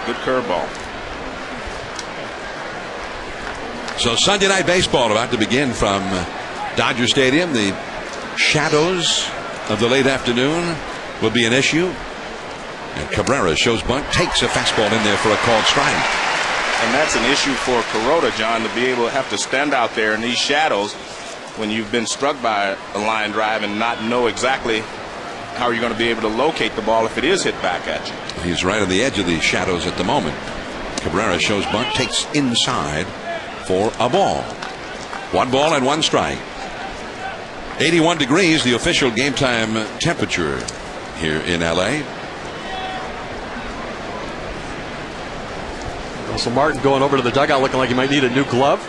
Good curveball. So Sunday night baseball about to begin from Dodger Stadium. The shadows of the late afternoon will be an issue. And Cabrera shows bunt, takes a fastball in there for a called strike. And that's an issue for Kuroda, John, to be able to have to stand out there in these shadows when you've been struck by a line drive and not know exactly how you're going to be able to locate the ball if it is hit back at you. He's right on the edge of these shadows at the moment. Cabrera shows bunt, takes inside for a ball. 1 ball and 1 strike. 81 degrees, the official game time temperature here in LA. Russell Martin going over to the dugout looking like he might need a new glove.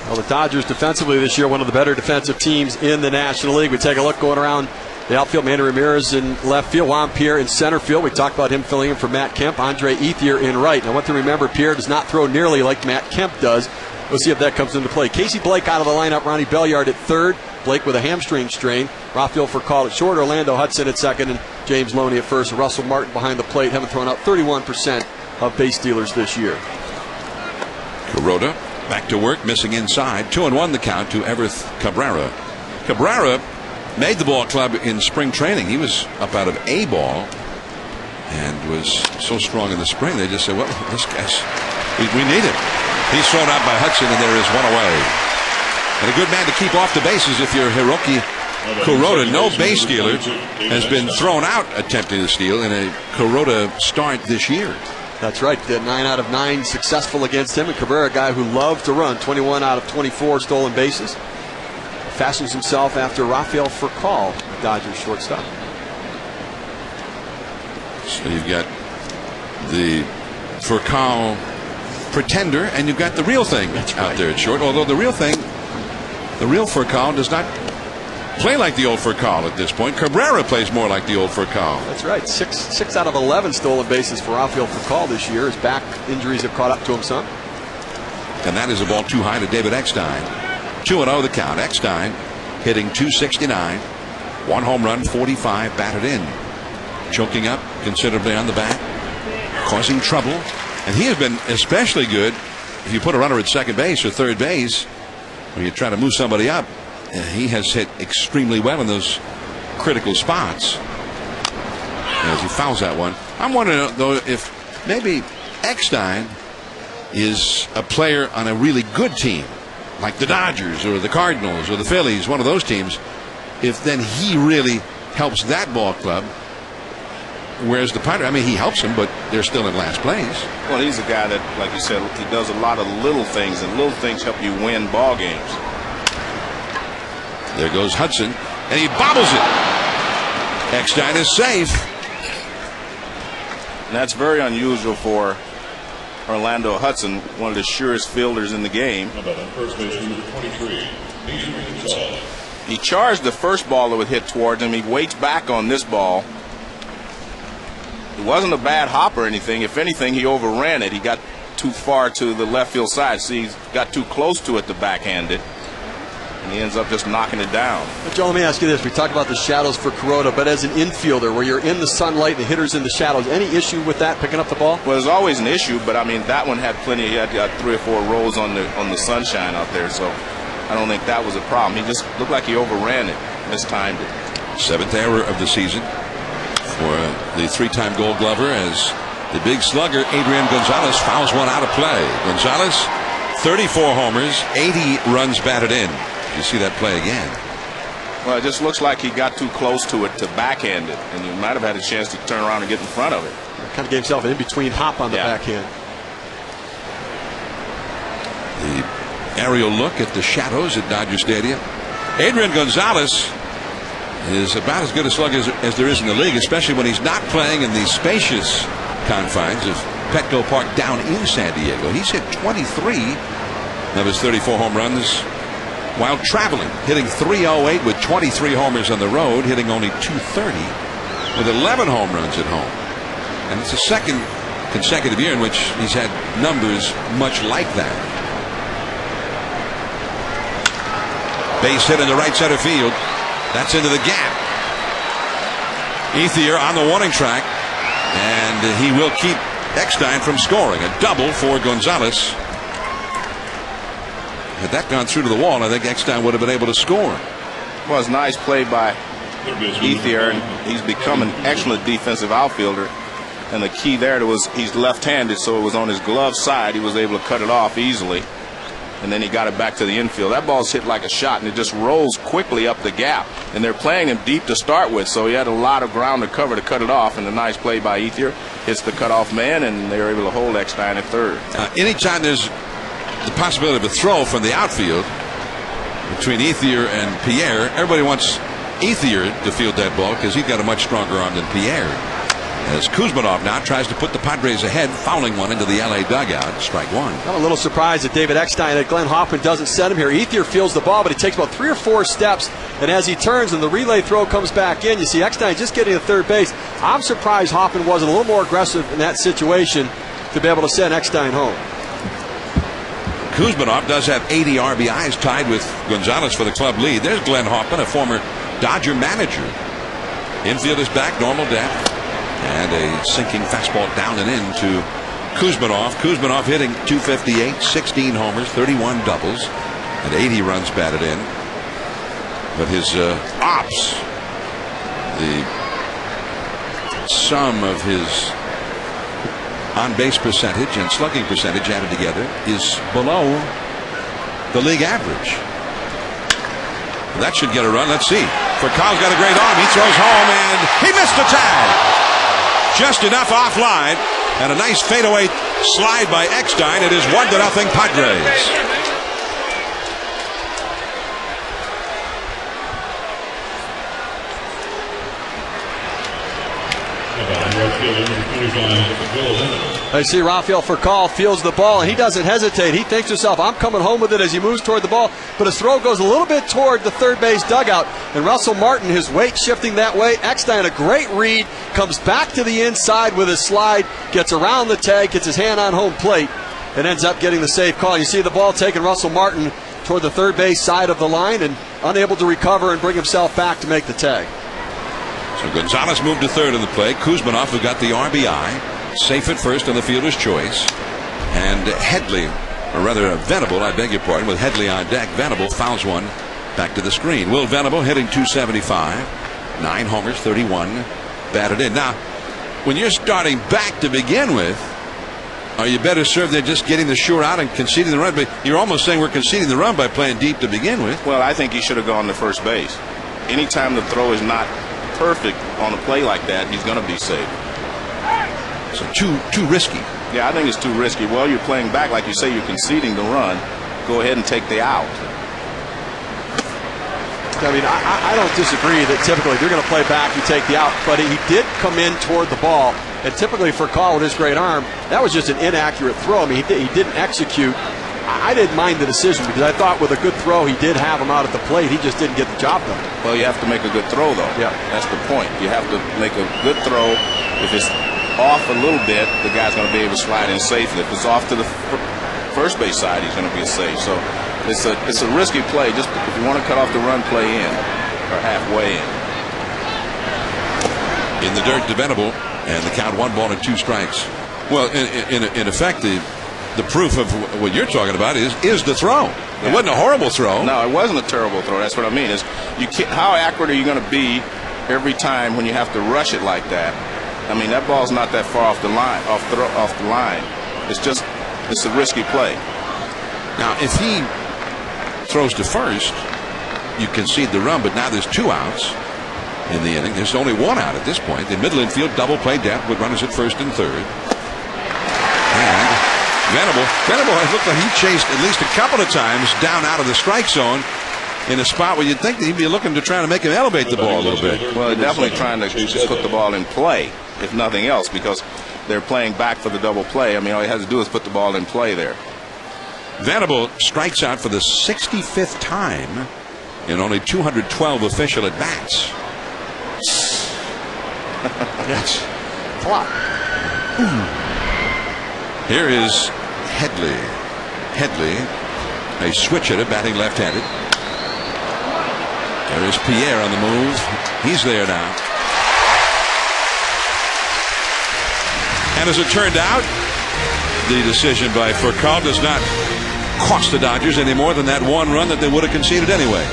Well, the Dodgers defensively this year, one of the better defensive teams in the National League. We take a look going around the outfield. Manny Ramirez in left field, Juan Pierre in center field. We talked about him filling in for Matt Kemp. Andre Ethier in right. Now, one thing to remember, Pierre does not throw nearly like Matt Kemp does. We'll see if that comes into play. Casey Blake out of the lineup. Ronnie Belliard at third. Blake with a hamstring strain. Rafael Furcal at short. Orlando Hudson at second. And James Loney at first. Russell Martin behind the plate, having thrown out 31% of base stealers this year. Kuroda back to work, missing inside. 2-1 the count to Everth Cabrera. Cabrera made the ball club in spring training. He was up out of A ball and was so strong in the spring. They just said, well, this guy's, we need it. He's thrown out by Hudson, and there is 1 away. And a good man to keep off the bases if you're Hiroki Kuroda. No base stealer has been thrown out attempting to steal in a Kuroda start this year. That's right. 9 out of 9 successful against him. And Cabrera, a guy who loved to run. 21 out of 24 stolen bases. Fastens himself after Rafael Furcal, Dodgers shortstop. So you've got the Furcal pretender, and you've got the real thing out there at short. Although the real thing, the real Furcal does not play like the old Furcal at this point. Cabrera plays more like the old Furcal. That's right. 6 out of 11 stolen bases for Rafael Furcal this year. His back injuries have caught up to him some. And that is a ball too high to David Eckstein. 2-0 the count. Eckstein hitting .269. 1 home run, 45 batted in. Choking up considerably on the bat, causing trouble. And he has been especially good if you put a runner at second base or third base, when you try to move somebody up. He has hit extremely well in those critical spots. As he fouls that one. I'm wondering, though, if maybe Eckstein is a player on a really good team, like the Dodgers or the Cardinals or the Phillies, one of those teams, if then he really helps that ball club. Whereas the Padres, I mean, he helps them, but they're still in last place. Well, he's a guy that, like you said, he does a lot of little things, and little things help you win ball games. There goes Hudson, and he bobbles it. Eckstein is safe. And that's very unusual for Orlando Hudson, one of the surest fielders in the game. He charged the first ball that was hit towards him. He waits back on this ball. It wasn't a bad hop or anything. If anything, he overran it. He got too far to the left field side. See, he got too close to it to backhand it. And he ends up just knocking it down. But Joe, let me ask you this. We talked about the shadows for Kuroda, but as an infielder where you're in the sunlight and the hitter's in the shadows, any issue with that, picking up the ball? Well, there's always an issue, but I mean, that one had plenty. He had 3 or 4 rows on the sunshine out there, so I don't think that was a problem. He just looked like he overran it, mistimed it. 7th error of the season for the 3-time Gold Glover, as the big slugger Adrian Gonzalez fouls one out of play. Gonzalez, 34 homers, 80 runs batted in. You see that play again. Well, it just looks like he got too close to it to backhand it, and he might have had a chance to turn around and get in front of it. Kind of gave himself an in-between hop on the backhand. The aerial look at the shadows at Dodger Stadium. Adrian Gonzalez is about as good a slugger as there is in the league, especially when he's not playing in the spacious confines of Petco Park down in San Diego. He's hit 23 of his 34 home runs while traveling, hitting .308 with 23 homers on the road, hitting only .230 with 11 home runs at home. And it's the 2nd consecutive year in which he's had numbers much like that. Base hit in the right center field. That's into the gap. Ethier on the warning track. And he will keep Eckstein from scoring. A double for Gonzalez. Had that gone through to the wall, I think Eckstein would have been able to score. Well, it's nice play by Ethier, and he's become an excellent defensive outfielder. And the key there was he's left-handed, so it was on his glove side. He was able to cut it off easily, and then he got it back to the infield. That ball's hit like a shot, and it just rolls quickly up the gap. And they're playing him deep to start with, so he had a lot of ground to cover to cut it off. And a nice play by Ethier hits the cutoff man, and they were able to hold Eckstein at third. Anytime there's the possibility of a throw from the outfield between Ethier and Pierre, everybody wants Ethier to field that ball because he's got a much stronger arm than Pierre. As Kuzmanov now tries to put the Padres ahead, fouling one into the LA dugout. Strike one. I'm a little surprised that David Eckstein, that Glenn Hoffman doesn't set him here. Ethier fields the ball, but he takes about 3 or 4 steps, and as he turns and the relay throw comes back in, you see Eckstein just getting to third base. I'm surprised Hoffman wasn't a little more aggressive in that situation to be able to send Eckstein home. Kuzmanov does have 80 RBIs, tied with Gonzalez for the club lead. There's Glenn Hoffman, a former Dodger manager. Infield is back, normal depth. And a sinking fastball down and in to Kuzmanov. Kuzmanov hitting .258, 16 homers, 31 doubles, and 80 runs batted in. But his ops, the sum of his on-base percentage and slugging percentage added together, is below the league average. That should get a run. Let's see. Furcal's got a great arm. He throws home, and he missed the tag. Just enough offline, and a nice fadeaway slide by Eckstein. It is 1-0 Padres. I see Rafael Furcal fields the ball, and he doesn't hesitate. He thinks to himself, I'm coming home with it, as he moves toward the ball. But his throw goes a little bit toward the third base dugout. And Russell Martin, his weight shifting that way. Eckstein, a great read, comes back to the inside with his slide, gets around the tag, gets his hand on home plate, and ends up getting the safe call. You see the ball taking Russell Martin toward the third base side of the line, and unable to recover and bring himself back to make the tag. So Gonzalez moved to third in the play. Kuzmanov, who got the RBI, safe at first on the fielder's choice. And Headley, or rather Venable, I beg your pardon, with Headley on deck. Venable fouls one back to the screen. Will Venable hitting .275, 9 homers, 31 batted in. Now, when you're starting back to begin with, are you better served than just getting the sure out and conceding the run? But you're almost saying we're conceding the run by playing deep to begin with. Well, I think he should have gone to first base. Anytime the throw is not perfect on a play like that, he's going to be safe. So too risky. Yeah, I think it's too risky. Well, you're playing back, like you say, you're conceding the run. Go ahead and take the out. I mean, I don't disagree that typically if you're going to play back, you take the out. But he did come in toward the ball, and typically for Call with his great arm, that was just an inaccurate throw. I mean, he didn't execute. I didn't mind the decision because I thought with a good throw, he did have him out at the plate. He just didn't get the job done. Well, you have to make a good throw, though. Yeah. That's the point. You have to make a good throw. If it's off a little bit, the guy's going to be able to slide in safely. If it's off to the first base side, he's going to be safe. So it's a risky play. Just if you want to cut off the run, play in or halfway in. In the dirt to Venable, and the count 1-2 strikes. Well, in effect, the proof of what you're talking about is the throw. It wasn't a horrible throw. No, it wasn't a terrible throw. That's what I mean. Is how accurate are you going to be every time when you have to rush it like that? I mean, that ball's not that far off the line. Off the line. It's a risky play. Now, if he throws to first, you concede the run, but now there's 2 outs in the inning. There's only 1 out at this point. In middle infield, double play depth with runners at first and third. And Venable, it looked like he chased at least a couple of times down out of the strike zone in a spot where you'd think that he'd be looking to try to make him elevate the ball a little bit. Well, they're definitely trying to just put the ball in play, if nothing else, because they're playing back for the double play. I mean, all he has to do is put the ball in play there. Venable strikes out for the 65th time in only 212 official at bats. Yes. A lot. Here is Headley. A switch hitter batting left-handed. There is Pierre on the move. He's there now. And as it turned out, the decision by Furcal does not cost the Dodgers any more than that one run that they would have conceded anyway.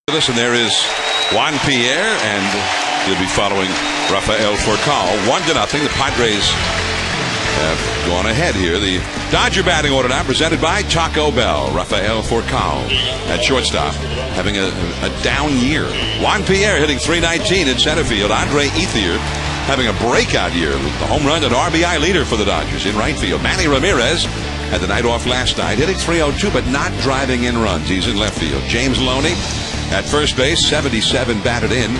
Listen, there is Juan Pierre, and he'll be following Rafael Furcal. 1-0. The Padres have gone ahead here. The Dodger batting order now presented by Taco Bell. Rafael Furcal at shortstop, having a down year. Juan Pierre hitting .319 in center field. Andre Ethier having a breakout year with the home run and RBI leader for the Dodgers in right field. Manny Ramirez had the night off last night, hitting .302 but not driving in runs. He's in left field. James Loney at first base, 77 batted in.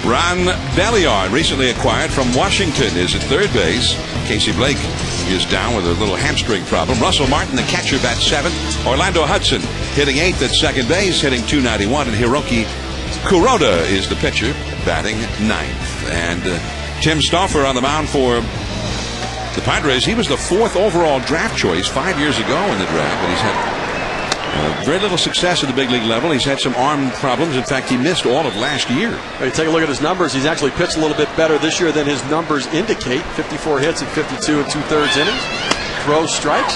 Ron Belliard, recently acquired from Washington, is at third base. Casey Blake is down with a little hamstring problem. Russell Martin, the catcher, bats seventh. Orlando Hudson hitting eighth at second base, hitting .291. And Hiroki Kuroda is the pitcher, batting ninth. And Tim Stauffer on the mound for the Padres. He was the fourth overall draft choice 5 years ago in the draft, but he's had very little success at the big league level. He's had some arm problems. In fact, he missed all of last year. Hey, take a look at his numbers. He's actually pitched a little bit better this year than his numbers indicate. 54 hits in 52 2/3 innings. Throws, strikes.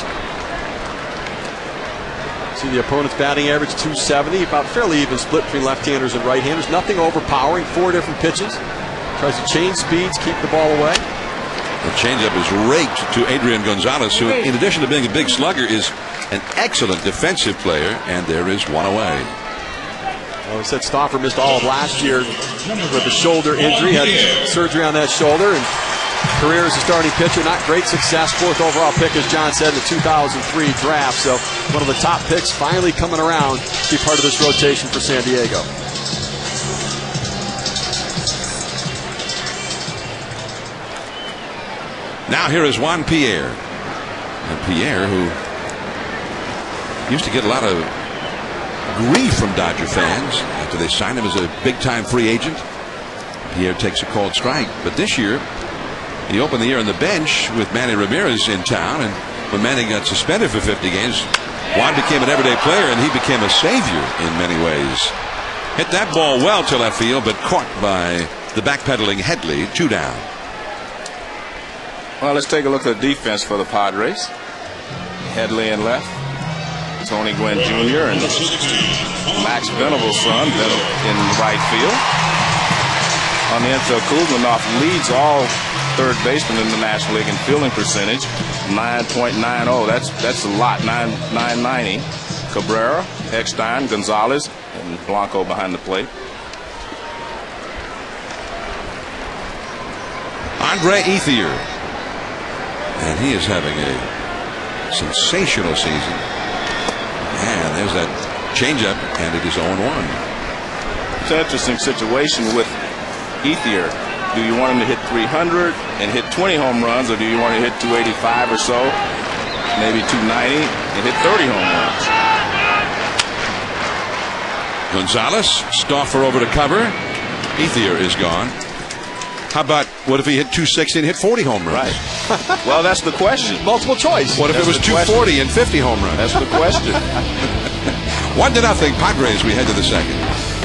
See the opponent's batting average, .270. About fairly even split between left-handers and right-handers. Nothing overpowering. 4 different pitches. Tries to change speeds, keep the ball away. The changeup is raked to Adrian Gonzalez, who, in addition to being a big slugger, is an excellent defensive player, and there is one away. Well, we said Stauffer missed all of last year with a shoulder injury, had surgery on that shoulder, and career as a starting pitcher, not great success. Fourth overall pick, as John said, in the 2003 draft. So one of the top picks finally coming around to be part of this rotation for San Diego. Now here is Juan Pierre. And Pierre, who used to get a lot of grief from Dodger fans after they signed him as a big-time free agent. Pierre takes a called strike. But this year, he opened the year on the bench with Manny Ramirez in town. And when Manny got suspended for 50 games, Juan became an everyday player, and he became a savior in many ways. Hit that ball well to left field, but caught by the backpedaling Headley. 2 down. Well, let's take a look at the defense for the Padres. Headley in left. Tony Gwynn Jr. and Max Venable's son in right field. On the infield, Kuzminoff leads all third basemen in the National League in fielding percentage, 9.90. That's a lot, 990. Cabrera, Eckstein, Gonzalez, and Blanco behind the plate. Andre Ethier, and he is having a sensational season. And there's that changeup, and it is 0-1. It's an interesting situation with Ethier. Do you want him to hit 300 and hit 20 home runs, or do you want to hit 285 or so, maybe 290, and hit 30 home runs? Gonzalez, Stauffer over to cover. Ethier is gone. How about, what if he hit 260 and hit 40 home runs? Right. Well, that's the question. Multiple choice. What if it was 240 and 50 home runs? That's the question. 1-0 Padres. We head to the second.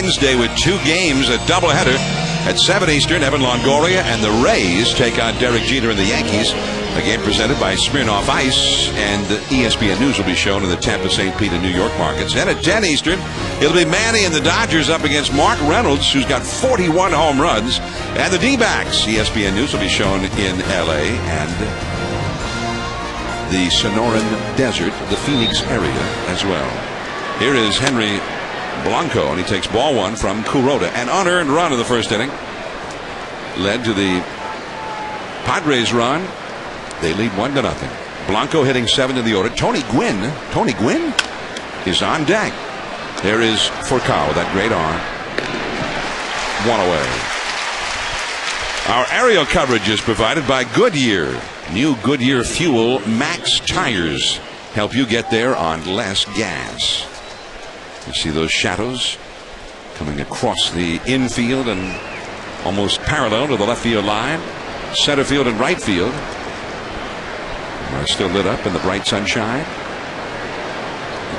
Wednesday with 2 games, a doubleheader at 7 Eastern. Evan Longoria and the Rays take on Derek Jeter and the Yankees. A game presented by Smirnoff Ice, and ESPN News will be shown in the Tampa, St. Pete, and New York markets. And at 10 Eastern, it'll be Manny and the Dodgers up against Mark Reynolds, who's got 41 home runs, and the D-backs. ESPN News will be shown in L.A. and the Sonoran Desert, the Phoenix area as well. Here is Henry Blanco, and he takes ball 1 from Kuroda. An unearned run in the first inning led to the Padres run. They lead 1-0. Blanco hitting 7 in the order. Tony Gwynn is on deck. There is Furcal, that great arm. 1 away. Our aerial coverage is provided by Goodyear. New Goodyear Fuel Max tires help you get there on less gas. You see those shadows coming across the infield and almost parallel to the left field line. Center field and right field are still lit up in the bright sunshine.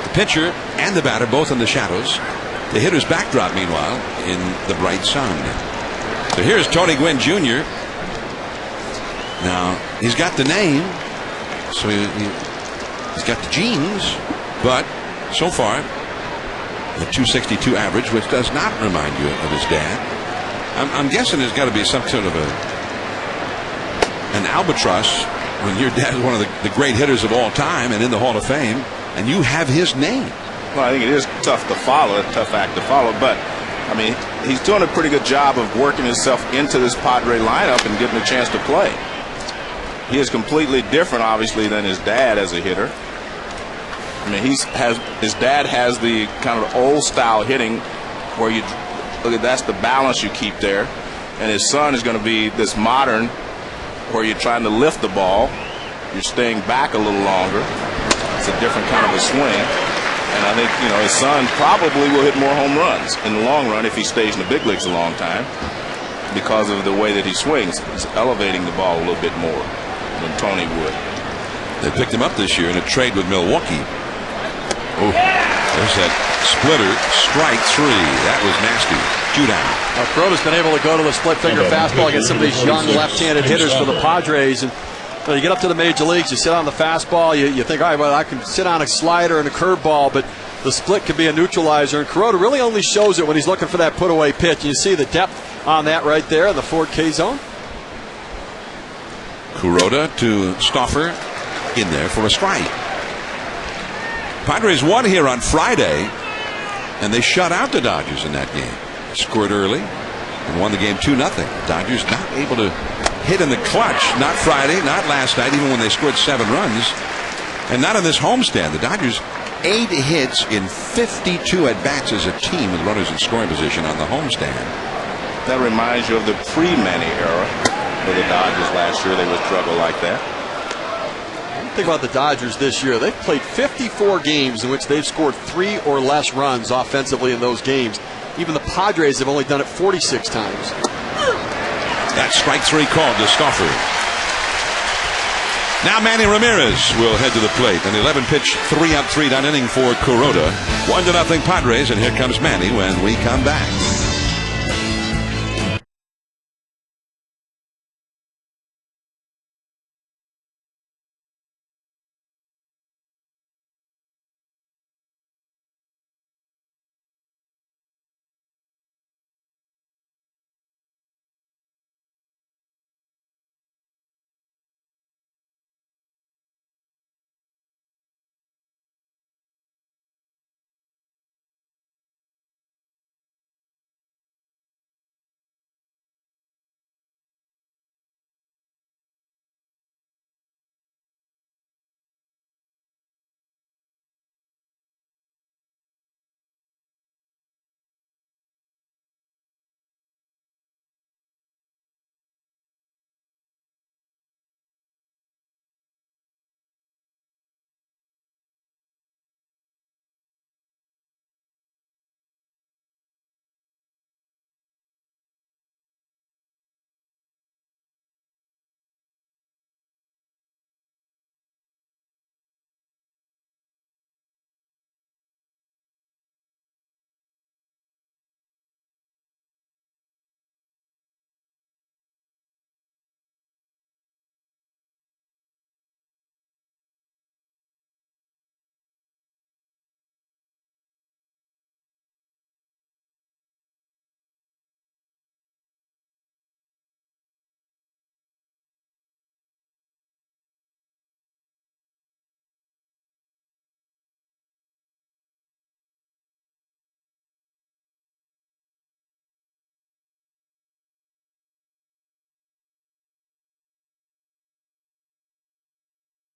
The pitcher and the batter both in the shadows. The hitter's backdrop, meanwhile, in the bright sun. So here's Tony Gwynn Jr. Now, he's got the name, so he's got the genes, but so far, a 262 average, which does not remind you of his dad. I'm guessing there's got to be some sort of an albatross when your dad is one of the great hitters of all time and in the Hall of Fame, and you have his name. Well, I think it is tough to follow, a tough act to follow, but I mean, he's doing a pretty good job of working himself into this Padre lineup and getting a chance to play. He is completely different, obviously, than his dad as a hitter. I mean, his dad has the kind of old style hitting where you look at, that's the balance you keep there, and his son is going to be this modern where you're trying to lift the ball, you're staying back a little longer. It's a different kind of a swing, and I think his son probably will hit more home runs in the long run if he stays in the big leagues a long time because of the way that he swings. He's elevating the ball a little bit more than Tony would. They picked him up this year in a trade with Milwaukee. Oh, there's that splitter, strike 3. That was nasty. Shootout. Now, Kuroda's been able to go to the split finger fastball against some of these young left-handed hitters for the Padres. And you get up to the major leagues, you sit on the fastball, you think, all right, well, I can sit on a slider and a curveball, but the split can be a neutralizer. And Kuroda really only shows it when he's looking for that put-away pitch. And you see the depth on that right there in the Ford K zone. Kuroda to Stauffer. in there for a strike. Padres won here on Friday, and they shut out the Dodgers in that game. Scored early and won the game 2-0. Dodgers not able to hit in the clutch. Not Friday, not last night, even when they scored 7 runs. And not on this homestand. The Dodgers 8 hits in 52 at-bats as a team with runners in scoring position on the homestand. That reminds you of the pre-Manny era for the Dodgers last year. They would struggle like that. Think about the Dodgers this year. They've played 54 games in which they've scored 3 or less runs offensively in those games. Even the Padres have only done it 46 times. That strike 3 called to Stauffer. Now Manny Ramirez will head to the plate. An 11-pitch, 3-out, 3-down inning for Kuroda. 1-0 Padres, and here comes Manny when we come back.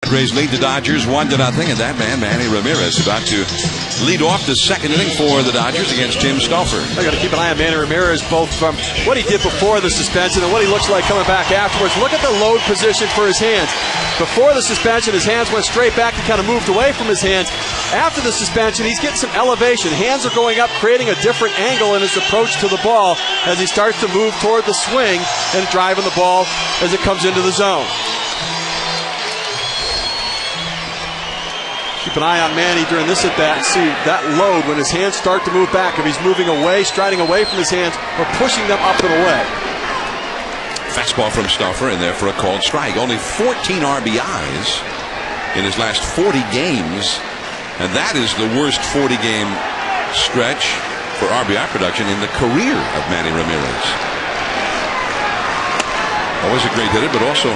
Padres lead the Dodgers 1-0, and that man, Manny Ramirez, about to lead off the second inning for the Dodgers against Tim Stauffer. I got to keep an eye on Manny Ramirez, both from what he did before the suspension and what he looks like coming back afterwards. Look at the load position for his hands. Before the suspension, his hands went straight back and kind of moved away from his hands. After the suspension, he's getting some elevation. Hands are going up, creating a different angle in his approach to the ball as he starts to move toward the swing and driving the ball as it comes into the zone. Keep an eye on Manny during this at-bat and see that load when his hands start to move back. If he's moving away, striding away from his hands, or pushing them up and away. Fastball from Stauffer in there for a called strike. Only 14 RBIs in his last 40 games. And that is the worst 40-game stretch for RBI production in the career of Manny Ramirez. Always a great hitter, but also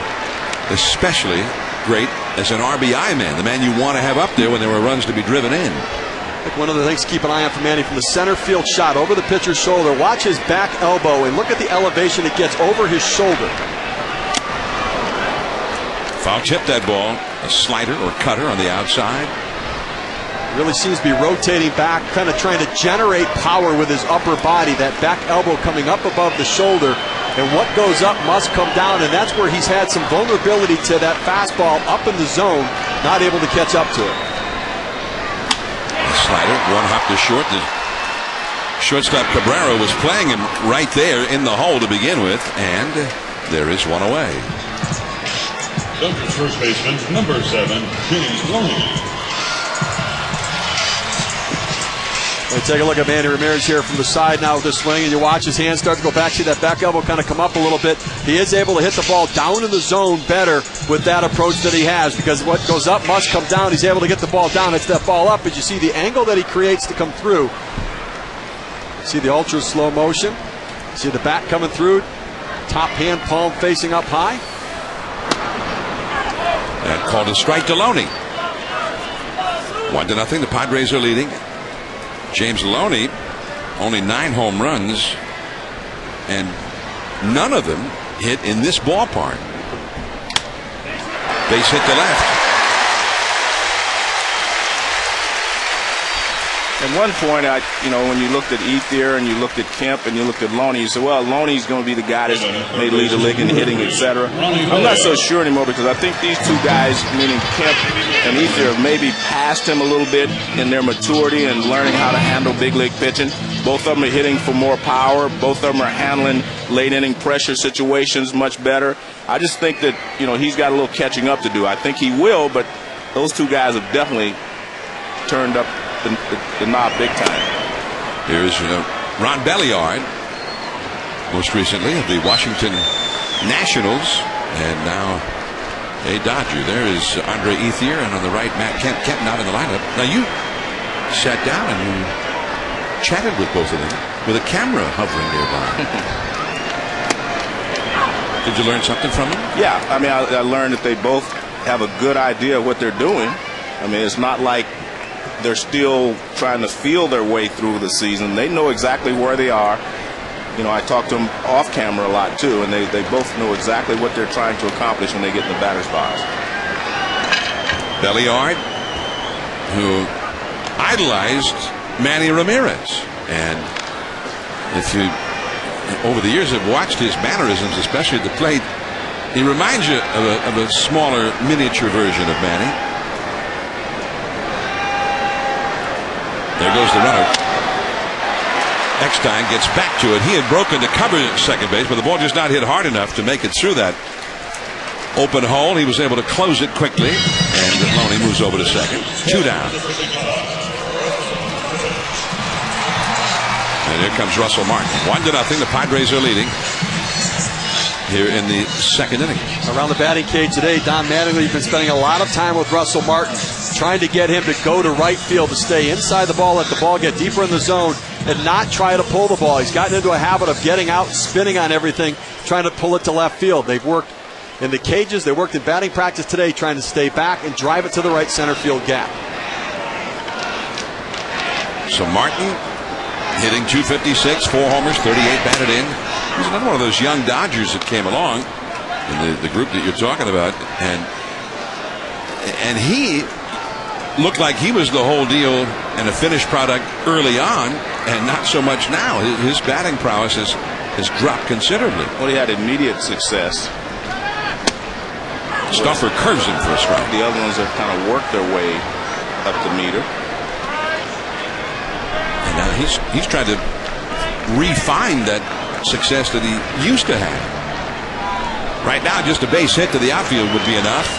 especially great as an RBI man, the man you want to have up there when there were runs to be driven in. I think one of the things to keep an eye on for Manny from the center field shot over the pitcher's shoulder. Watch his back elbow and look at the elevation it gets over his shoulder. Foul tip that ball. A slider or cutter on the outside. Really seems to be rotating back, kind of trying to generate power with his upper body. That back elbow coming up above the shoulder. And what goes up must come down, and that's where he's had some vulnerability to that fastball up in the zone, not able to catch up to it. A slider, one hop to short. The shortstop Cabrera was playing him right there in the hole to begin with, and there is one away. Dodgers first baseman, number 7, James Loney. We take a look at Manny Ramirez here from the side now with the swing, and you watch his hands start to go back. See that back elbow kind of come up a little bit. He is able to hit the ball down in the zone better with that approach that he has, because what goes up must come down. He's able to get the ball down. It's that ball up, but you see the angle that he creates to come through. See the ultra slow motion. See the bat coming through. Top hand palm facing up high. And called a strike to Loney. 1-0. The Padres are leading. James Loney, only 9 home runs, and none of them hit in this ballpark. Base hit to left. At one point, when you looked at Ethier and you looked at Kemp and you looked at Loney, you said, well, Loney's going to be the guy that may lead the league in hitting, etc. I'm not so sure anymore because I think these two guys, meaning Kemp and Ethier, have maybe passed him a little bit in their maturity and learning how to handle big league pitching. Both of them are hitting for more power. Both of them are handling late inning pressure situations much better. I just think that, he's got a little catching up to do. I think he will, but those two guys have definitely turned up the knob big time. Here's Ron Belliard, most recently of the Washington Nationals, and now a Dodger. There is Andre Ethier, and on the right, Matt Kemp. Kemp not in the lineup. Now you sat down and you chatted with both of them with a camera hovering nearby. Did you learn something from them? Yeah, I learned that they both have a good idea of what they're doing. It's not like they're still trying to feel their way through the season. They know exactly where they are. I talk to them off camera a lot too, and they both know exactly what they're trying to accomplish when they get in the batter's box. Belliard, who idolized Manny Ramirez, and if you over the years have watched his mannerisms, especially at the plate, he reminds you of a smaller miniature version of Manny. There goes the runner. Eckstein gets back to it. He had broken to cover second base, but the ball just not hit hard enough to make it through that open hole. He was able to close it quickly, and Loney moves over to second. 2 down. And here comes Russell Martin. 1-0. The Padres are leading here in the second inning. Around the batting cage today, Don Mattingly has been spending a lot of time with Russell Martin, trying to get him to go to right field, to stay inside the ball, let the ball get deeper in the zone, and not try to pull the ball. He's gotten into a habit of getting out, spinning on everything, trying to pull it to left field. They've worked in the cages, they worked in batting practice today, trying to stay back and drive it to the right center field gap. So Martin hitting .256, 4 homers, 38 batted in. He's another one of those young Dodgers that came along in the group that you're talking about, and he looked like he was the whole deal and a finished product early on, and not so much now. His batting prowess has dropped considerably. Well, he had immediate success. Stuffer curves him for a strike. The other ones have kind of worked their way up the meter. And now he's trying to refine that success that he used to have. Right now, just a base hit to the outfield would be enough.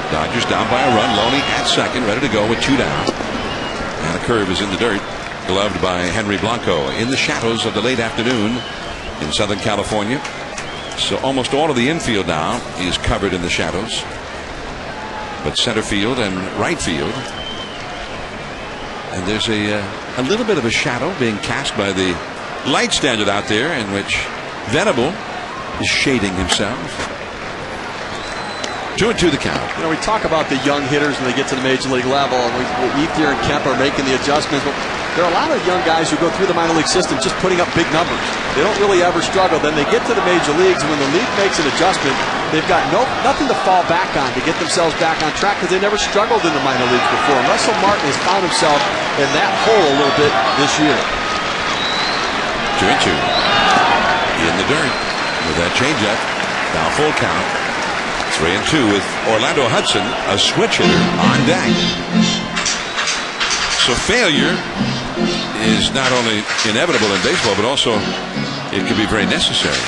Dodgers down by a run. Loney at second, ready to go with 2 down. And a curve is in the dirt, gloved by Henry Blanco in the shadows of the late afternoon in Southern California. So almost all of the infield now is covered in the shadows, but center field and right field, and there's a little bit of a shadow being cast by the light standard out there, in which Venable is shading himself. 2-2 the count. We talk about the young hitters when they get to the major league level, and Ethier and Kemp are making the adjustments. But there are a lot of young guys who go through the minor league system just putting up big numbers. They don't really ever struggle. Then they get to the major leagues, and when the league makes an adjustment, they've got nothing to fall back on to get themselves back on track, because they never struggled in the minor leagues before. And Russell Martin has found himself in that hole a little bit this year. 2-2 in the dirt with that changeup. Now full count. 3-2 with Orlando Hudson, a switch hitter, on deck. So failure is not only inevitable in baseball, but also it can be very necessary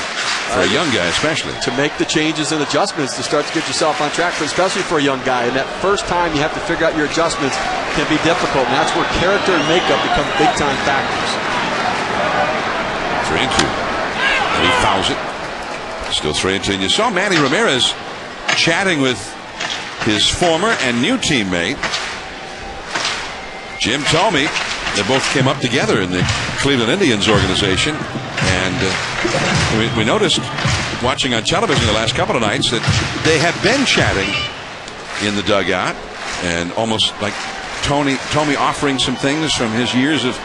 for a young guy, especially to make the changes and adjustments to start to get yourself on track, especially for a young guy. And that first time you have to figure out your adjustments can be difficult, and that's where character and makeup become big-time factors. 3-2, and he fouls it. Still 3-2. And you saw Manny Ramirez chatting with his former and new teammate Jim Thome. They both came up together in the Cleveland Indians organization, and we noticed watching on television the last couple of nights that they have been chatting in the dugout, and almost like Tommy offering some things from his years of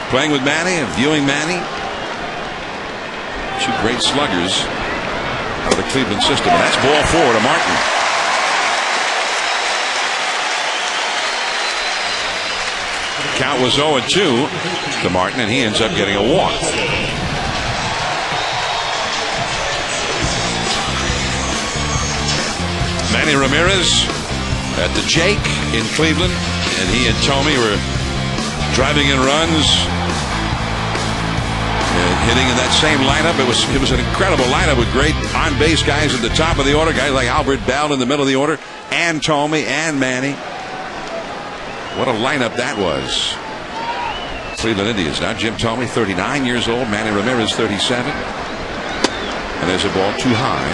playing with Manny and viewing Manny. Two great sluggers out of the Cleveland system. And that's ball 4 to Martin. Count was 0-2 to Martin, and he ends up getting a walk. Manny Ramirez at the Jake in Cleveland, and he and Tommy were driving in runs and hitting in that same lineup. It was an incredible lineup with great on-base guys at the top of the order, guys like Albert Bell in the middle of the order, and Tommy and Manny. What a lineup that was. Cleveland Indians now. Jim Thome, 39 years old. Manny Ramirez, 37. And there's a ball too high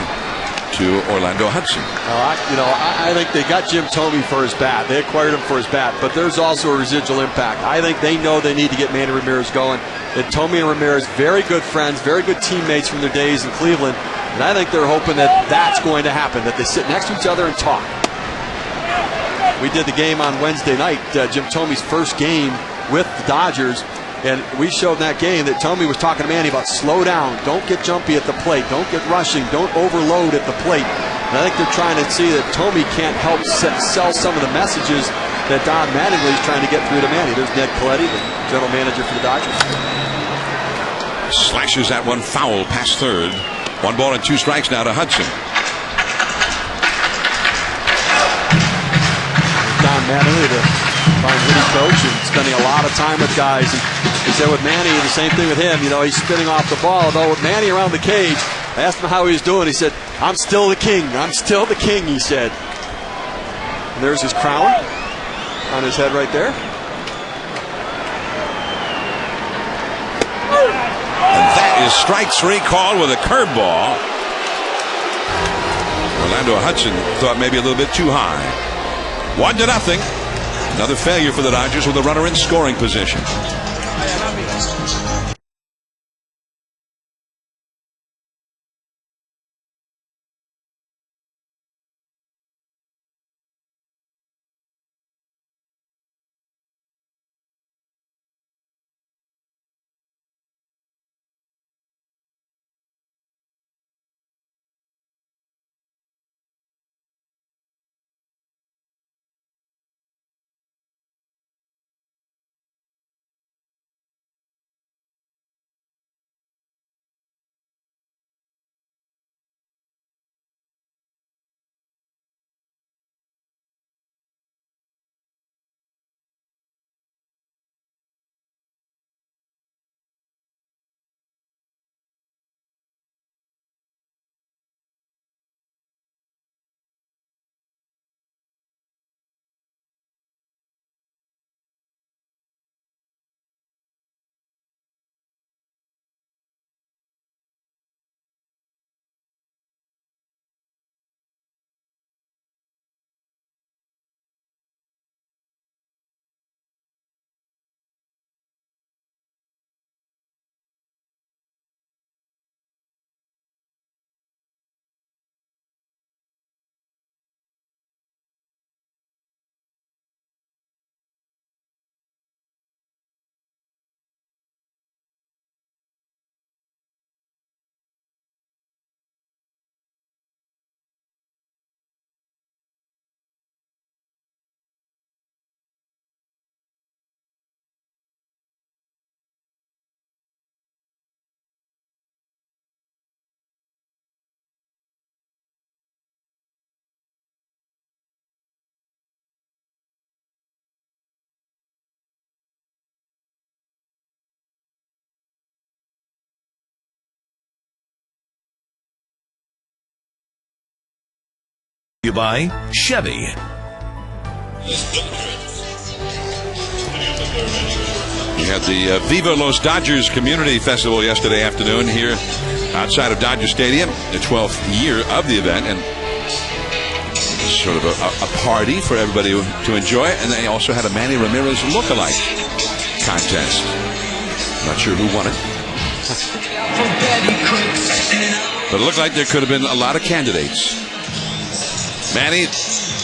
to Orlando Hudson. I think they got Jim Thome for his bat. They acquired him for his bat, but there's also a residual impact. I think they know they need to get Manny Ramirez going. And Thome and Ramirez, very good friends, very good teammates from their days in Cleveland. And I think they're hoping that that's going to happen, that they sit next to each other and talk. We did the game on Wednesday night, Jim Thome's first game with the Dodgers, and we showed in that game that Thome was talking to Manny about slow down, don't get jumpy at the plate, don't get rushing, don't overload at the plate. And I think they're trying to see that Thome can't help sell some of the messages that Don Mattingly is trying to get through to Manny. There's Ned Coletti, the general manager for the Dodgers. Slashes that one foul past third. 1 ball and 2 strikes now to Hudson. Don Mattingly, the fine hitting coach, and spending a lot of time with guys. And he said with Manny, the same thing with him. He's spinning off the ball. Though with Manny around the cage, I asked him how he was doing. He said, "I'm still the king. I'm still the king," he said. And there's his crown on his head right there. And that is strike 3 called with a curveball. Orlando Hudson thought maybe a little bit too high. 1-0. Another failure for the Dodgers with a runner in scoring position. You by Chevy. We had the Viva Los Dodgers Community Festival yesterday afternoon here outside of Dodger Stadium, the 12th year of the event, and sort of a party for everybody to enjoy. And they also had a Manny Ramirez look-alike contest. Not sure who won it, but it looked like there could have been a lot of candidates. Manny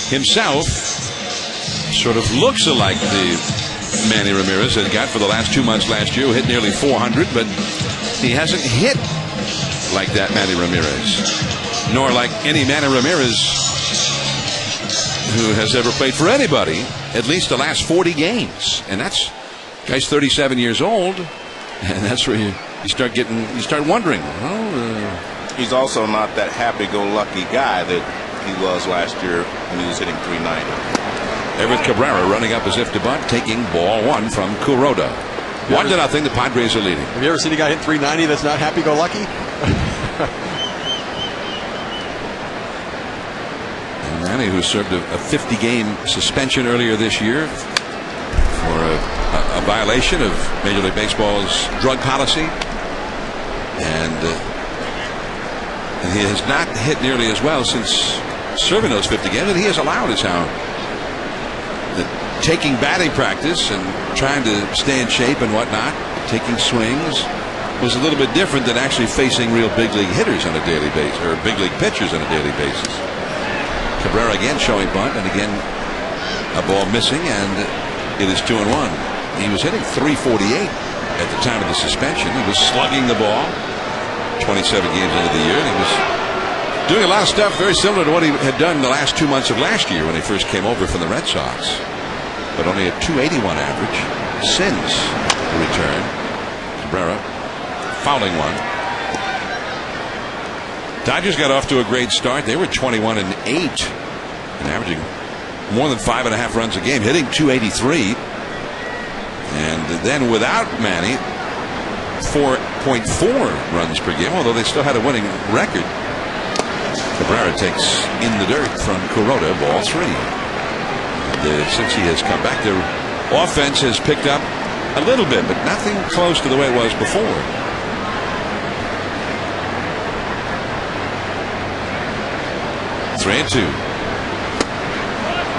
himself sort of looks alike the Manny Ramirez that he got for the last 2 months last year, who hit nearly 400, but he hasn't hit like that Manny Ramirez, nor like any Manny Ramirez who has ever played for anybody at least the last 40 games. And that's, guy's 37 years old, and that's where you start wondering. He's also not that happy-go-lucky guy that he was last year when he was hitting 390. Everett Cabrera running up as if to bunt, taking ball one from Kuroda. 1-0, the Padres are leading. Have you ever seen a guy hit 390 that's not happy-go-lucky? And Manny, who served a 50-game suspension earlier this year for a violation of Major League Baseball's drug policy, and he has not hit nearly as well since serving those 50 games, and he has allowed his how taking batting practice and trying to stay in shape and whatnot, taking swings, was a little bit different than actually facing real big league hitters on a daily basis, or big league pitchers on a daily basis. Cabrera again showing bunt, and again a ball missing, and it is 2-1. He was hitting 348 at the time of the suspension. He was slugging the ball 27 games into the year, and he was doing a lot of stuff very similar to what he had done the last 2 months of last year when he first came over from the Red Sox. But only a .281 average since the return. Cabrera fouling one. Dodgers got off to a great start. They were 21-8 and averaging more than 5.5 runs a game, hitting .283. And then without Manny, 4.4 runs per game, although they still had a winning record. Cabrera takes in the dirt from Kuroda, ball 3. Since he has come back, their offense has picked up a little bit, but nothing close to the way it was before. Three and 2,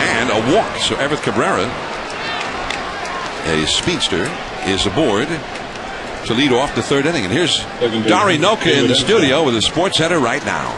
and a walk. So Everett Cabrera, a speedster, is aboard to lead off the third inning. And here's Dari Noka in the studio with the Sports Center right now.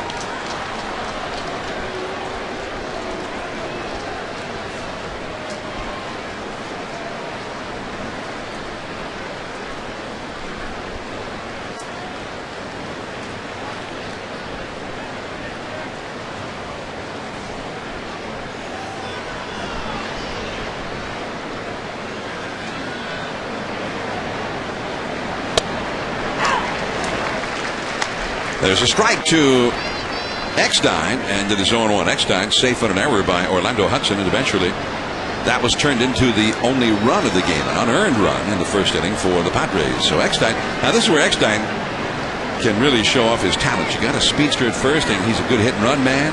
There's a strike to Eckstein, and it is 0-1. Eckstein safe on an error by Orlando Hudson, and eventually that was turned into the only run of the game, an unearned run in the first inning for the Padres. So Eckstein, now this is where Eckstein can really show off his talent. You got a speedster at first, and he's a good hit and run man.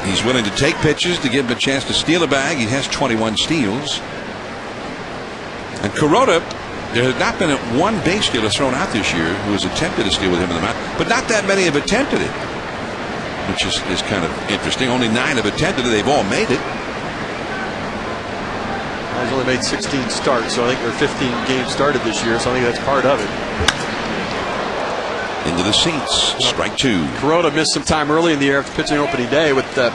He's willing to take pitches to give him a chance to steal a bag. He has 21 steals. And Kuroda, there has not been one base stealer thrown out this year who has attempted to steal with him in the mound, but not that many have attempted it, which is kind of interesting. Only 9 have attempted it. They've all made it. He's only made 16 starts, so I think there are 15 games started this year, so I think that's part of it. Into the seats. Strike 2. Kuroda missed some time early in the year after pitching opening day with an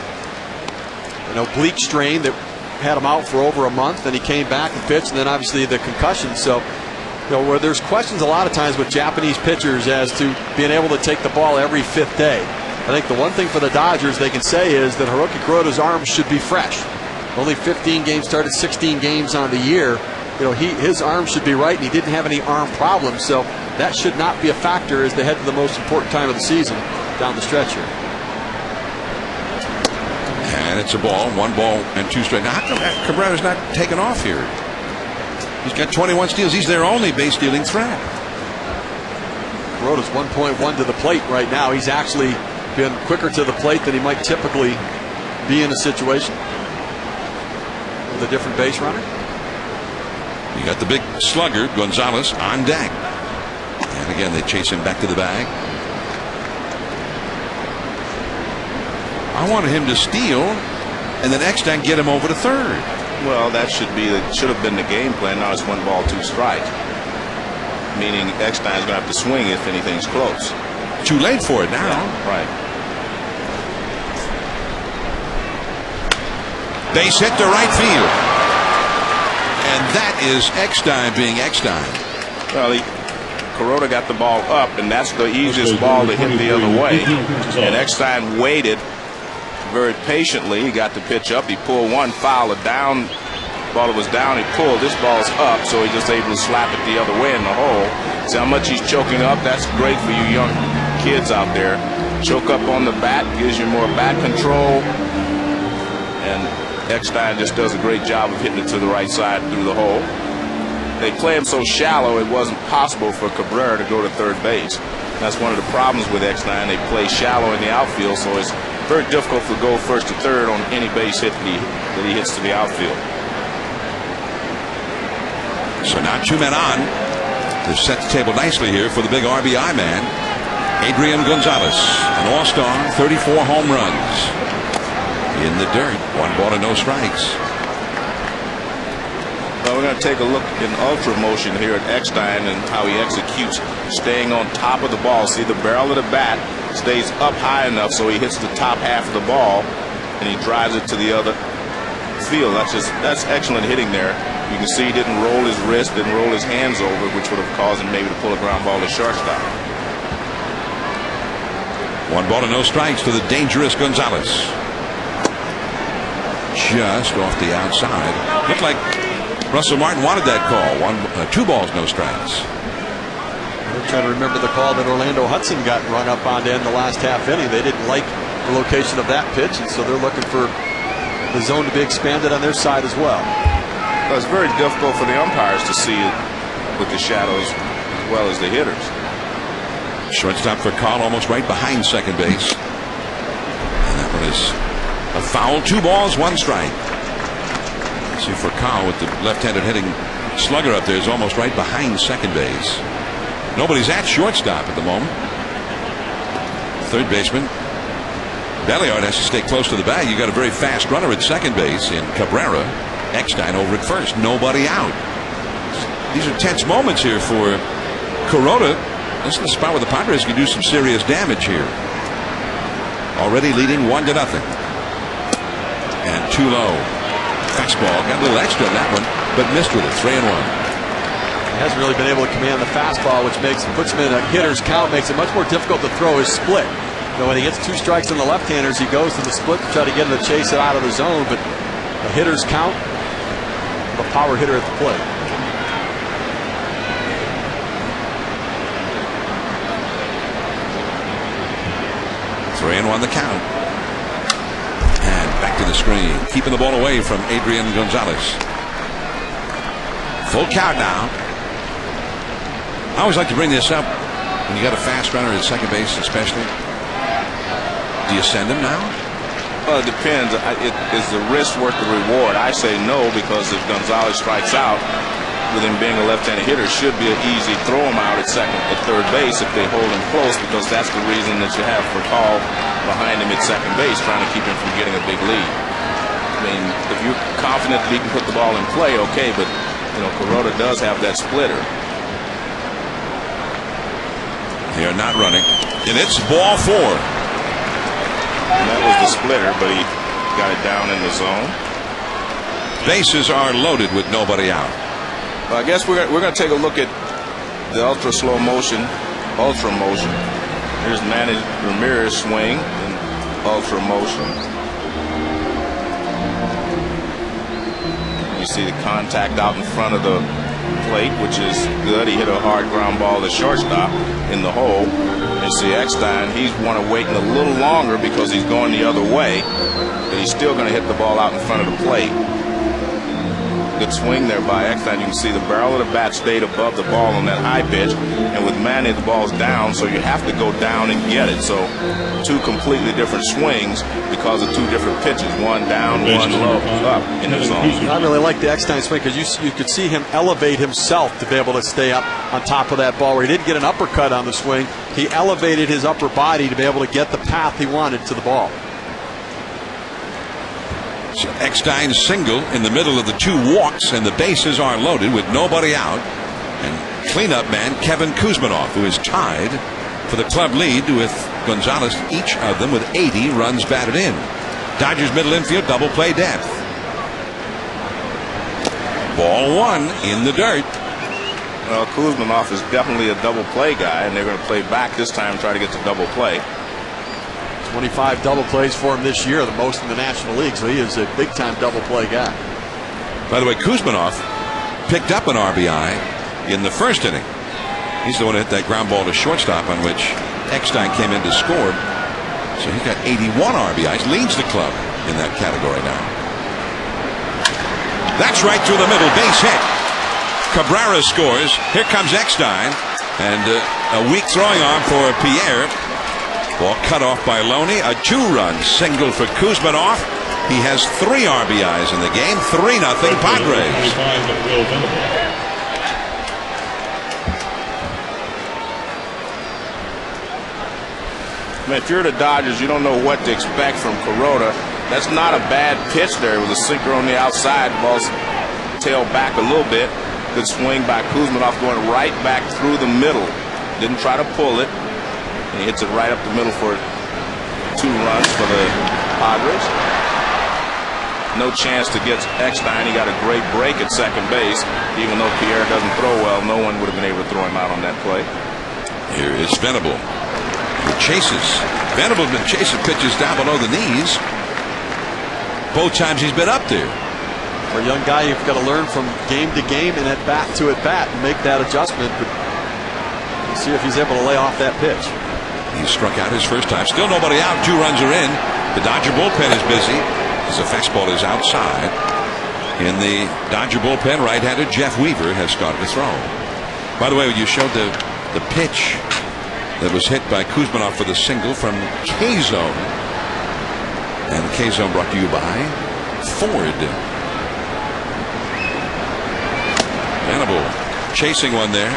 oblique strain that had him out for over a month. Then he came back and pitched, and then obviously the concussion. So, where there's questions a lot of times with Japanese pitchers as to being able to take the ball every 5th day. I think the one thing for the Dodgers they can say is that Hiroki Kuroda's arm should be fresh. Only 15 games started, 16 games on the year. His arm should be right, and he didn't have any arm problems. So that should not be a factor as they head to the most important time of the season down the stretch here. And it's a ball, 1 ball and 2 strikes. Now, how come Cabrera's not taken off here? He's got 21 steals. He's their only base stealing threat. Kuroda's 1.1 to the plate right now. He's actually been quicker to the plate than he might typically be in a situation with a different base runner. You got the big slugger, Gonzalez, on deck. And again, they chase him back to the bag. I wanted him to steal, and then Eckstein get him over to third. Well, that should have been the game plan. Now it's 1 ball, 2 strikes. Meaning Eckstein's going to have to swing if anything's close. Too late for it now. Yeah, right. Base hit to right field. And that is Eckstein being Eckstein. Well, Kuroda got the ball up, and that's the easiest ball to hit the other way. And Eckstein waited very patiently. He got the pitch up. He pulled one, fouled it down. Ball was down. He pulled. This ball's up, so he's just able to slap it the other way in the hole. See how much he's choking up? That's great for you young kids out there. Choke up on the bat, gives you more bat control. And Eckstein just does a great job of hitting it to the right side through the hole. They play him so shallow, it wasn't possible for Cabrera to go to third base. That's one of the problems with Eckstein. They play shallow in the outfield, so it's very difficult to go first to third on any base hit that he hits to the outfield. So now 2 men on. They've set the table nicely here for the big RBI man, Adrian Gonzalez, an all-star, 34 home runs. In the dirt, 1 ball and no strikes. Well, we're going to take a look in ultra motion here at Eckstein and how he executes, staying on top of the ball. See, the barrel of the bat stays up high enough so he hits the top half of the ball and he drives it to the other field. That's excellent hitting there. You can see he didn't roll his wrist, didn't roll his hands over, which would have caused him maybe to pull a ground ball to shortstop. 1 ball and no strikes to the dangerous Gonzalez. Just off the outside. Looked like Russell Martin wanted that call. 2 balls, no strikes. I'm trying to remember the call that Orlando Hudson got run up on to end the last half inning. They didn't like the location of that pitch, and so they're looking for the zone to be expanded on their side as well. Well, it's very difficult for the umpires to see it with the shadows as well as the hitters. Shortstop for Carl, almost right behind second base. And that one is a foul. 2 balls, 1 strike. See, for Carl with the left-handed hitting slugger up there is almost right behind second base. Nobody's at shortstop at the moment. Third baseman Belliard has to stay close to the bag. You got a very fast runner at second base in Cabrera. Eckstein over at first. Nobody out. These are tense moments here for Kuroda. This is the spot where the Padres can do some serious damage here. Already leading 1-0. And too low. Fastball. Got a little extra on that one, but missed with it. 3-1. He hasn't really been able to command the fastball, which puts him in a hitter's count, makes it much more difficult to throw his split. You know, when he gets 2 strikes on the left-handers, he goes to the split to try to get him to chase it out of the zone, but a hitter's count, the power hitter at the plate. Three and 1 the count. And back to the screen, keeping the ball away from Adrian Gonzalez. Full count now. I always like to bring this up when you got a fast runner at second base, especially. Do you send him now? Well, it depends. Is the risk worth the reward? I say no, because if Gonzalez strikes out, with him being a left-handed hitter, should be an easy throw him out at third base if they hold him close, because that's the reason that you have for Paul behind him at second base, trying to keep him from getting a big lead. I mean, if you're confident that he can put the ball in play, okay, but you know, Kuroda does have that splitter. They are not running, and it's ball 4. And that was the splitter, but he got it down in the zone. Bases are loaded with nobody out. Well, I guess we're going to take a look at the ultra motion. Here's Manny Ramirez swing in ultra motion. You see the contact out in front of the plate, which is good. He hit a hard ground ball to shortstop in the hole. You see Eckstein, he's want to wait a little longer because he's going the other way, but he's still going to hit the ball out in front of the plate. Good swing there by Eckstein. You can see the barrel of the bat stayed above the ball on that high pitch, and with Manny the ball's down, so you have to go down and get it. So 2 completely different swings because of 2 different pitches, one down, one low, up in the zone. I really like the Eckstein swing because you could see him elevate himself to be able to stay up on top of that ball, where he didn't get an uppercut on the swing. He elevated his upper body to be able to get the path he wanted to the ball. So Eckstein's single in the middle of the 2 walks, and the bases are loaded with nobody out. And cleanup man Kevin Kuzminoff, who is tied for the club lead with Gonzalez, each of them with 80 runs batted in. Dodgers middle infield double play depth. Ball one in the dirt. Well, Kuzminoff is definitely a double play guy, and they're going to play back this time and try to get to double play. 25 double plays for him this year, the most in the National League, so he is a big-time double play guy. By the way, Kuzminoff picked up an RBI in the first inning. He's the one who hit that ground ball to shortstop on which Eckstein came in to score. So he's got 81 RBIs, leads the club in that category now. That's right through the middle, base hit. Cabrera scores. Here comes Eckstein, and a weak throwing arm for Pierre. Ball cut off by Loney. A 2-run single for Kuzminoff. He has 3 RBIs in the game. 3-0 Padres. I mean, if you're the Dodgers, you don't know what to expect from Kuroda. That's not a bad pitch there. It was a sinker on the outside. Ball's tailed back a little bit. Good swing by Kuzminoff, going right back through the middle. Didn't try to pull it. And he hits it right up the middle for 2 runs for the Padres. No chance to get Eckstein. He got a great break at second base. Even though Pierre doesn't throw well, no one would have been able to throw him out on that play. Here is Venable. He chases. Venable's been chasing pitches down below the knees. Both times he's been up there. For a young guy, you've got to learn from game to game and at bat to at bat and make that adjustment. But we'll see if he's able to lay off that pitch. He struck out his first time. Still nobody out. 2 runs are in. The Dodger bullpen is busy as the fastball is outside. In the Dodger bullpen, right-hander Jeff Weaver has started to throw. By the way, you showed the pitch that was hit by Kuzminoff for the single from K-Zone. And K-Zone brought to you by Ford. Venable chasing one there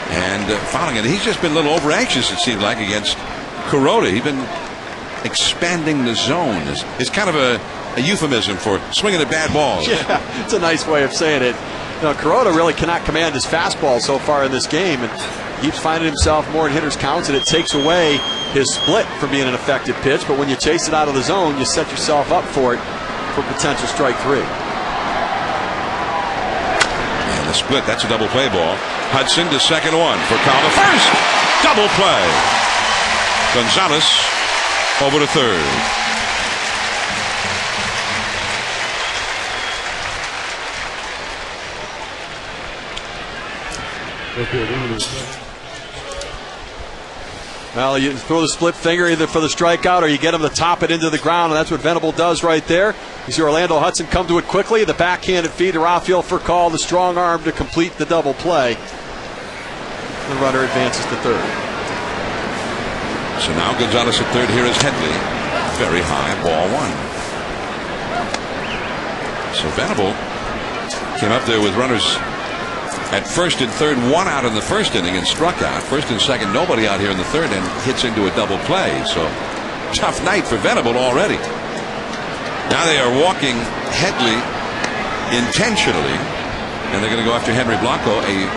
and fouling it. He's just been a little over anxious, it seemed like, against Kuroda. He's been expanding the zone. It's kind of a euphemism for swinging at bad balls. Yeah, it's a nice way of saying it. You know, Kuroda really cannot command his fastball so far in this game, and keeps finding himself more in hitters' counts, and it takes away his split from being an effective pitch. But when you chase it out of the zone, you set yourself up for it for potential strike 3. Split. That's a double play ball. Hudson to second, 1 for Kyle to first. Double play. Gonzalez over to third. Well, you throw the split finger either for the strikeout or you get him to top it into the ground, and that's what Venable does right there. You see Orlando Hudson come to it quickly. The backhanded feed to Outfield for call. The strong arm to complete the double play. The runner advances to third. So now Gonzalez at third. Here is Headley. Very high, ball 1. So Venable came up there with runners at first and third, 1 out in the first inning and struck out. First and second, nobody out here in the third, and hits into a double play. So tough night for Venable already. Now they are walking Headley intentionally, and they're going to go after Henry Blanco, a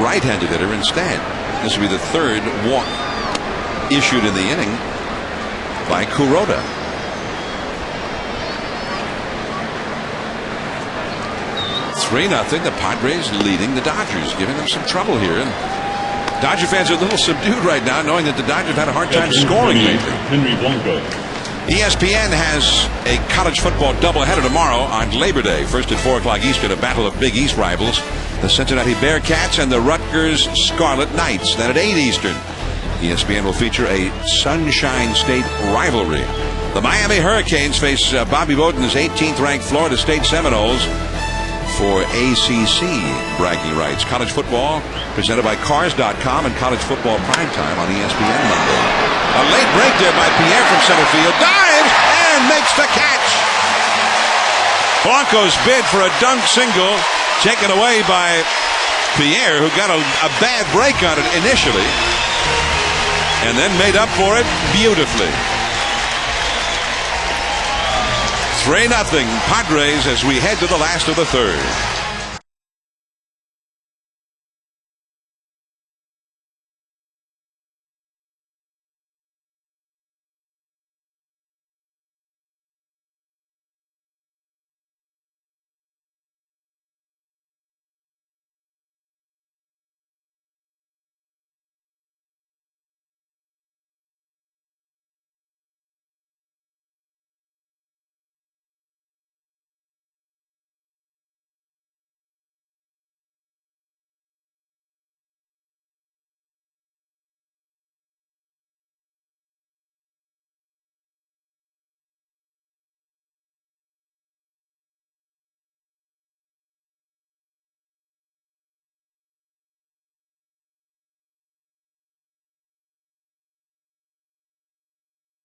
right-handed hitter, instead. This will be the 3rd walk issued in the inning by Kuroda. Three nothing. The Padres leading the Dodgers, giving them some trouble here. And Dodger fans are a little subdued right now, knowing that the Dodgers have had a hard time scoring lately. Henry Blanco. ESPN has a college football doubleheader tomorrow on Labor Day. First at 4 o'clock Eastern, a battle of Big East rivals, the Cincinnati Bearcats and the Rutgers Scarlet Knights. Then at 8 Eastern, ESPN will feature a Sunshine State rivalry. The Miami Hurricanes face Bobby Bowden's 18th ranked Florida State Seminoles for ACC bragging rights. College football presented by Cars.com and College Football Primetime on ESPN Monday. A late break there by Pierre from center field. Dives and makes the catch. Blanco's bid for a dunk single taken away by Pierre, who got a bad break on it initially and then made up for it beautifully. 3-0 Padres as we head to the last of the third.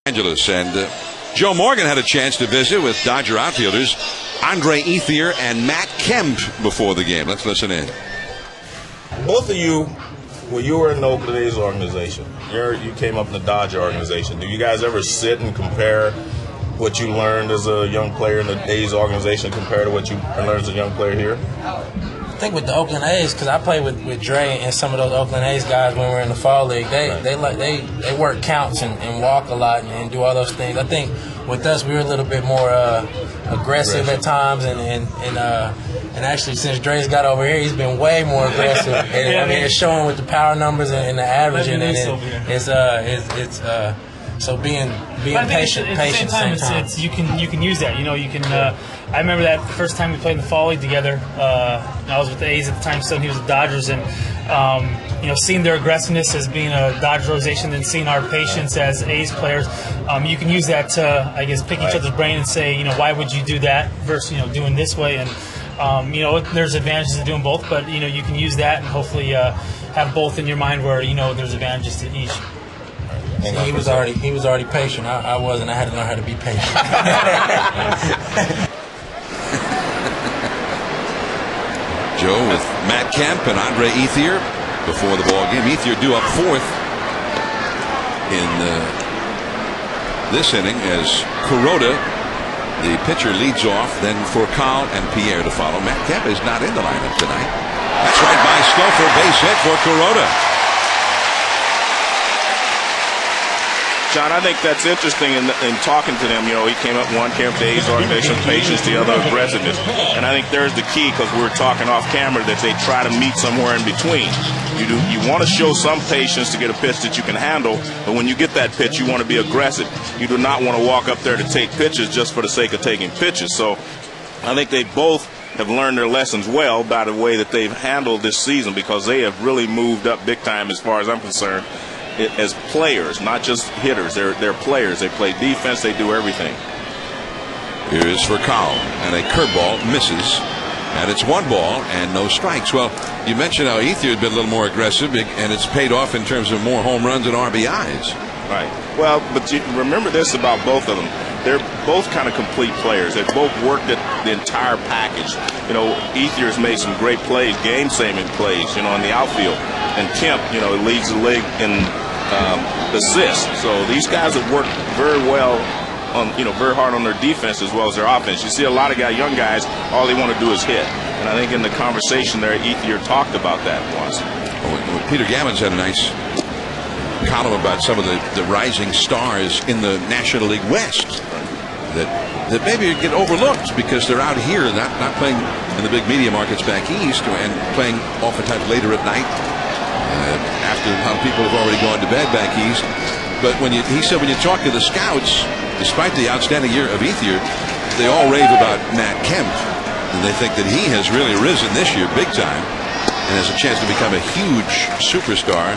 Angeles. And Joe Morgan had a chance to visit with Dodger outfielders Andre Ethier and Matt Kemp before the game. Let's listen in. Both of you, when you were in the Oakland A's organization, you came up in the Dodger organization. Do you guys ever sit and compare what you learned as a young player in the A's organization compared to what you learned as a young player here? I think with the Oakland A's, because I played with Dre and some of those Oakland A's guys when we were in the fall league. They work counts and walk a lot and do all those things. I think with us, we were a little bit more aggressive at times, and actually since Dre's got over here, he's been way more aggressive. And I mean, it's showing with the power numbers and the averaging, and it's so being patient. At the same time, it's you can use that. You know, you can. I remember that the first time we played in the fall league together. I was with the A's at the time, still he was with the Dodgers, and seeing their aggressiveness as being a Dodger organization, and seeing our patience as A's players, you can use that to, I guess, pick each other's brain and say, why would you do that versus doing this way, and there's advantages to doing both, but you can use that and hopefully have both in your mind where there's advantages to each. And he was already patient. I wasn't. I had to learn how to be patient. Joe with Matt Kemp and Andre Ethier before the ball game. Ethier due up fourth in this inning as Kuroda, the pitcher, leads off. Then Furcal and Pierre to follow. Matt Kemp is not in the lineup tonight. That's right by Stouffer, base hit for Kuroda. John, I think that's interesting in talking to them. He came up one camp, the A's organization, patience, the other aggressiveness. And I think there's the key, because we were talking off camera, that they try to meet somewhere in between. You want to show some patience to get a pitch that you can handle, but when you get that pitch, you want to be aggressive. You do not want to walk up there to take pitches just for the sake of taking pitches. So I think they both have learned their lessons well by the way that they've handled this season, because they have really moved up big time as far as I'm concerned. As players, not just hitters. They're players. They play defense. They do everything. Here is Furcal, and a curveball misses, and it's 1 ball and no strikes. Well, you mentioned how Ethier has been a little more aggressive, and it's paid off in terms of more home runs and RBIs. Right. Well, but you remember this about both of them. They're both kind of complete players. They've both worked at the entire package. Ethier's made some great plays, game-saving plays, in the outfield. And Kemp, leads the league in assists. So these guys have worked very well on, very hard on their defense as well as their offense. You see a lot of young guys, all they want to do is hit. And I think in the conversation there, Ethier talked about that once. Well, Peter Gammons had a nice column about some of the rising stars in the National League West that maybe get overlooked because they're out here, not playing in the big media markets back east, and playing oftentimes later at night after how people have already gone to bed back east. But he said when you talk to the scouts, despite the outstanding year of Ethier, they all rave about Matt Kemp, and they think that he has really risen this year big time and has a chance to become a huge superstar.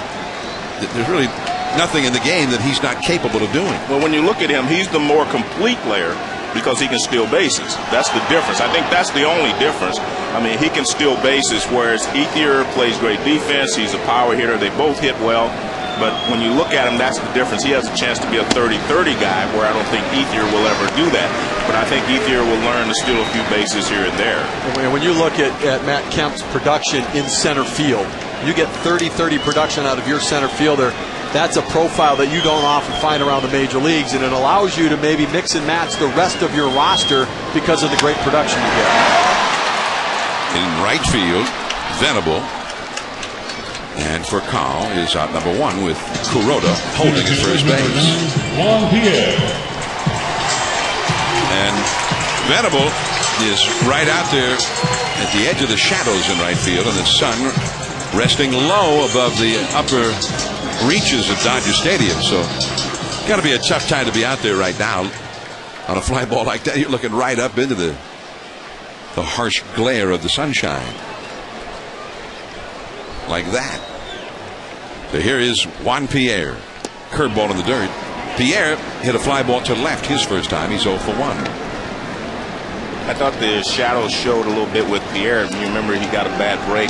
There's really nothing in the game that he's not capable of doing. Well, when you look at him, he's the more complete player because he can steal bases. That's the difference. I think that's the only difference. I mean, he can steal bases, whereas Ethier plays great defense. He's a power hitter. They both hit well. But when you look at him, that's the difference. He has a chance to be a 30-30 guy, where I don't think Ethier will ever do that. But I think Ethier will learn to steal a few bases here and there. And when you look at Matt Kemp's production in center field, you get 30-30 production out of your center fielder. That's a profile that you don't often find around the major leagues, and it allows you to maybe mix and match the rest of your roster because of the great production you get. In right field, Venable. And Furcal is out number 1 with Kuroda holding at first base. And Venable is right out there at the edge of the shadows in right field, and the sun resting low above the upper reaches of Dodger Stadium. So got to be a tough time to be out there right now on a fly ball like that. You're looking right up into the harsh glare of the sunshine like that. So here is Juan Pierre. Curveball in the dirt. Pierre hit a fly ball to left his first time. He's 0 for 1. I thought the shadows showed a little bit with Pierre. You remember he got a bad break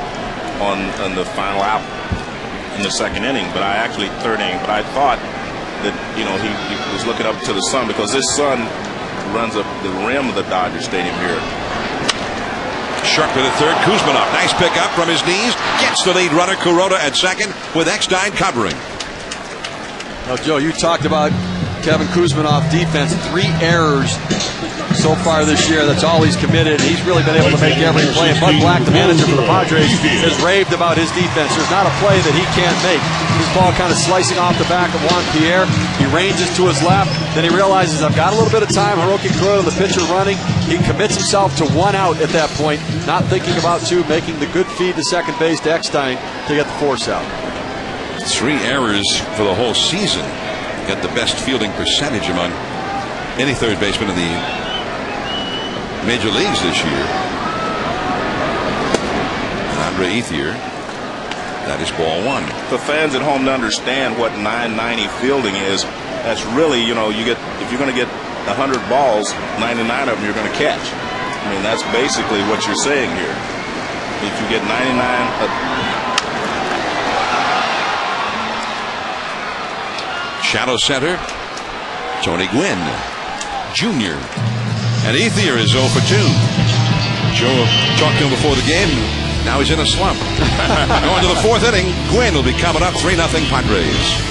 on the final out in the second inning, but third inning. But I thought that he He's looking up to the sun because this sun runs up the rim of the Dodger Stadium here. Sharp at the third. Kuzminov, nice pickup from his knees. Gets the lead runner. Kuroda at second with Eckstein covering. Now, Joe, you talked about Kevin Kuzminov defense. 3 errors so far this year. That's all he's committed. He's really been able to make every play. And Bud Black, the manager for the Padres, has raved about his defense. There's not a play that he can't make. This ball kind of slicing off the back of Juan Pierre. He ranges to his left. Then he realizes, I've got a little bit of time. Hiroki Kuroda, the pitcher, running. He commits himself to 1 out at that point, not thinking about 2, making the good feed to second base to Eckstein to get the force out. 3 errors for the whole season. Got the best fielding percentage among any third baseman in the major leagues this year. And Andre Ethier, that is ball 1. For fans at home to understand what 990 fielding is, that's really, you get, if you're going to get 100 balls, 99 of them you're going to catch. I mean, that's basically what you're saying here. If you get 99. Shadow center, Tony Gwynn Jr. And Ethier is 0 for 2. Joe talked to him before the game. Now he's in a slump. Going to the 4th inning. Gwynn will be coming up. 3-0 Padres.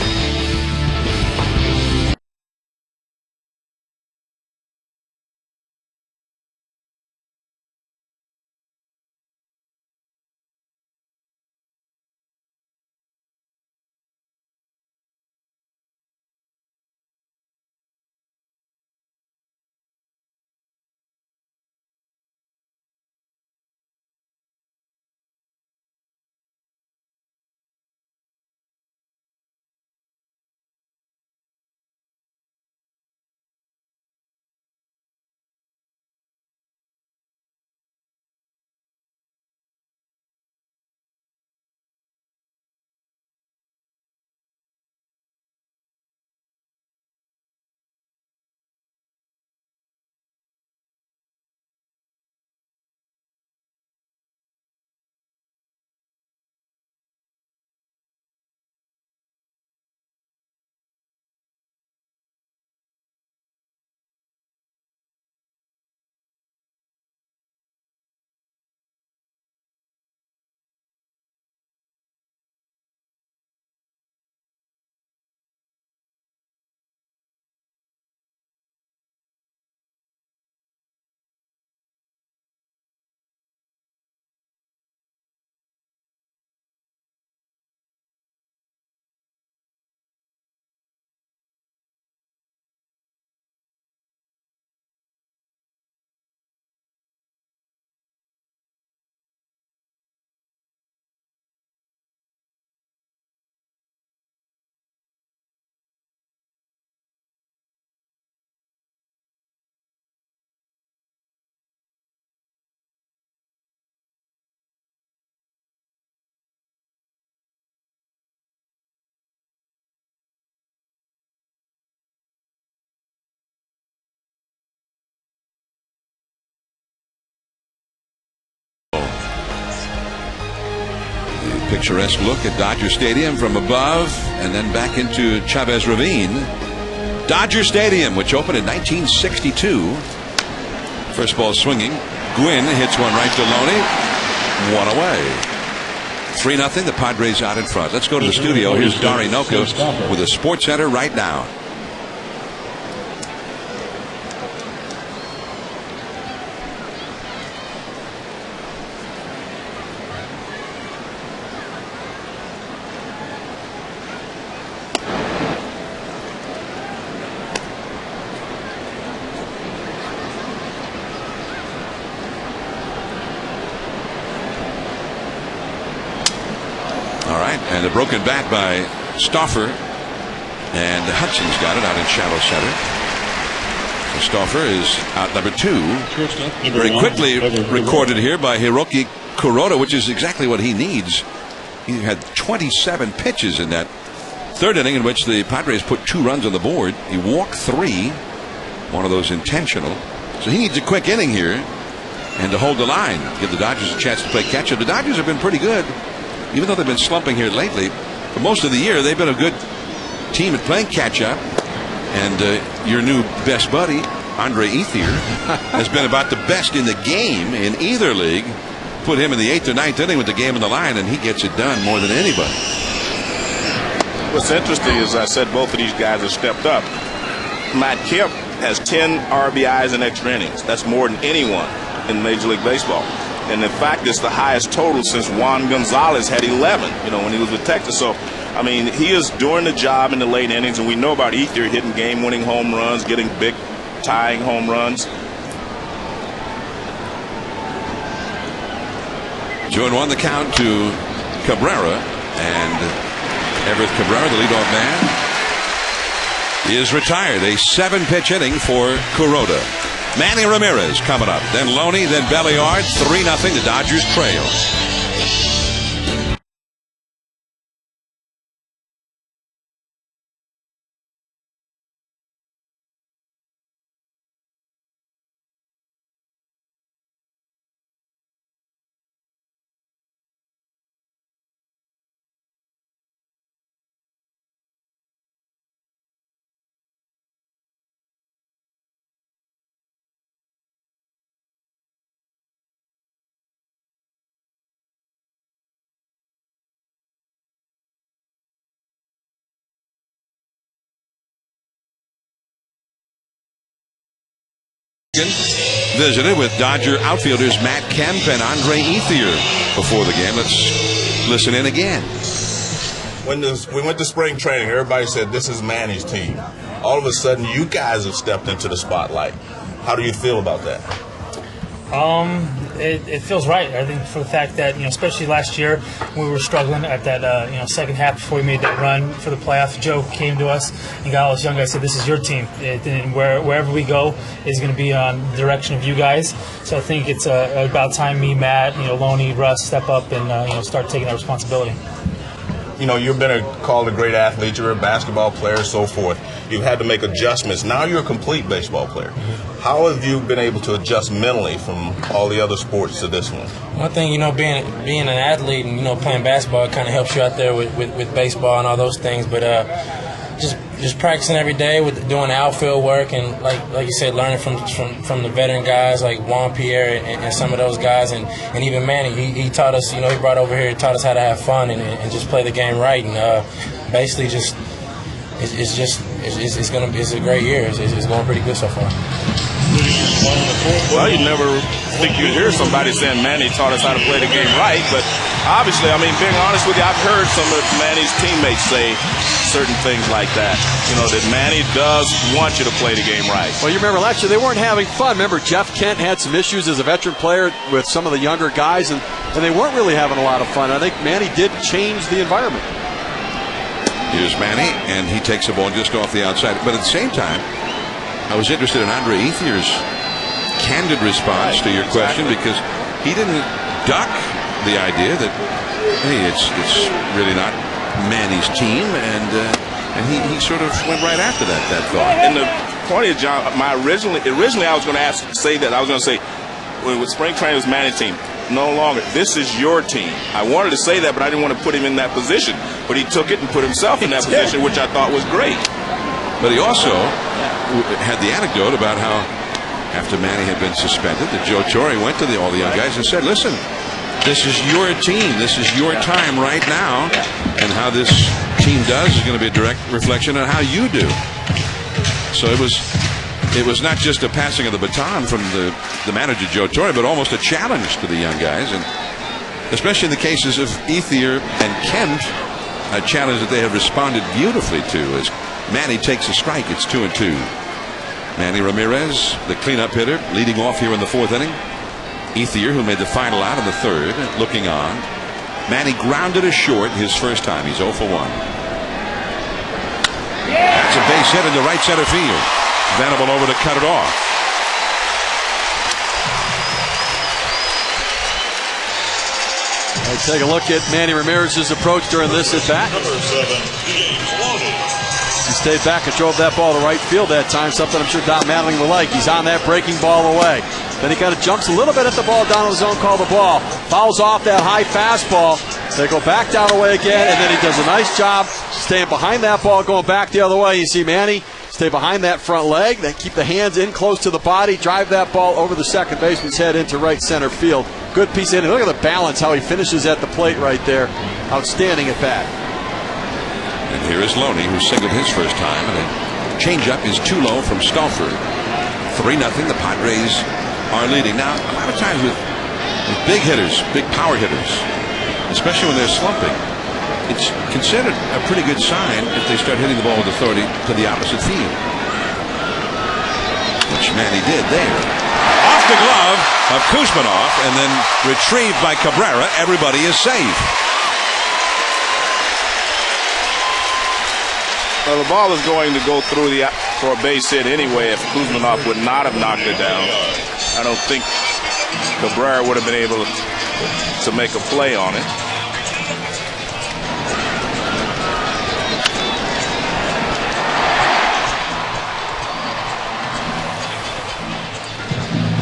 Picturesque look at Dodger Stadium from above and then back into Chavez Ravine. Dodger Stadium, which opened in 1962. First ball swinging. Gwynn hits one right to Loney. 1 away. 3-0. The Padres out in front. Let's go to the studio. Here's Dari Noka with the Sports Center right now. And a broken bat by Stauffer, and Hudson's got it out in shallow center. So Stauffer is out number 2. Very quickly recorded here by Hiroki Kuroda, which is exactly what he needs. He had 27 pitches in that 3rd inning in which the Padres put 2 runs on the board. He walked 3, one of those intentional. So he needs a quick inning here and to hold the line, give the Dodgers a chance to play catch up. The Dodgers have been pretty good. Even though they've been slumping here lately, for most of the year, they've been a good team at playing catch-up. And your new best buddy, Andre Ethier, has been about the best in the game in either league. Put him in the 8th or 9th inning with the game on the line, and he gets it done more than anybody. What's interesting is I said both of these guys have stepped up. Matt Kemp has 10 RBIs in extra innings. That's more than anyone in Major League Baseball. And in fact, it's the highest total since Juan Gonzalez had 11, when he was with Texas. So, I mean, he is doing the job in the late innings, and we know about Ethier hitting game-winning home runs, getting big tying home runs. 2-1 the count to Cabrera, and Everett Cabrera, the leadoff man, is retired. A 7-pitch inning for Kuroda. Manny Ramirez coming up. Then Loney, then Belliard. 3-0. The Dodgers trail. Visited with Dodger outfielders Matt Kemp and Andre Ethier before the game. Let's listen in again. When we went to spring training, everybody said this is Manny's team. All of a sudden, you guys have stepped into the spotlight. How do you feel about that? It feels right. I think for the fact that, especially last year when we were struggling at that, second half before we made that run for the playoffs, Joe came to us and got all us young guys, said, this is your team. And wherever we go is going to be on the direction of you guys. So I think it's about time me, Matt, Loney, Russ step up and, start taking that responsibility. You've been called a great athlete. You're a basketball player, so forth. You've had to make adjustments. Now you're a complete baseball player. How have you been able to adjust mentally from all the other sports to this one? One thing, being an athlete and, playing basketball kind of helps you out there with baseball and all those things. But just practicing every day with doing outfield work and, like you said, learning from the veteran guys like Juan Pierre and some of those guys. And even Manny, he taught us, he brought over here, he taught us how to have fun and just play the game right. And basically just it's a great year. It's going pretty good so far. Well, you never think you'd hear somebody saying Manny taught us how to play the game right, but obviously, being honest with you, I've heard some of Manny's teammates say certain things like that. That Manny does want you to play the game right. Well, you remember last year they weren't having fun. Remember, Jeff Kent had some issues as a veteran player with some of the younger guys, and they weren't really having a lot of fun. I think Manny did change the environment. Here's Manny, and he takes the ball just off the outside. But at the same time, I was interested in Andre Ethier's candid response to your question, because he didn't duck the idea that, hey, it's really not Manny's team, and he sort of went right after that thought. And the point is, John, originally I was going to say when spring training was Manny's team. No longer. This is your team. I wanted to say that, but I didn't want to put him in that position. But he took it and put himself in that position, which I thought was great. But he also had the anecdote about how after Manny had been suspended, that Joe Torre went to all the young guys and said, listen, this is your team. This is your time right now. And how this team does is going to be a direct reflection on how you do. So it was not just a passing of the baton from the manager, Joe Torre, but almost a challenge to the young guys. And especially in the cases of Ethier and Kemp, a challenge that they have responded beautifully to. As Manny takes a strike, it's 2-2. Manny Ramirez, the cleanup hitter, leading off here in the 4th inning. Ethier, who made the final out in the 3rd, looking on. Manny grounded a short his first time. He's 0 for 1. That's a base hit into right center field. Venable over to cut it off. Let's take a look at Manny Ramirez's approach during this at bat. He stayed back and drove that ball to right field that time, something I'm sure Don Mattingly will like. He's on that breaking ball away. Then he kind of jumps a little bit at the ball down in the zone, call the ball. Fouls off that high fastball. They go back down away again, and then he does a nice job staying behind that ball, going back the other way. You see Manny Stay behind that front leg. Then keep the hands in close to the body. Drive that ball over the second baseman's head into right center field. Good piece in. Look at the balance, how he finishes at the plate right there. Outstanding at bat. And here is Loney, who singled his first time. And a changeup is too low from Stauffer. 3-0. The Padres are leading. Now, a lot of times with big hitters, big power hitters, especially when they're slumping, it's considered a pretty good sign if they start hitting the ball with authority to the opposite field. Which Manny did there. Off the glove of Kuzminoff and then retrieved by Cabrera. Everybody is safe. Well, the ball is going to go through for a base hit anyway if Kuzminoff would not have knocked it down. I don't think Cabrera would have been able to make a play on it.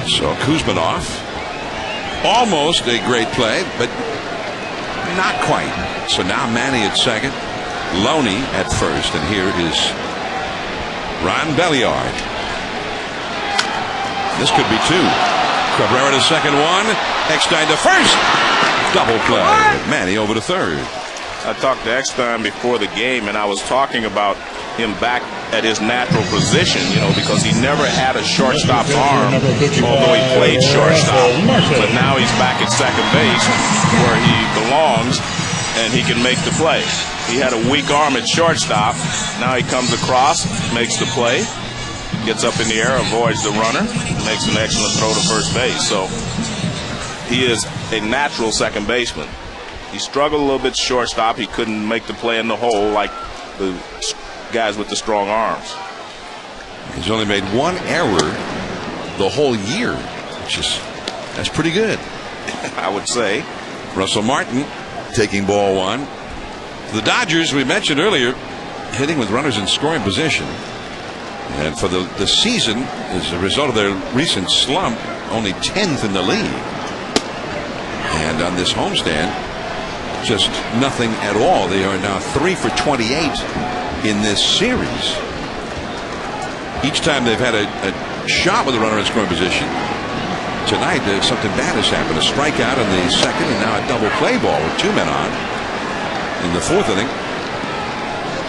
So Kuzminoff, almost a great play, but not quite. So now Manny at second, Loney at first, and here is Ron Belliard. This could be two. Cabrera to second one, Eckstein to first. Double play. Manny over to third. I talked to Eckstein before the game, and I was talking about him back at his natural position, because he never had a shortstop's arm, although he played shortstop. But now he's back at second base where he belongs, and he can make the play. He had a weak arm at shortstop. Now he comes across, makes the play, gets up in the air, avoids the runner, makes an excellent throw to first base. So he is a natural second baseman. He struggled a little bit shortstop. He couldn't make the play in the hole like the guys with the strong arms. He's only made one error the whole year, that's pretty good. I would say. Russell Martin taking ball one. The Dodgers, we mentioned earlier, hitting with runners in scoring position. And for the season, as a result of their recent slump, only 10th in the league. And on this homestand, just nothing at all. They are now 3 for 28 in this series. Each time they've had a shot with a runner in scoring position. Tonight, something bad has happened. A strikeout in the second, and now a double play ball with 2 men on in the 4th inning.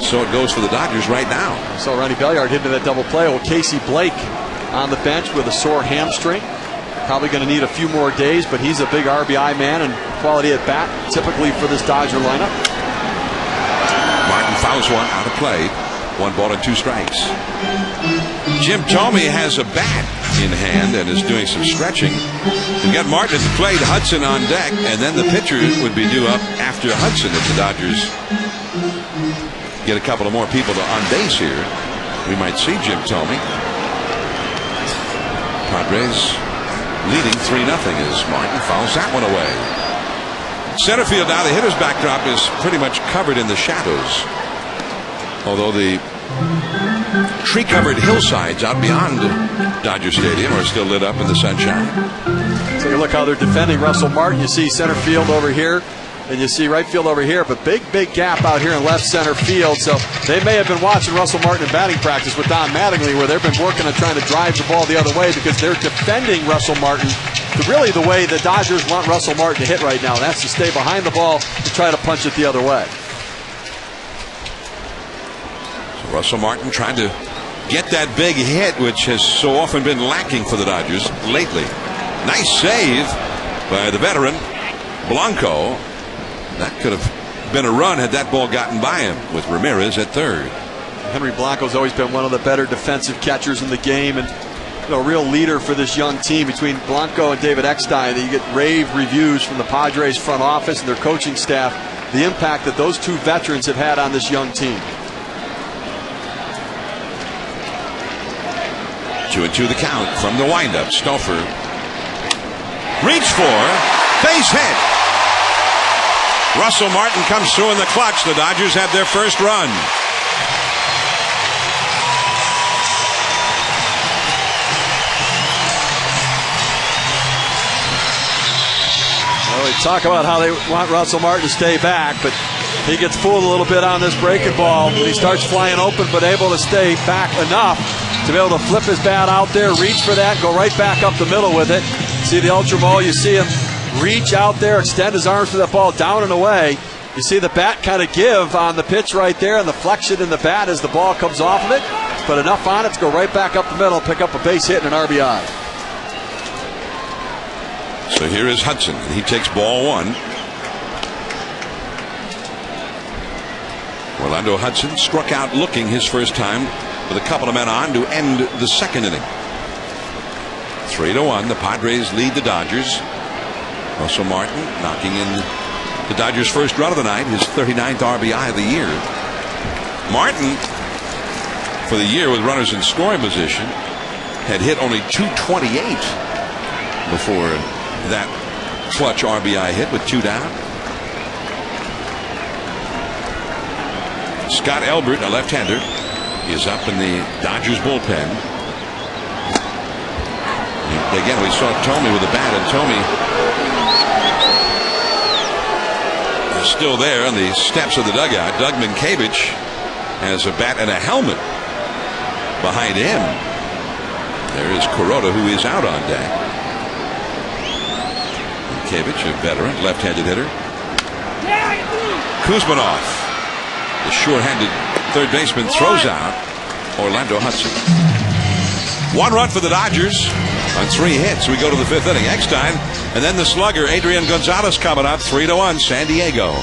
So it goes for the Dodgers right now. So Ronnie Belliard hitting that double play. Well, Casey Blake on the bench with a sore hamstring. Probably going to need a few more days, but he's a big RBI man and quality at bat, typically for this Dodger lineup. Martin fouls one out of play. 1 ball and 2 strikes. Jim Thome has a bat in hand and is doing some stretching. We've got Martin at the plate, Hudson on deck, and then the pitcher would be due up after Hudson if the Dodgers get a couple of more people on base here. We might see Jim Thome. Padres leading 3-0 as Martin fouls that one away. Center field now, the hitter's backdrop is pretty much covered in the shadows. Although the tree-covered hillsides out beyond Dodger Stadium are still lit up in the sunshine. Take a look how they're defending Russell Martin. You see center field over here, and you see right field over here, but big gap out here in left center field. So they may have been watching Russell Martin in batting practice with Don Mattingly, where they've been working on trying to drive the ball the other way because they're defending Russell Martin really the way the Dodgers want Russell Martin to hit right now. And that's to stay behind the ball to try to punch it the other way. So Russell Martin trying to get that big hit, which has so often been lacking for the Dodgers lately. Nice save by the veteran Blanco. That could have been a run had that ball gotten by him with Ramirez at third. Henry Blanco's always been one of the better defensive catchers in the game, and a real leader for this young team. Between Blanco and David Eckstein, you get rave reviews from the Padres front office and their coaching staff, the impact that those two veterans have had on this young team. 2-2 the count from the windup. Stauffer reach for base hit. Russell Martin comes through in the clutch. The Dodgers have their first run. Well, we talk about how they want Russell Martin to stay back, but He gets fooled a little bit on this breaking ball. He starts flying open, but able to stay back enough to be able to flip his bat out there, reach for that, go right back up the middle with it. See the ultra ball, you see him reach out there, extend his arms for that ball down and away. You see the bat kind of give on the pitch right there, and the flexion in the bat as the ball comes off of it, but enough on it to go right back up the middle, pick up a base hit and an RBI. So here is Hudson, and he takes ball one. Orlando Hudson struck out looking his first time with a couple of men on to end the second inning. 3-1, the Padres lead the Dodgers. Russell Martin knocking in the Dodgers' first run of the night, his 39th RBI of the year. Martin, for the year with runners in scoring position, had hit only .228 before that clutch RBI hit with 2 down. Scott Elbert, a left-hander, is up in the Dodgers bullpen. Again, we saw Tomey with the bat, and Tomey is still there on the steps of the dugout. Doug Minkiewicz has a bat and a helmet behind him. There is Kuroda, who is out on deck. Minkiewicz, a veteran, left-handed hitter. Kuzmanov, the sure-handed third baseman, throws out Orlando Hudson. 1 run for the Dodgers on 3 hits. We go to the 5th inning. Eckstein, and then the slugger Adrian Gonzalez coming up. 3-1 San Diego.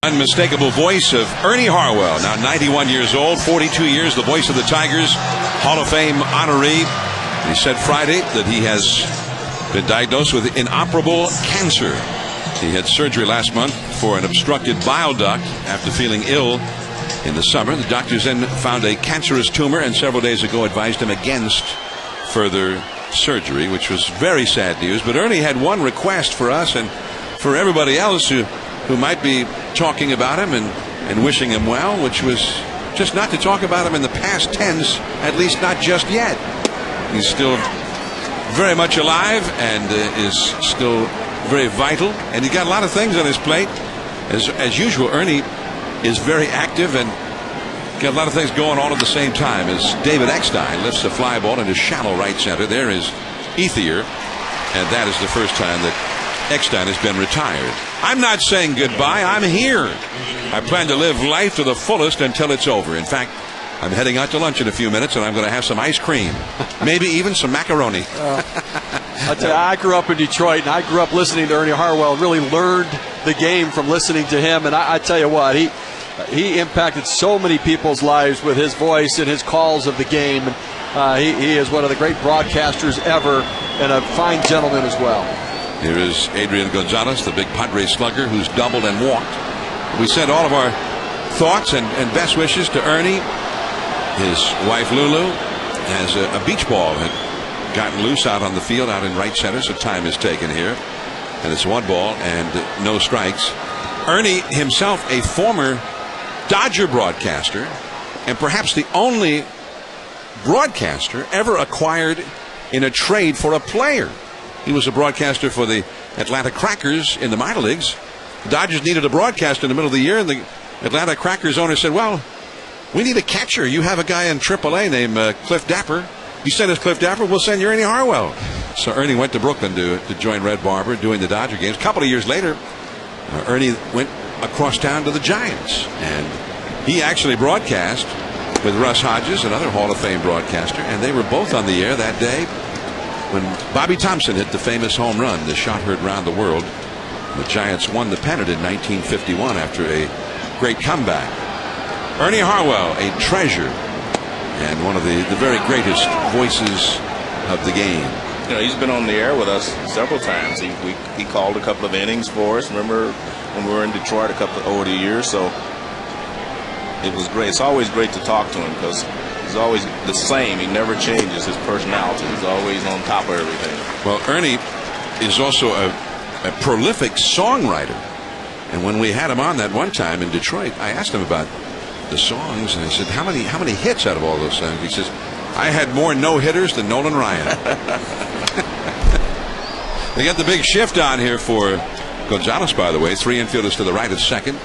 Unmistakable voice of Ernie Harwell, now 91 years old, 42 years, the voice of the Tigers, Hall of Fame honoree. He said Friday that he has been diagnosed with inoperable cancer. He had surgery last month for an obstructed bile duct after feeling ill in the summer. The doctors then found a cancerous tumor and several days ago advised him against further surgery, which was very sad news. But Ernie had one request for us and for everybody else who might be talking about him and wishing him well, which was just not to talk about him in the past tense, at least not just yet. He's still very much alive and is still very vital, and he's got a lot of things on his plate. As usual, Ernie is very active and got a lot of things going on at the same time. As David Eckstein lifts the fly ball into shallow right center, there is Ethier, and that is the first time that Eckstein has been retired. I'm not saying goodbye. I'm here. I plan to live life to the fullest until it's over. In fact, I'm heading out to lunch in a few minutes, and I'm going to have some ice cream, maybe even some macaroni. I I tell you, I grew up in Detroit, and I grew up listening to Ernie Harwell. Really learned the game from listening to him. And I tell you what, he impacted so many people's lives with his voice and his calls of the game. And he is one of the great broadcasters ever, and a fine gentleman as well. Here is Adrian Gonzalez, the big Padres slugger who's doubled and walked. We sent all of our thoughts and best wishes to Ernie. His wife Lulu has a beach ball had gotten loose out on the field out in right center, so time is taken here, and it's 1 ball and no strikes. Ernie himself, a former Dodger broadcaster, and perhaps the only broadcaster ever acquired in a trade for a player. He was a broadcaster for the Atlanta Crackers in the minor leagues. The Dodgers needed a broadcaster in the middle of the year, and the Atlanta Crackers owner said, well, we need a catcher. You have a guy in AAA named Cliff Dapper. You send us Cliff Dapper, we'll send you Ernie Harwell. So Ernie went to Brooklyn to join Red Barber doing the Dodger games. A couple of years later, Ernie went across town to the Giants, and he actually broadcast with Russ Hodges, another Hall of Fame broadcaster, and they were both on the air that day when Bobby Thompson hit the famous home run, the shot heard around the world. The Giants won the pennant in 1951 after a great comeback. Ernie Harwell, a treasure and one of the very greatest voices of the game. You know, he's been on the air with us several times. He called a couple of innings for us. Remember when we were in Detroit over the years? So it was great. It's always great to talk to him because he's always the same. He never changes his personality. He's always on top of everything. Well, Ernie is also a prolific songwriter. And when we had him on that one time in Detroit, I asked him about the songs, and I said, how many hits out of all those songs? He says, I had more no-hitters than Nolan Ryan. They got the big shift on here for Gonzalez, by the way. 3 infielders to the right at second,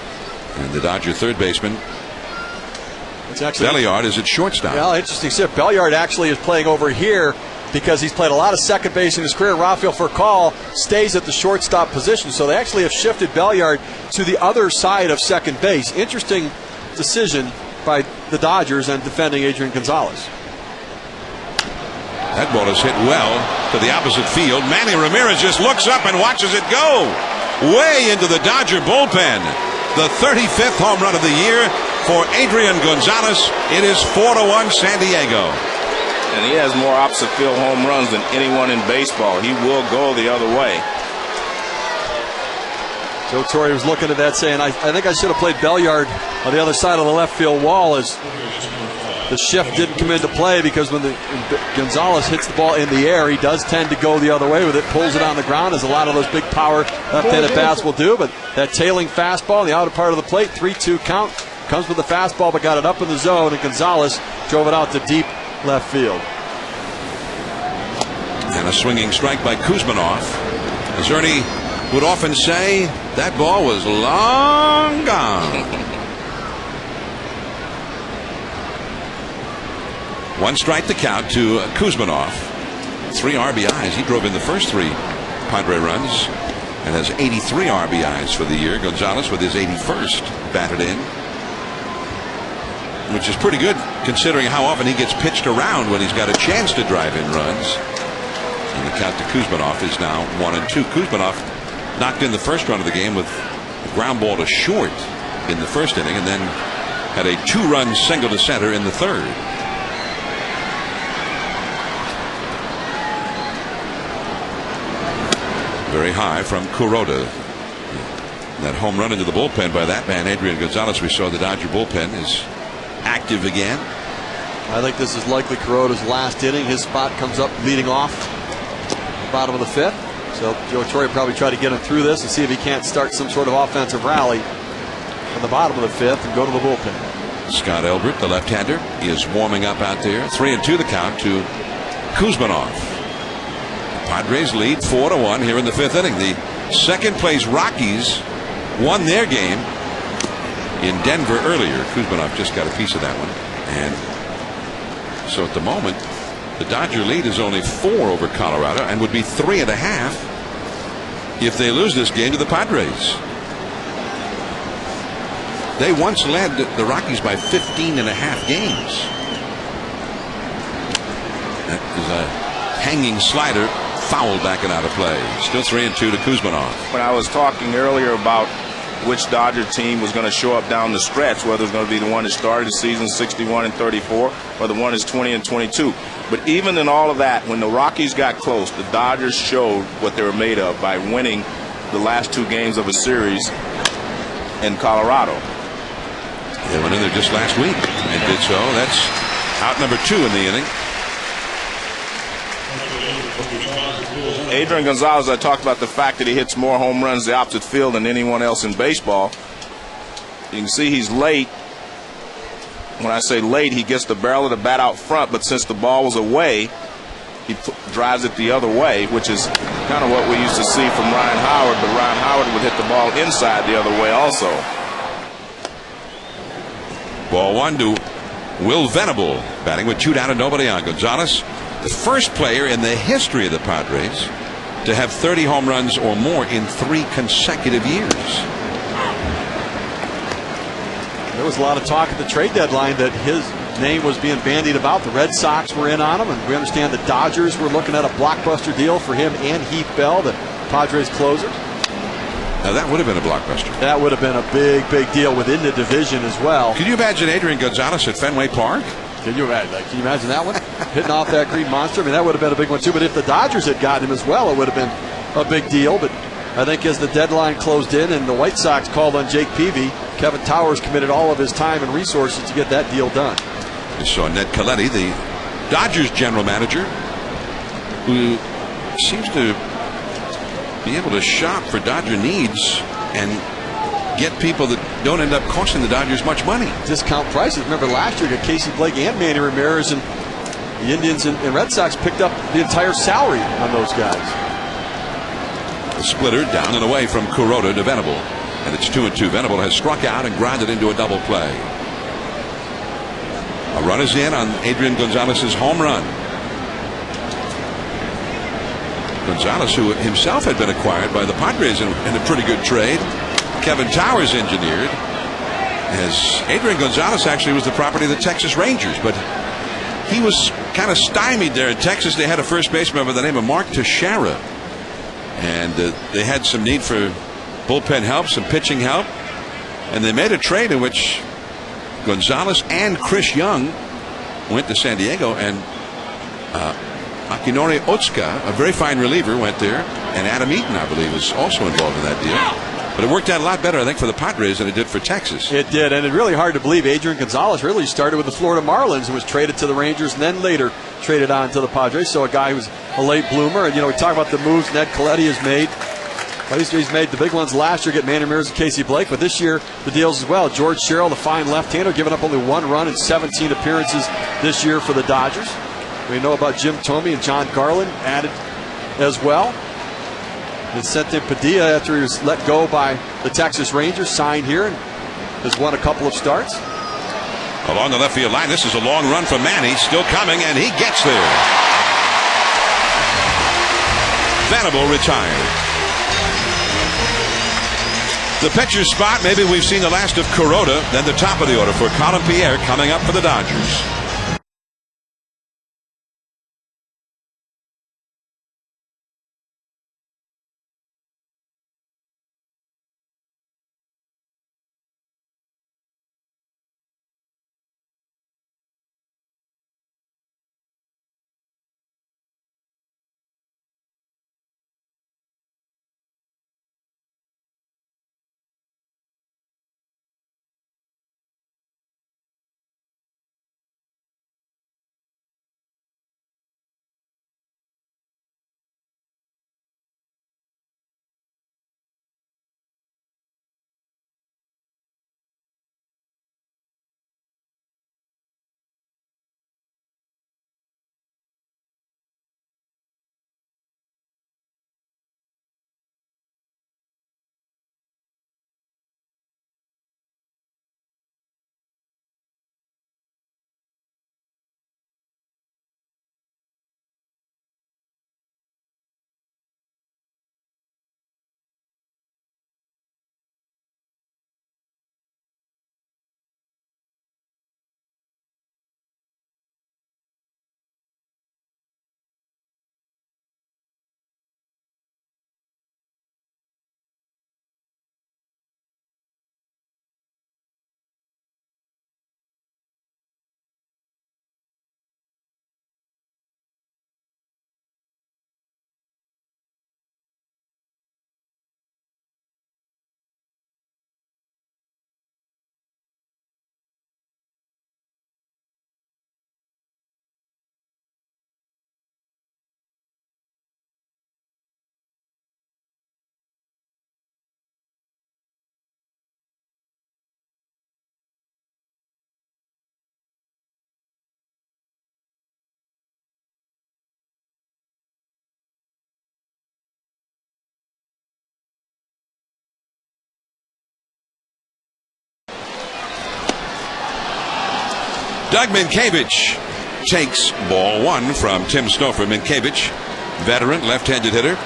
and the Dodger third baseman Belliard is at shortstop. Well, interesting. Belliard actually is playing over here because he's played a lot of second base in his career. Rafael Furcal stays at the shortstop position, so they actually have shifted Belliard to the other side of second base. Interesting decision by the Dodgers and defending Adrian Gonzalez. That ball is hit well to the opposite field. Manny Ramirez just looks up and watches it go way into the Dodger bullpen. The 35th home run of the year for Adrian Gonzalez. It is 4-1 San Diego. And he has more opposite field home runs than anyone in baseball. He will go the other way. Joe Torre was looking at that saying, I think I should have played Belliard on the other side of the left field wall, as the shift didn't come into play, because when Gonzalez hits the ball in the air, he does tend to go the other way with it, pulls it on the ground, as a lot of those big power left-handed bats will do. But that tailing fastball in the outer part of the plate, 3-2 count, comes with the fastball, but got it up in the zone, and Gonzalez drove it out to deep left field. And a swinging strike by Kuzminoff. As Ernie would often say, that ball was long gone. 1 strike to count to Kuzminoff. 3 RBIs. He drove in the first 3 Padre runs and has 83 RBIs for the year. Gonzalez with his 81st batted in, which is pretty good considering how often he gets pitched around when he's got a chance to drive in runs. And the count to Kuzminoff is now 1-2. Kuzminoff knocked in the first run of the game with a ground ball to short in the first inning, and then had a 2-run single to center in the third. Very high from Kuroda. That home run into the bullpen by that man, Adrian Gonzalez. We saw the Dodger bullpen is active again. I think this is likely Kuroda's last inning. His spot comes up leading off the bottom of the 5th. So Joe Torre probably try to get him through this and see if he can't start some sort of offensive rally from the bottom of the 5th and go to the bullpen. Scott Elbert, the left-hander, is warming up out there. 3-2 the count to Kuzminoff. The Padres lead 4-1 here in the 5th inning. The second place Rockies won their game in Denver earlier. Kuzminoff just got a piece of that one. And so at the moment, the Dodger lead is only 4 over Colorado, and would be 3.5 if they lose this game to the Padres. They once led the Rockies by 15.5 games. That is a hanging slider fouled back and out of play. Still 3-2 to Kuzmanov. When I was talking earlier about which Dodger team was going to show up down the stretch, whether it's going to be the one that started the season 61-34 or the one that's 20-22. But even in all of that, when the Rockies got close, the Dodgers showed what they were made of by winning the last 2 games of a series in Colorado. They went in there just last week and did so. That's out number 2 in the inning. Adrian Gonzalez, I talked about the fact that he hits more home runs the opposite field than anyone else in baseball. You can see he's late. When I say late, he gets the barrel of the bat out front, but since the ball was away, he drives it the other way, which is kind of what we used to see from Ryan Howard, but Ryan Howard would hit the ball inside the other way also. Ball 1 to Will Venable, batting with 2 down and nobody on. Gonzalez, the first player in the history of the Padres to have 30 home runs or more in 3 consecutive years. There was a lot of talk at the trade deadline that his name was being bandied about. The Red Sox were in on him, and we understand the Dodgers were looking at a blockbuster deal for him and Heath Bell, the Padres closer. Now that would have been a blockbuster. That would have been a big deal within the division as well. Can you imagine Adrian Gonzalez at Fenway Park? Can you imagine that one? Hitting off that green monster. I mean, that would have been a big one too. But if the Dodgers had gotten him as well, it would have been a big deal. But I think as the deadline closed in and the White Sox called on Jake Peavy, Kevin Towers committed all of his time and resources to get that deal done. We saw Ned Colletti, the Dodgers general manager, who seems to be able to shop for Dodger needs and get people that don't end up costing the Dodgers much money. Discount prices. Remember last year, you got Casey Blake and Manny Ramirez, and the Indians and Red Sox picked up the entire salary on those guys. The splitter down and away from Kuroda to Venable. And it's 2-2. Venable has struck out and grounded into a double play. A run is in on Adrian Gonzalez's home run. Gonzalez, who himself had been acquired by the Padres in a pretty good trade. Kevin Towers engineered, as Adrian Gonzalez actually was the property of the Texas Rangers, but he was kind of stymied there in Texas. They had a first baseman by the name of Mark Teixeira, and they had some need for bullpen help, some pitching help, and they made a trade in which Gonzalez and Chris Young went to San Diego, and Akinori Otsuka, a very fine reliever, went there, and Adam Eaton, I believe, was also involved in that deal. But it worked out a lot better, I think, for the Padres than it did for Texas. It did, and it's really hard to believe Adrian Gonzalez really started with the Florida Marlins and was traded to the Rangers and then later traded on to the Padres. So a guy who's a late bloomer. And, we talk about the moves Ned Colletti has made. Well, he's made the big ones last year, getting Manny Ramirez and Casey Blake, but this year the deals as well. George Sherrill, the fine left-hander, giving up only 1 run in 17 appearances this year for the Dodgers. We know about Jim Thome and John Garland added as well. And sent in Padilla after he was let go by the Texas Rangers, signed here and has won a couple of starts. Along the left field line, this is a long run from Manny, still coming, and he gets there. Venable retired. The pitcher's spot, maybe we've seen the last of Kuroda, then the top of the order for Colin Pierre coming up for the Dodgers. Doug Minkiewicz takes ball one from Tim Stouffer. Minkiewicz, veteran left-handed hitter,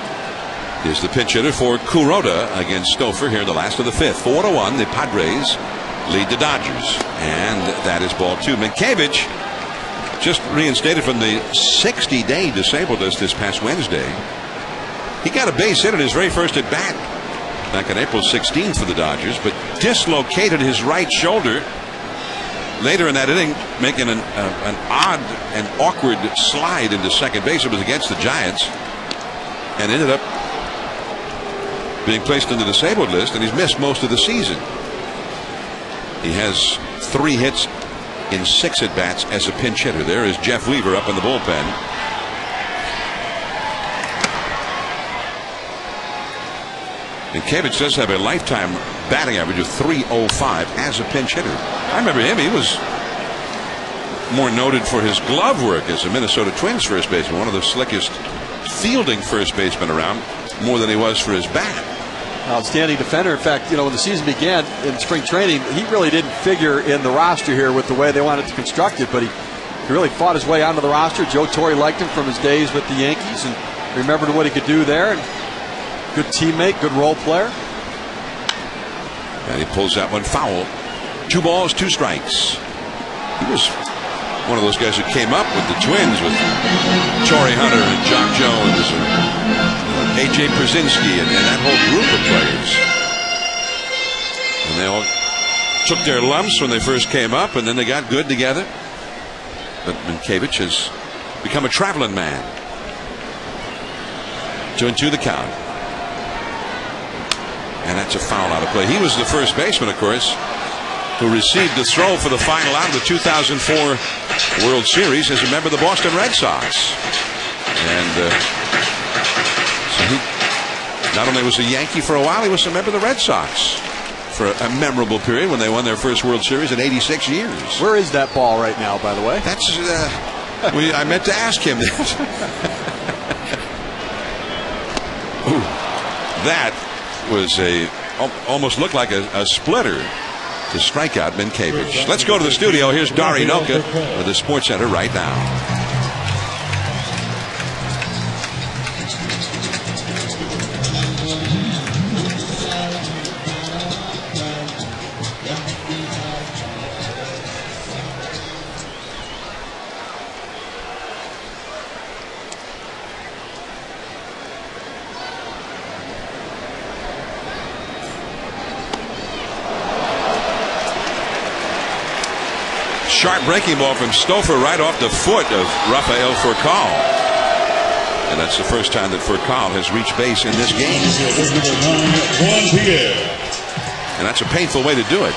is the pinch hitter for Kuroda against Stouffer here in the last of the fifth. 4-1, the Padres lead the Dodgers. And that is ball two. Minkiewicz just reinstated from the 60-day disabled list this past Wednesday. He got a base hit at his very first at bat back on April 16th for the Dodgers, but dislocated his right shoulder later in that inning, making an odd and awkward slide into second base. It was against the Giants, and ended up being placed on the disabled list, and he's missed most of the season. He has 3 hits in 6 at bats as a pinch hitter. There is Jeff Weaver up in the bullpen. Minkiewicz does have a lifetime batting average of .305 as a pinch hitter. I remember him. He was more noted for his glove work as a Minnesota Twins first baseman, one of the slickest fielding first basemen around, more than he was for his bat. Outstanding defender. In fact, when the season began in spring training, he really didn't figure in the roster here with the way they wanted to construct it, but he really fought his way onto the roster. Joe Torre liked him from his days with the Yankees and remembered what he could do there. And good teammate, good role player. And he pulls that one foul. 2 balls, 2 strikes. He was one of those guys who came up with the Twins with Torrey Hunter and Jock Jones and A.J. Przinsky and that whole group of players. And they all took their lumps when they first came up, and then they got good together. But Minkiewicz has become a traveling man. 2-2 the count. And that's a foul out of play. He was the first baseman, of course, who received the throw for the final out of the 2004 World Series as a member of the Boston Red Sox. And so he not only was a Yankee for a while, he was a member of the Red Sox for a memorable period when they won their first World Series in 86 years. Where is that ball right now, by the way? That's I meant to ask him that. Ooh, that was almost looked like a splitter to strike out Minkiewicz. Let's go to the studio. Here's Dari Noka with the Sports Center right now. Sharp breaking ball from Stouffer right off the foot of Rafael Furcal. And that's the first time that Furcal has reached base in this game. And that's a painful way to do it.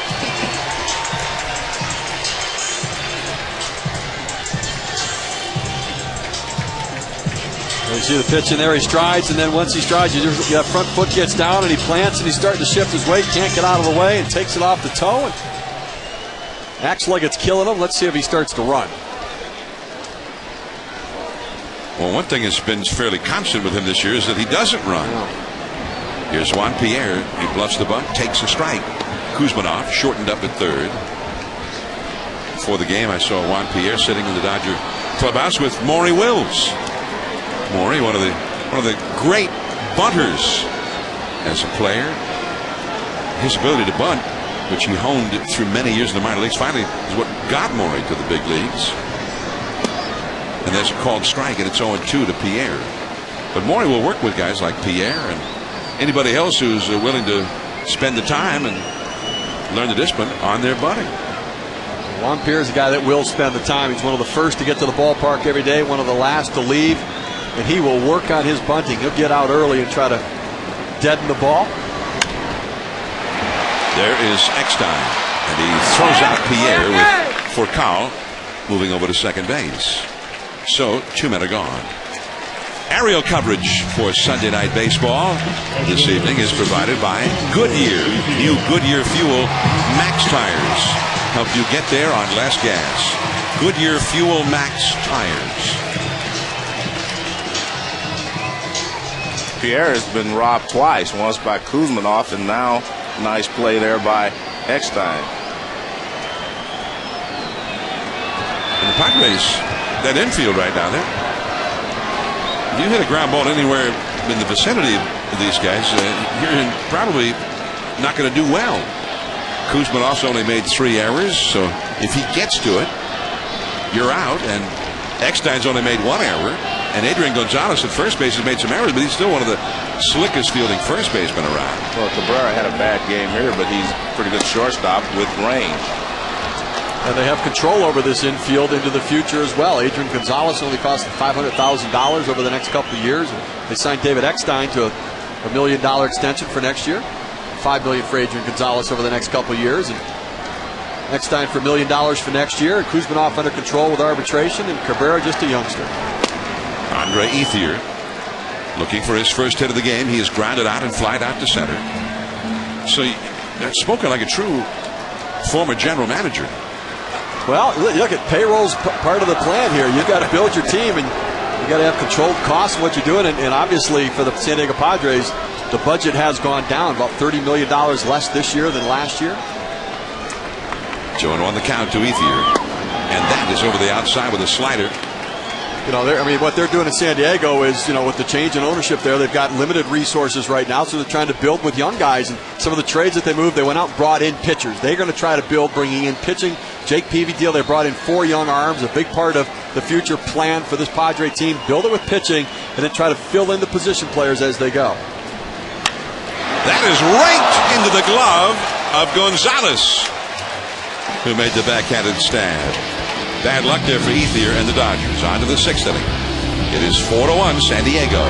You see the pitch in there, he strides, and then once he strides, that front foot gets down and he plants and he's starting to shift his weight, can't get out of the way, and takes it off the toe and acts like it's killing him. Let's see if he starts to run. Well, one thing has been fairly constant with him this year is that he doesn't run. Here's Juan Pierre. He bluffs the bunt, takes a strike. Kuzmanov shortened up at third. Before the game, I saw Juan Pierre sitting in the Dodger clubhouse with Maury Wills. Maury, one of the great bunters as a player. His ability to bunt, which he honed through many years in the minor leagues, finally is what got Maury to the big leagues. And there's a called strike, and it's 0-2 to Pierre. But Maury will work with guys like Pierre and anybody else who's willing to spend the time and learn the discipline on their bunting. Juan Pierre is a guy that will spend the time. He's one of the first to get to the ballpark every day, one of the last to leave, and he will work on his bunting. He'll get out early and try to deaden the ball. There is Eckstein, and he throws out Pierre with Furcal moving over to second base. So 2 men are gone. Aerial coverage for Sunday Night Baseball this evening is provided by Goodyear. New Goodyear Fuel Max tires help you get there on less gas. Goodyear Fuel Max tires. Pierre has been robbed twice, once by Kuzmanov, and now nice play there by Eckstein. Padres, that infield right now there. If you hit a ground ball anywhere in the vicinity of these guys, you're probably not going to do well. Kuzman also only made 3 errors, so if he gets to it, you're out. And Eckstein's only made 1 error. And Adrian Gonzalez at first base has made some errors, but he's still one of the slickest fielding first basemen around. Well, Cabrera had a bad game here, but he's a pretty good shortstop with range. And they have control over this infield into the future as well. Adrian Gonzalez only cost them $500,000 over the next couple of years. They signed David Eckstein to a $1 million extension for next year. $5 million for Adrian Gonzalez over the next couple of years. And Eckstein for $1 million for next year. And Kuzmanoff under control with arbitration. And Cabrera just a youngster. Andre Ethier looking for his first hit of the game. He is grounded out and flied out to center. So spoken like a true former general manager. Well, look at payroll's part of the plan here. You've got to build your team, and you got to have controlled costs in what you're doing. And obviously for the San Diego Padres, the budget has gone down about $30 million less this year than last year. 2-1 on the count to Ethier, and that is over the outside with a slider. You know, I mean, what they're doing in San Diego is, you know, with the change in ownership there, they've got limited resources right now, so they're trying to build with young guys. And some of the trades that they moved, they went out and brought in pitchers. They're going to try to build, bringing in pitching. Jake Peavy deal, they brought in 4 young arms, a big part of the future plan for this Padre team. Build it with pitching, and then try to fill in the position players as they go. That is right into the glove of Gonzalez, who made the backhanded stab. Bad luck there for Ethier and the Dodgers. On to the 6th inning. It is 4-1 San Diego.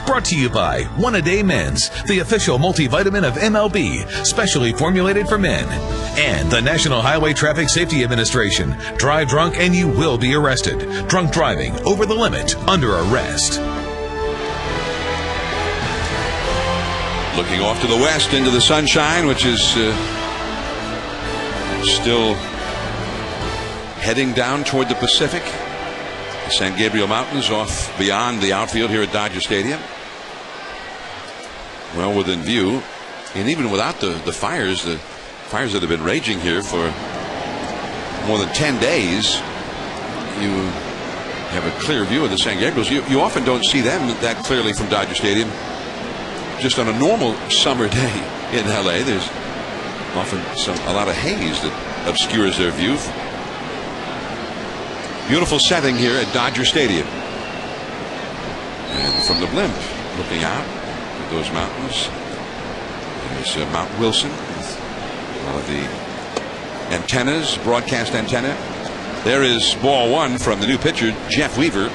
Brought to you by One A Day Men's, the official multivitamin of MLB, specially formulated for men. And the National Highway Traffic Safety Administration. Drive drunk and you will be arrested. Drunk driving, over the limit, under arrest. Looking off to the west into the sunshine, which is still heading down toward the Pacific. The San Gabriel Mountains off beyond the outfield here at Dodger Stadium. Well within view. And even without the fires that have been raging here for more than 10 days, you have a clear view of the San Gabriels. You often don't see them that clearly from Dodger Stadium. Just on a normal summer day in LA, there's often a lot of haze that obscures their view. Beautiful setting here at Dodger Stadium. And from the blimp, looking out at those mountains, there's Mount Wilson, one of the antennas, broadcast antenna. There is ball one from the new pitcher, Jeff Weaver,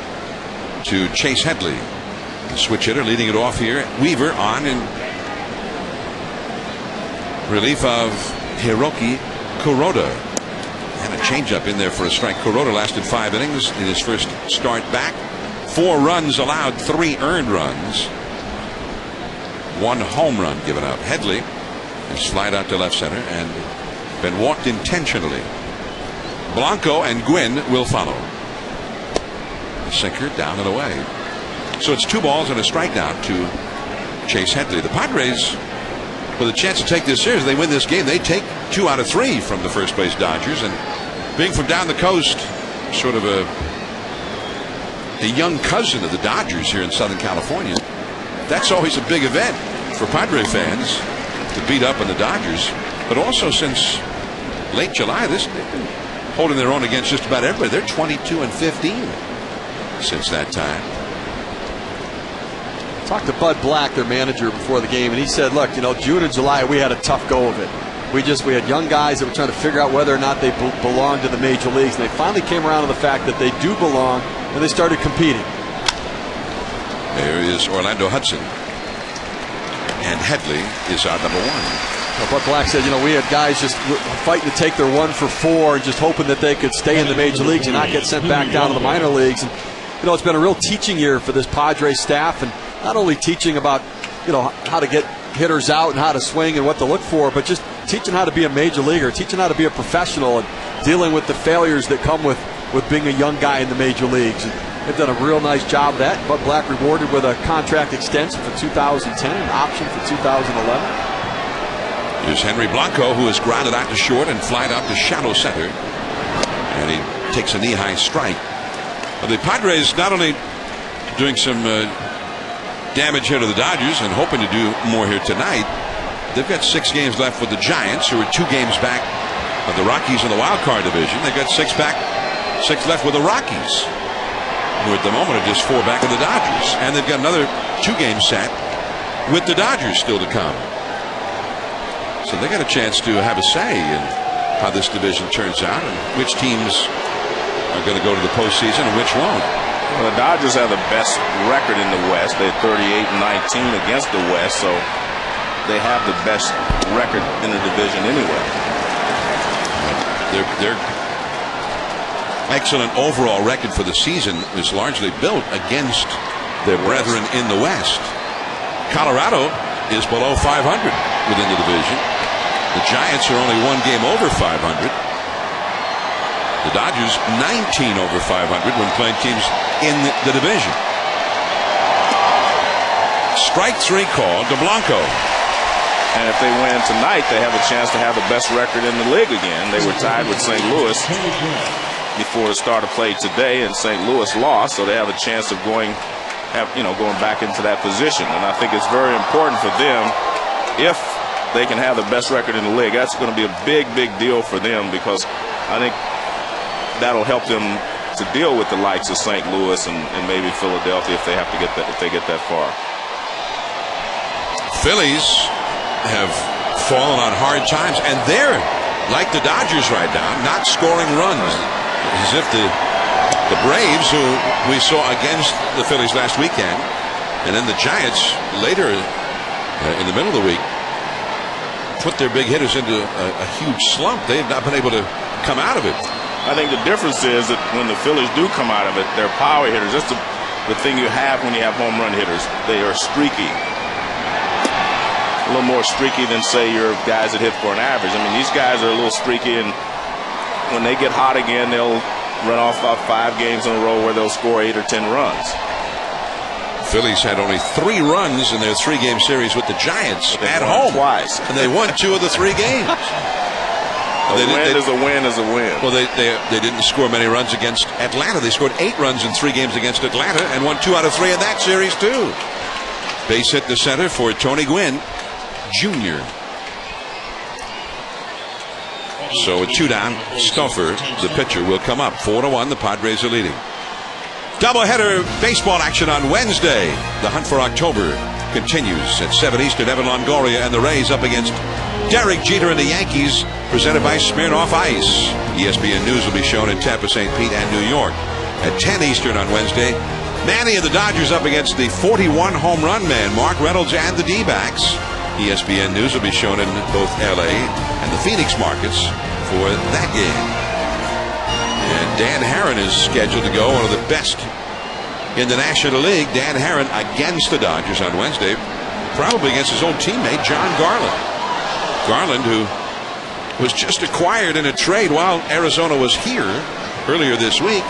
to Chase Headley. The switch hitter leading it off here. Weaver on in relief of Hiroki Kuroda. And a changeup in there for a strike. Kuroda lasted 5 innings in his first start back. 4 runs allowed, 3 earned runs. 1 home run given up. Headley has flied out to left center and been walked intentionally. Blanco and Gwynn will follow. The sinker down and away. So it's 2 balls and a strike now to Chase Headley. The Padres, with a chance to take this series, they win this game. They take 2 out of 3 from the first place Dodgers. And being from down the coast, sort of a young cousin of the Dodgers here in Southern California, that's always a big event for Padre fans to beat up on the Dodgers. But also since late July, they've been holding their own against just about everybody. They're 22-15 since that time. Talked to Bud Black, their manager, before the game, and he said, look, June and July, we had a tough go of it. We had young guys that were trying to figure out whether or not they belonged to the major leagues, and they finally came around to the fact that they do belong, and they started competing. There is Orlando Hudson, and Headley is our number 1. Well, Bud Black said, we had guys just fighting to take their 1 for 4 and just hoping that they could stay in the major leagues and not get sent back down to the minor leagues. And, it's been a real teaching year for this Padres staff, and not only teaching about, how to get hitters out and how to swing and what to look for, but just teaching how to be a major leaguer, teaching how to be a professional, and dealing with the failures that come with being a young guy in the major leagues. And they've done a real nice job of that. Bud Black rewarded with a contract extension for 2010, an option for 2011. Here's Henry Blanco, who is grounded out to short and flied out to shallow center. And he takes a knee-high strike. The Padres not only doing some damage here to the Dodgers and hoping to do more here tonight, they've got 6 games left with the Giants, who are 2 games back of the Rockies in the wild card division. They've got 6 left with the Rockies, who at the moment are just 4 back of the Dodgers. And they've got another 2 games set with the Dodgers still to come. So they got a chance to have a say in how this division turns out and which teams are going to go to the postseason and which won't. Well, the Dodgers have the best record in the West. They're 38-19 against the West, so they have the best record in the division anyway. Their excellent overall record for the season is largely built against their brethren in the West. Colorado is below 500 within the division. The Giants are only 1 game over 500. The Dodgers 19 over 500 when playing teams in the division. Strike 3 called to Blanco. And if they win tonight, they have a chance to have the best record in the league again. They were tied with St. Louis before the start of play today, and St. Louis lost, so they have a chance of going back into that position. And I think it's very important for them, if they can have the best record in the league. That's going to be a big, big deal for them, because I think that'll help them to deal with the likes of St. Louis and maybe Philadelphia if they have to get that, if they get that far. Phillies have fallen on hard times, and they're like the Dodgers right now, not scoring runs. As if the Braves, who we saw against the Phillies last weekend, and then the Giants later in the middle of the week, put their big hitters into a huge slump. They have not been able to come out of it. I think the difference is that when the Phillies do come out of it, they're power hitters. That's the thing you have when you have home run hitters. They are streaky. A little more streaky than, say, your guys that hit for an average. I mean, these guys are a little streaky, and when they get hot again, they'll run off about 5 games in a row where they'll score 8 or 10 runs. Phillies had only 3 runs in their 3-game series with the Giants at home. Twice. And they won 2 of the 3 games. A win is a win is a win. Well, they didn't score many runs against Atlanta. They scored 8 runs in 3 games against Atlanta and won 2 out of 3 in that series, too. Base hit to center for Tony Gwynn, Jr. So a 2 down, Stuffer, the pitcher, will come up. 4-1, the Padres are leading. Doubleheader baseball action on Wednesday. The hunt for October continues at 7 Eastern. Evan Longoria and the Rays up against Derek Jeter and the Yankees, presented by Smirnoff Ice. ESPN News will be shown in Tampa, St. Pete, and New York at 10 Eastern on Wednesday. Manny and the Dodgers up against the 41 home run man, Mark Reynolds, and the D-backs. ESPN News will be shown in both LA and the Phoenix markets for that game. And Dan Herron is scheduled to go, one of the best in the National League. Dan Herron against the Dodgers on Wednesday, probably against his old teammate John Garland. Garland, who was just acquired in a trade while Arizona was here earlier this week,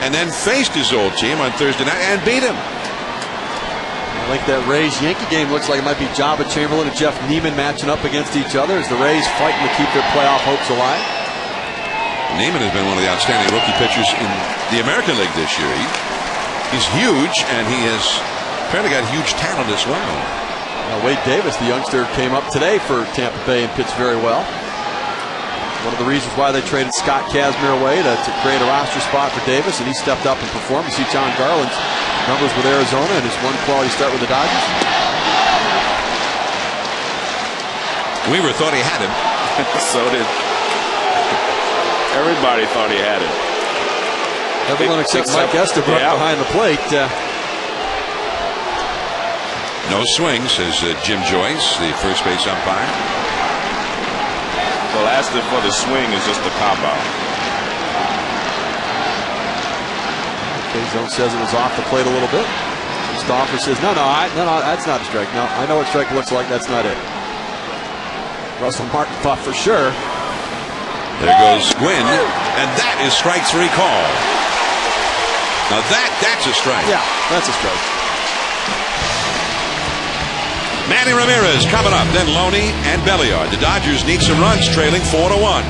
and then faced his old team on Thursday night and beat him. I think that Rays-Yankee game looks like it might be Jabba Chamberlain and Jeff Neiman matching up against each other as the Rays fighting to keep their playoff hopes alive. Neiman has been one of the outstanding rookie pitchers in the American League this year. He's huge, and he has apparently got huge talent as well. Wade Davis, the youngster, came up today for Tampa Bay and pitched very well. One of the reasons why they traded Scott Kazmir away to create a roster spot for Davis, and he stepped up and performed. You see John Garland's numbers with Arizona and his one quality start with the Dodgers. Weaver thought he had him. So did everybody. Thought he had him. Everyone except Mike Estabrook behind the plate. No swing, says Jim Joyce, the first base umpire. So asking for the swing is just a cop-out. K-Zone says it was off the plate a little bit. Stoffer says, no, that's not a strike. No, I know what strike looks like. That's not it. Russell Martin thought for sure. There goes Gwynn, and that is strike three call. Now that's a strike. Yeah, that's a strike. Manny Ramirez coming up, then Loney and Belliard. The Dodgers need some runs, trailing 4-1.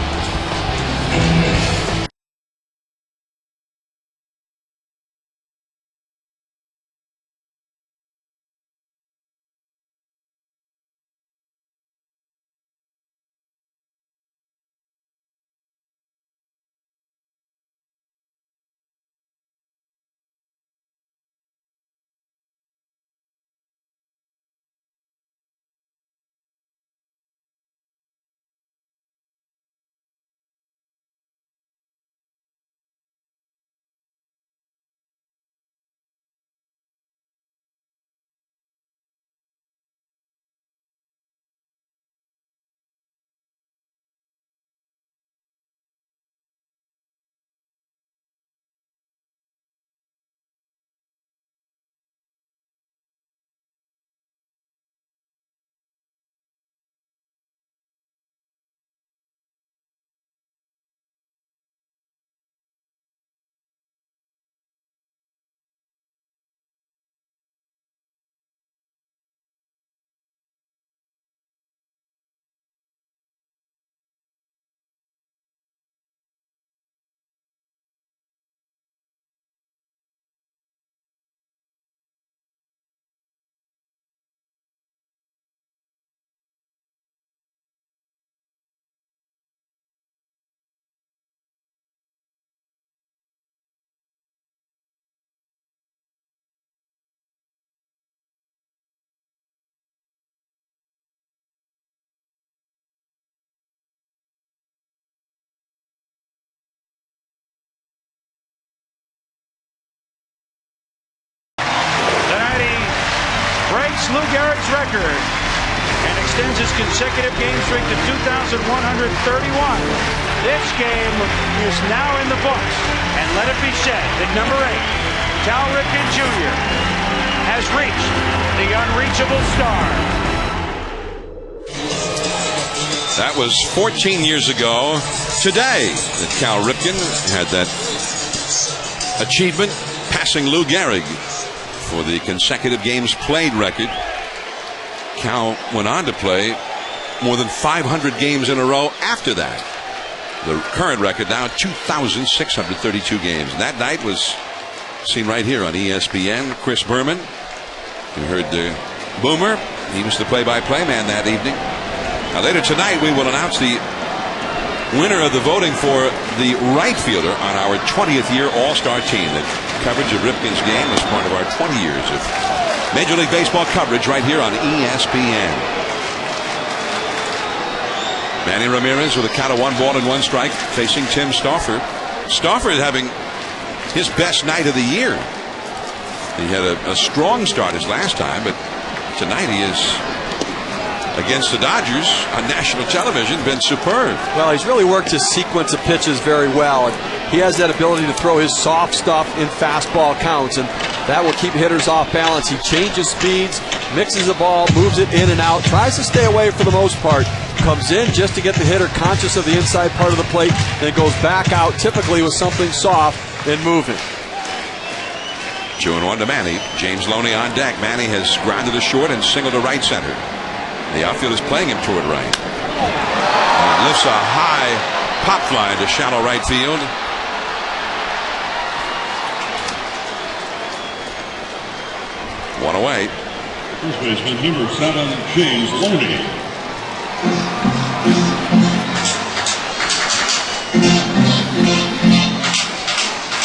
Lou Gehrig's record and extends his consecutive game streak to 2,131. This game is now in the books, and let it be said that number 8, Cal Ripken Jr., has reached the unreachable star. That was 14 years ago today that Cal Ripken had that achievement, passing Lou Gehrig for the consecutive games played record. Cal went on to play more than 500 games in a row after that. The current record now 2,632 games. And that night was seen right here on ESPN. Chris Berman, you heard the Boomer. He was the play-by-play man that evening. Now later tonight we will announce the winner of the voting for the right fielder on our 20th year All-Star team that coverage of Ripken's game as part of our 20 years of Major League Baseball coverage right here on ESPN. Manny Ramirez with a count of 1-1 facing Tim Stauffer. Stauffer is having his best night of the year. He had a strong start his last time, but tonight he is, against the Dodgers on national television, been superb. Well, he's really worked his sequence of pitches very well. And he has that ability to throw his soft stuff in fastball counts, and that will keep hitters off balance. He changes speeds, mixes the ball, moves it in and out, tries to stay away for the most part, comes in just to get the hitter conscious of the inside part of the plate, then goes back out, typically with something soft and moving. 2-1 to Manny. James Loney on deck. Manny has grounded to short and singled to right center. The outfield is playing him toward right. And it lifts a high pop fly to shallow right field. One away. First baseman number 7, James Loney.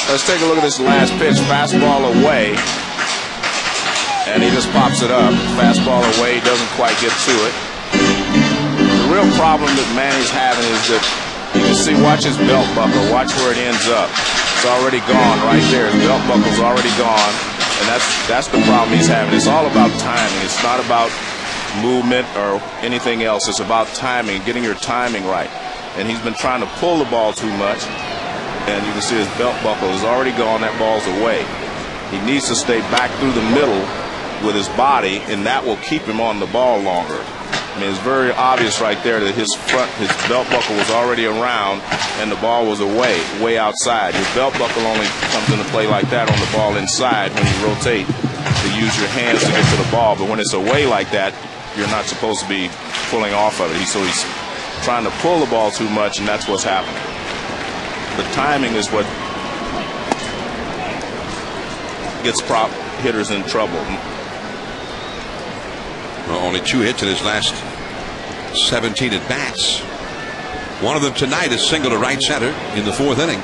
Let's take a look at this last pitch. Fastball away. And he just pops it up. Fastball away, doesn't quite get to it. The real problem that Manny's having is that you can see, watch his belt buckle, watch where it ends up. It's already gone right there. His belt buckle's already gone. And that's the problem he's having. It's all about timing. It's not about movement or anything else. It's about timing, getting your timing right. And he's been trying to pull the ball too much. And you can see his belt buckle is already gone. That ball's away. He needs to stay back through the middle with his body, and that will keep him on the ball longer. I mean, it's very obvious right there that his belt buckle was already around and the ball was away, way outside. His belt buckle only comes into play like that on the ball inside when you rotate to use your hands to get to the ball. But when it's away like that, you're not supposed to be pulling off of it. So he's trying to pull the ball too much, and that's what's happening. The timing is what gets prop hitters in trouble. Well, only 2 hits in his last 17 at bats. One of them tonight is single to right center in the 4th inning.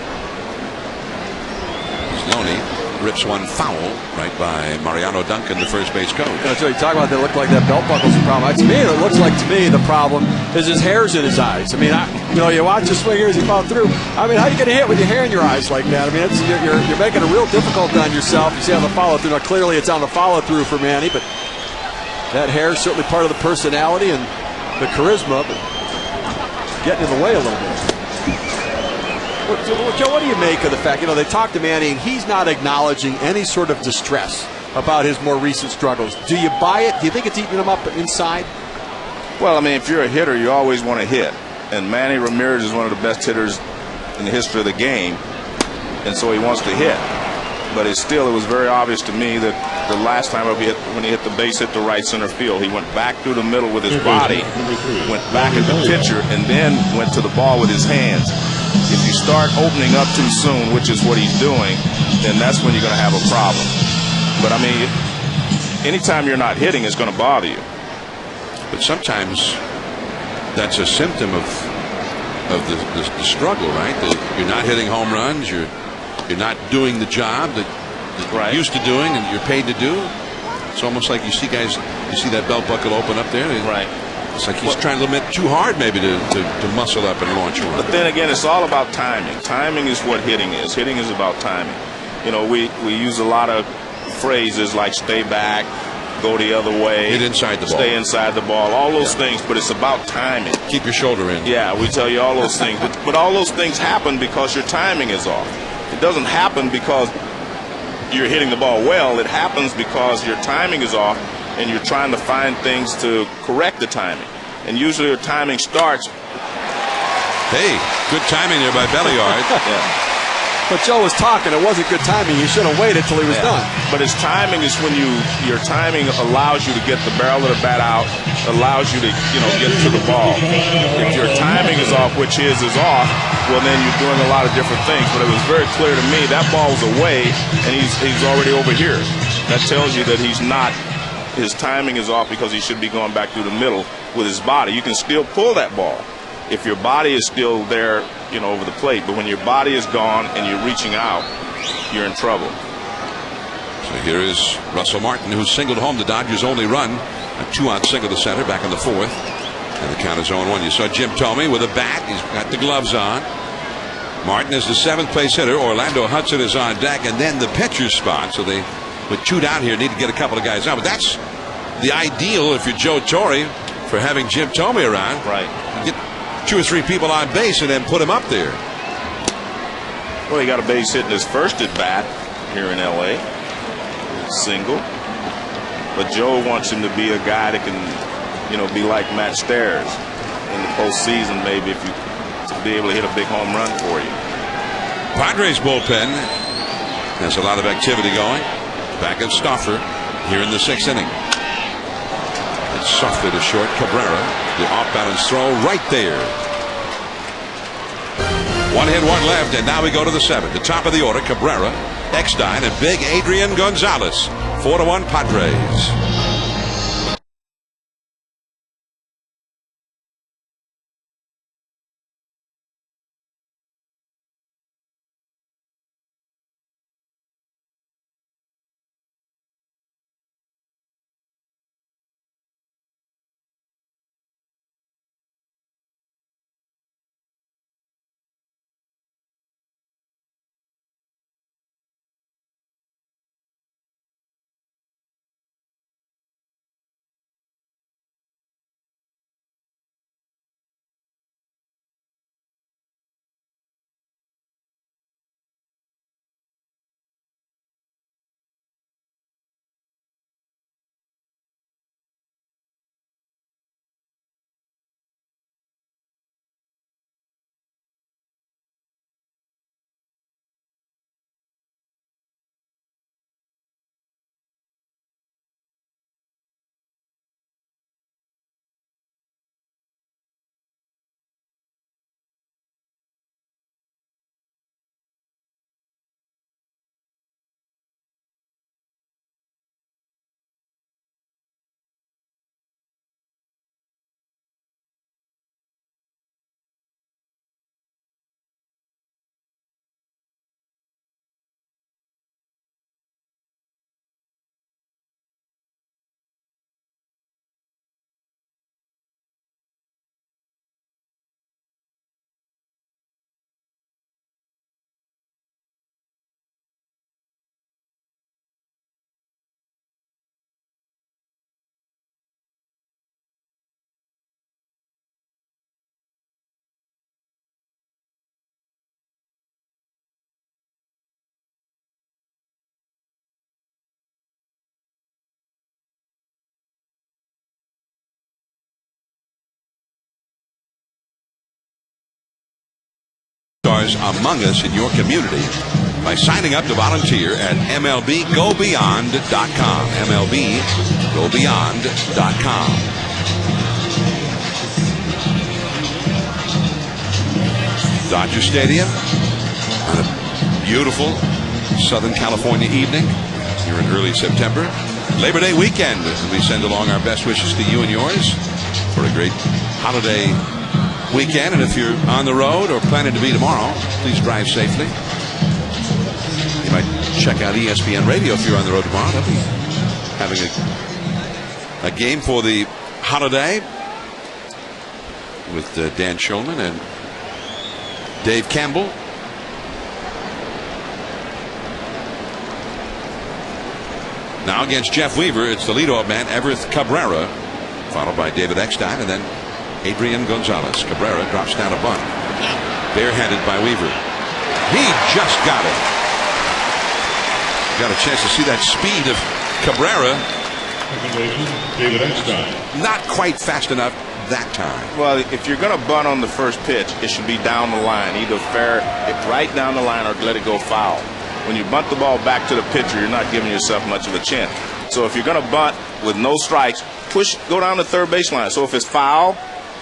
Loney rips one foul right by Mariano Duncan, the first base coach. That's what you talk about. That look like that belt buckle's a problem. To me, it looks like the problem is his hair's in his eyes. I mean, you watch the swing here as he fouled through. I mean, how are you going to hit with your hair in your eyes like that? I mean, you're making it real difficult on yourself. You see on the follow through. Now, clearly, it's on the follow through for Manny, but that hair is certainly part of the personality and the charisma, but getting in the way a little bit. Joe, what do you make of the fact, they talk to Manny and he's not acknowledging any sort of distress about his more recent struggles? Do you buy it? Do you think it's eating him up inside? Well, I mean, if you're a hitter, you always want to hit. And Manny Ramirez is one of the best hitters in the history of the game. And so he wants to hit. But it was very obvious to me that the last time when he hit the base hit to right center field, he went back through the middle with his body, went back at the pitcher, and then went to the ball with his hands. If you start opening up too soon, which is what he's doing, then that's when you're going to have a problem. But I mean, anytime you're not hitting, it's going to bother you. But sometimes that's a symptom of the struggle, right? You're not hitting home runs. You're not doing the job that you're used to doing and you're paid to do. It's almost like you see that belt buckle open up there. Right. It's like he's trying a little bit too hard maybe to muscle up and launch a run. But then again, it's all about timing. Timing is what hitting is. Hitting is about timing. We use a lot of phrases like stay back, go the other way, hit inside the ball, stay inside the ball, all those things, but it's about timing. Keep your shoulder in. Yeah, we tell you all those things. But all those things happen because your timing is off. It doesn't happen because you're hitting the ball well. It happens because your timing is off and you're trying to find things to correct the timing. And usually your timing starts. Hey, good timing there by Belliard. Yeah. But Joe was talking. It wasn't good timing. He should have waited till he was done. But his timing is when your timing allows you to get the barrel of the bat out, allows you to get to the ball. If your timing is off, which his is off, well then you're doing a lot of different things. But it was very clear to me that ball was away and he's already over here. That tells you that he's not. His timing is off because he should be going back through the middle with his body. You can still pull that ball if your body is still there, over the plate. But when your body is gone and you're reaching out, you're in trouble. So here is Russell Martin, who singled home the Dodgers' only run. A 2-out single to center back in the 4th. And the count is 0-1. You saw Jim Thome with a bat. He's got the gloves on. Martin is the 7th place hitter. Orlando Hudson is on deck. And then the pitcher's spot. So they, with 2 down here, need to get a couple of guys out. But that's the ideal if you're Joe Torre for having Jim Thome around. Right. Get 2 or 3 people on base and then put him up there. Well, he got a base hit in his first at bat here in L.A. Single. But Joe wants him to be a guy that can, you know, be like Matt Stairs in the postseason, maybe, if you to be able to hit a big home run for you. Padres bullpen has a lot of activity going. Back at Stoffer here in the 6th inning. It's softly to short. Cabrera, the off-balance throw right there. 1 hit, 1 left, and now we go to the 7th. The top of the order, Cabrera, Eckstein, and big Adrian Gonzalez. 4-1 Padres. Stars among us in your community by signing up to volunteer at MLBGoBeyond.com. MLBGoBeyond.com. Dodger Stadium on a beautiful Southern California evening here in early September. Labor Day weekend. We send along our best wishes to you and yours for a great holiday weekend. And if you're on the road or planning to be tomorrow, please drive safely. You might check out ESPN Radio if you're on the road tomorrow. They'll be having a game for the holiday with Dan Shulman and Dave Campbell. Now against Jeff Weaver, it's the leadoff man, Everett Cabrera, followed by David Eckstein, and then Adrian Gonzalez. Cabrera drops down a bunt. Barehanded by Weaver. He just got it. Got a chance to see that speed of Cabrera. David Eckstein. Not quite fast enough that time. Well, if you're going to bunt on the first pitch, it should be down the line, either fair, right down the line, or let it go foul. When you bunt the ball back to the pitcher, you're not giving yourself much of a chance. So if you're going to bunt with no strikes, go down the third baseline. So if it's foul,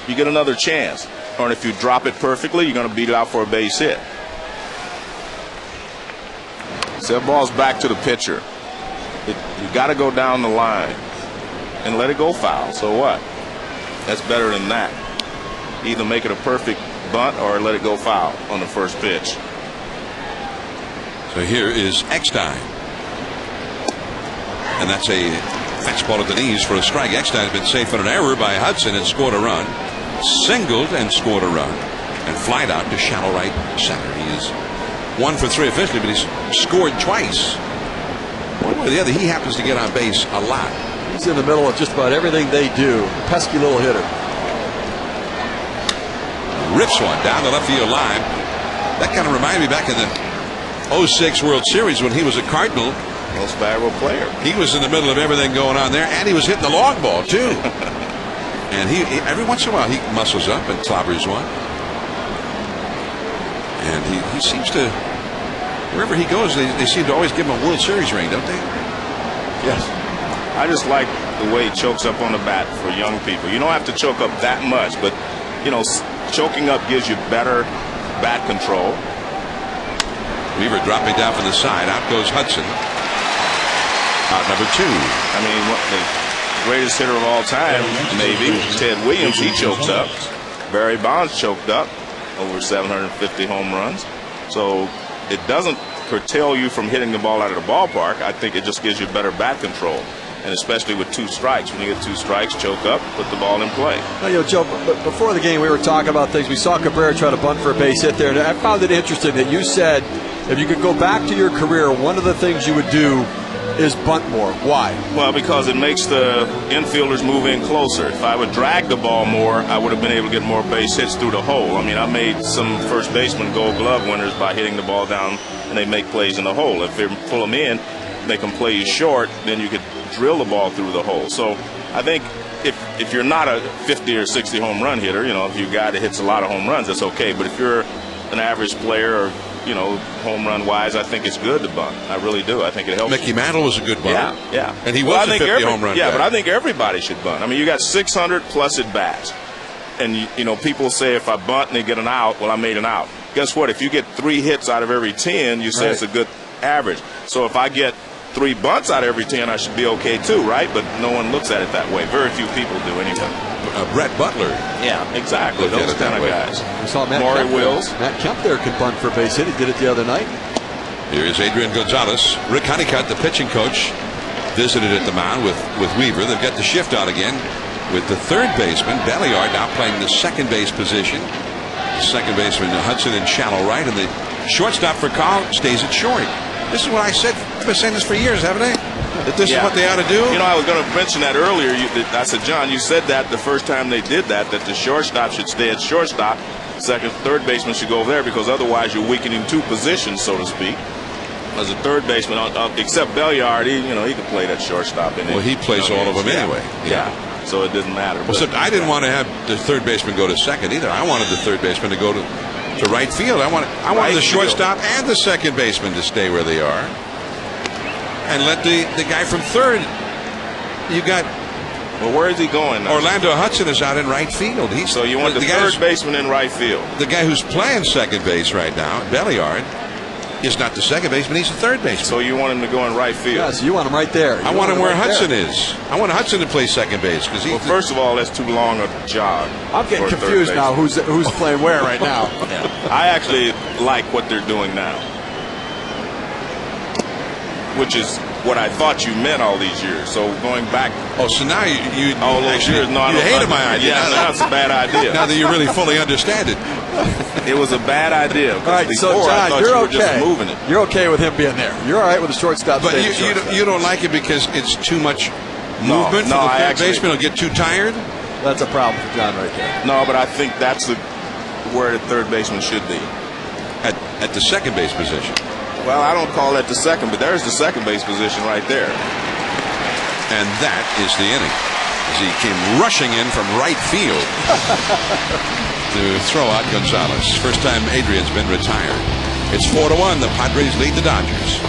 you get another chance. Or if you drop it perfectly, you're going to beat it out for a base hit. So that ball's back to the pitcher. You got to go down the line and let it go foul. So what? That's better than that. Either make it a perfect bunt or let it go foul on the first pitch. So here is Eckstein. And that's a fastball at the knees for a strike. Eckstein has been safe on an error by Hudson and scored a run. Singled and scored a run. And flied out to shallow right center. He is 1 for 3 officially, but he's scored twice. One way or the other, he happens to get on base a lot. He's in the middle of just about everything they do. Pesky little hitter. Rips one down the left field line. That kind of reminded me back in the 06 World Series when he was a Cardinal. Most valuable player. He was in the middle of everything going on there, and he was hitting the long ball too. And he every once in a while he muscles up and clobbers one. And he seems to, wherever he goes, they seem to always give him a World Series ring, don't they? Yes. I just like the way he chokes up on the bat for young people. You don't have to choke up that much, but choking up gives you better bat control. Weaver dropping down from the side. Out goes Hudson. Out number 2. I mean, the greatest hitter of all time, maybe, Ted Williams, he chokes up. Barry Bonds choked up. Over 750 home runs. So it doesn't curtail you from hitting the ball out of the ballpark. I think it just gives you better bat control. And especially with 2 strikes. When you get 2 strikes, choke up, put the ball in play. Now, Joe, before the game, we were talking about things. We saw Cabrera try to bunt for a base hit there. And I found it interesting that you said if you could go back to your career, one of the things you would do is bunt more. Why? Well, because it makes the infielders move in closer. If I would drag the ball more, I would have been able to get more base hits through the hole. I mean, I made some first basemen Gold Glove winners by hitting the ball down, and they make plays in the hole. If they pull them in, make them play you short, then you could drill the ball through the hole. So I think if you're not a 50 or 60 home run hitter, if you're a guy that hits a lot of home runs, that's okay. But if you're an average player or home run wise, I think it's good to bunt. I really do. I think it helps. Mickey Mantle was a good bunter. Yeah. And he was a 50 home run guy. But I think everybody should bunt. I mean, you got 600 plus at bats. And, people say if I bunt and they get an out, well, I made an out. Guess what? If you get 3 hits out of every 10, you say it's a good average. So if I get 3 bunts out of every 10, I should be okay too, right? But no one looks at it that way. Very few people do anyway. Brett Butler. Yeah, exactly. Those kind of guys. We saw Maury Wills. Matt Kemp there could bunt for a base hit. He did it the other night. Here's Adrian Gonzalez. Rick Honeycutt, the pitching coach, visited at the mound with Weaver. They've got the shift out again with the third baseman, Belliard, now playing the second base position. Second baseman Hudson in shallow right, and the shortstop for Carl stays at short. This is what I said. I've been saying this for years, haven't I? That this is what they ought to do. I was going to mention that earlier. I said, John, you said that the first time they did that the shortstop should stay at shortstop. Third baseman should go over there because otherwise you're weakening 2 positions, so to speak. As a third baseman, except Belliard, he could play that shortstop. Well, he plays all of them anyway. Yeah. So it didn't matter. Except I didn't want to have the third baseman go to second either. I wanted the third baseman to go to right field. I wanted the shortstop and the second baseman to stay where they are. And let the guy from third. You got. Well, where is he going now? Orlando Hudson is out in right field. So you want the third baseman in right field? The guy who's playing second base right now, Belliard, is not the second baseman. He's the third baseman. So you want him to go in right field? Yeah, so you want him right there. I want him where Hudson is. I want Hudson to play second base because Well, first of all, that's too long a jog. I'm getting confused now. Who's playing where right now? I actually like what they're doing now, which is what I thought you meant all these years. So going back. Oh, so now you all those years. No, you hated my idea. Yeah, that's a bad idea. Now that you really fully understand it. It was a bad idea. All right, so John, I thought you're you were okay. Just moving it. You're okay with him being there. You're all right with the shortstop. But you don't like it because it's too much movement for the third baseman. He'll get too tired. That's a problem for John right there. No, but I think that's where the third baseman should be. At the second base position. Well, I don't call that the second, but there's the second base position right there. And that is the inning. As he came rushing in from right field to throw out Gonzalez. First time Adrian's been retired. It's 4-1. The Padres lead the Dodgers.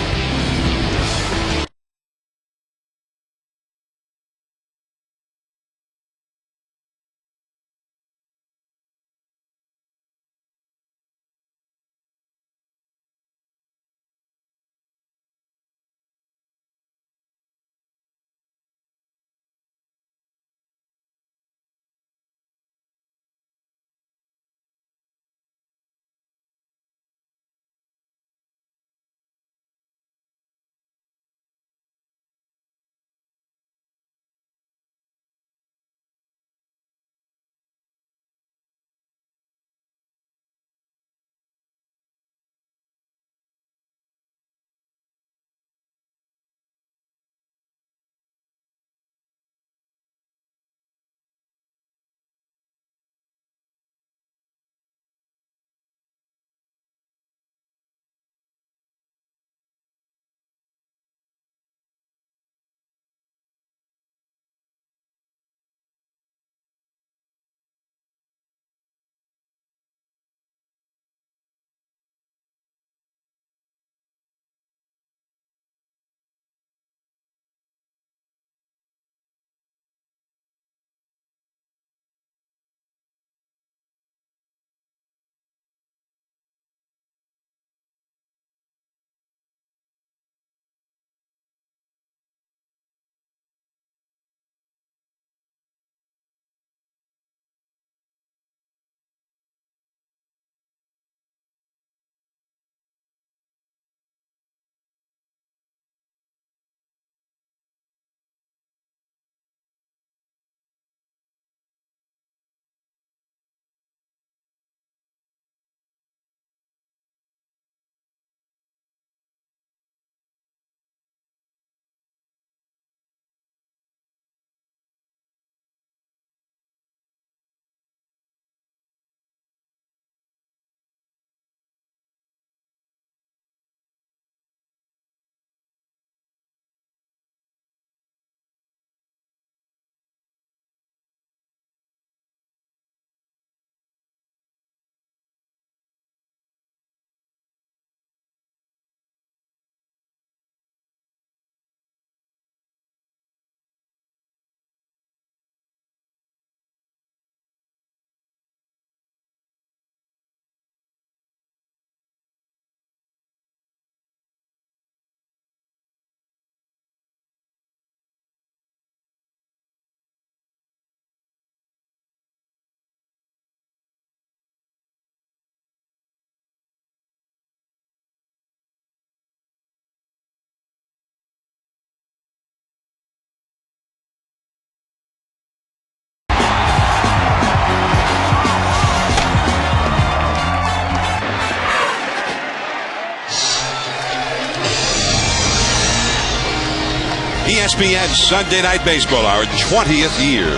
ESPN Sunday Night Baseball, our 20th year.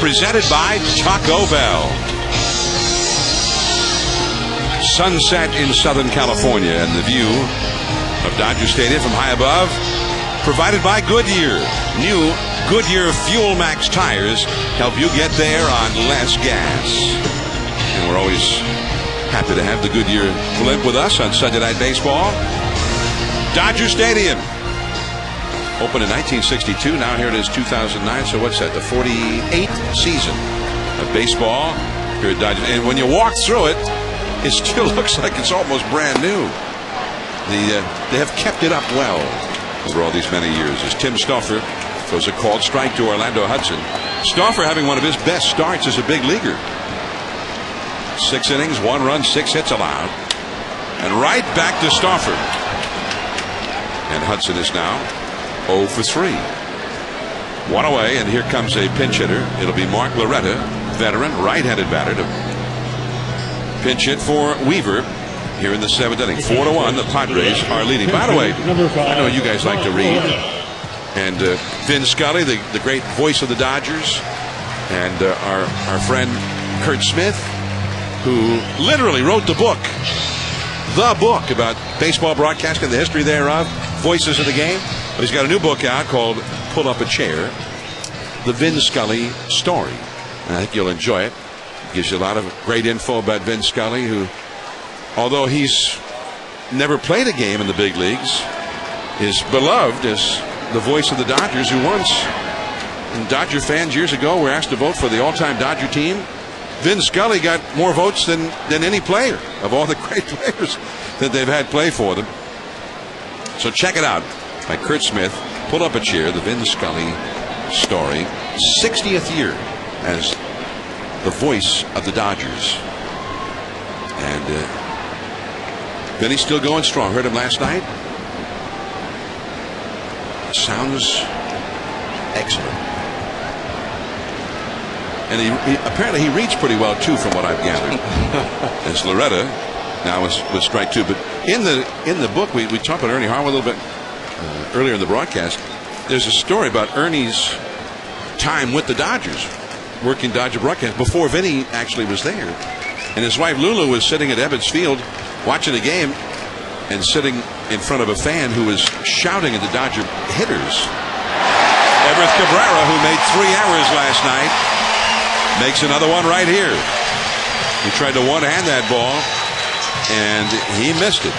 Presented by Taco Bell. Sunset in Southern California and the view of Dodger Stadium from high above. Provided by Goodyear. New Goodyear Fuel Max tires help you get there on less gas. And we're always happy to have the Goodyear blimp with us on Sunday Night Baseball. Dodger Stadium. Opened in 1962. Now here it is 2009. So what's that? The 48th season of baseball here at Dodger. And when you walk through it, it still looks like it's almost brand new. They have kept it up well over all these many years. As Tim Stauffer throws a called strike to Orlando Hudson. Stauffer having one of his best starts as a big leaguer. 6 innings, 1 run, 6 hits allowed. And right back to Stauffer. And Hudson is now 0 for 3. 1 away, and here comes a pinch hitter. It'll be Mark Loretta, veteran, right-handed batter, to pinch hit for Weaver here in the 7th inning. 4-1, the Padres are leading. By the way, I know you guys like to read. And Vin Scully, the great voice of the Dodgers, and our friend Curt Smith, who literally wrote the book about baseball broadcasting, the history thereof, Voices of the Game. But he's got a new book out called Pull Up a Chair, The Vin Scully Story. And I think you'll enjoy it. It gives you a lot of great info about Vin Scully, who, although he's never played a game in the big leagues, is beloved as the voice of the Dodgers, who once, and Dodger fans years ago were asked to vote for the all-time Dodger team. Vin Scully got more votes than any player of all the great players that they've had play for them. So check it out by Curt Smith. Pull Up a Chair, the Vin Scully Story. 60th year as the voice of the Dodgers. And Vinny's still going strong. Heard him last night. Sounds excellent. And he apparently he reads pretty well too, from what I've gathered. As Loretta now with strike 2. But in the book we talked about Ernie Harwell a little bit earlier in the broadcast. There's a story about Ernie's time with the Dodgers, working Dodger broadcast before Vinny actually was there. And his wife Lulu was sitting at Ebbets Field watching the game and sitting in front of a fan who was shouting at the Dodger hitters. Everett Cabrera, who made 3 errors last night, makes another one right here. He tried to one-hand that ball, and he missed it.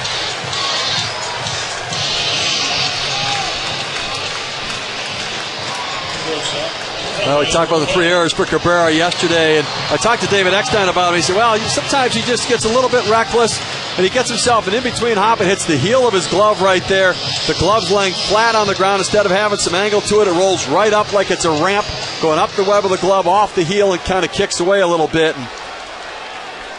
Well, we talked about the 3 errors for Cabrera yesterday, and I talked to David Eckstein about him. He said, well, sometimes he just gets a little bit reckless, and he gets himself an in-between hop and hits the heel of his glove right there. The glove's laying flat on the ground. Instead of having some angle to it, it rolls right up like it's a ramp, going up the web of the glove, off the heel, and kind of kicks away a little bit. And,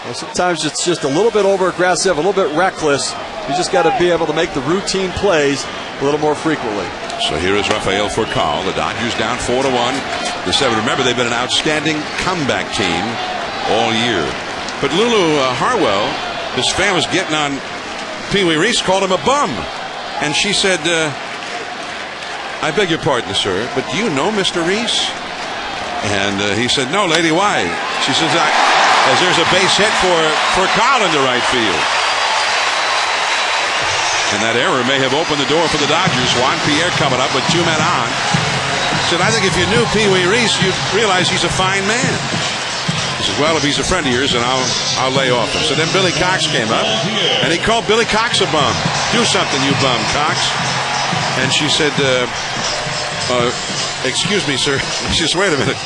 well, sometimes it's just a little bit over-aggressive, a little bit reckless. You just got to be able to make the routine plays a little more frequently. So here is Rafael Furcal. The Dodgers down 4-1. The 7. Remember, they've been an outstanding comeback team all year. But Lulu Harwell, his fan was getting on Pee Wee Reese, called him a bum. And she said, I beg your pardon, sir, but do you know Mr. Reese? And he said, no, lady, why? She says, as there's a base hit for Furcal into right field. And that error may have opened the door for the Dodgers. Juan Pierre coming up with 2 men on. Said, I think if you knew Pee Wee Reese, you'd realize he's a fine man. He says, well, if he's a friend of yours, then I'll lay off him. So then Billy Cox came up, and he called Billy Cox a bum. Do something, you bum, Cox. And she said, excuse me, sir. She says, wait a minute.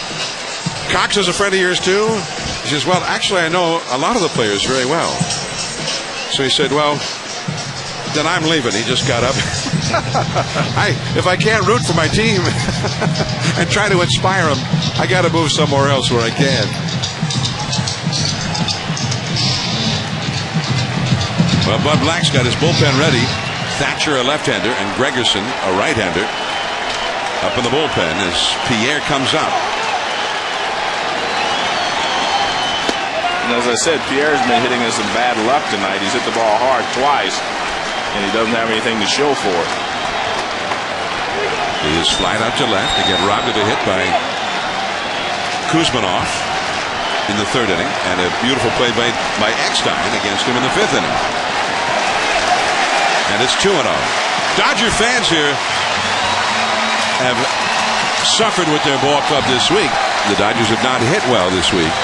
Cox is a friend of yours, too? He says, well, actually, I know a lot of the players very well. So he said, well, then I'm leaving. He just got up. If I can't root for my team and try to inspire them, I got to move somewhere else where I can. Well, Bud Black's got his bullpen ready. Thatcher, a left-hander, and Gregerson, a right-hander, up in the bullpen as Pierre comes up. And as I said, Pierre's been hitting us some bad luck tonight. He's hit the ball hard twice, and he doesn't have anything to show for it. He is flied out to left to get robbed of a hit by Kuzmanov in the 3rd inning, and a beautiful play by Eckstein against him in the 5th inning. And it's 2-0. Dodger fans here have suffered with their ball club this week. The Dodgers have not hit well this week,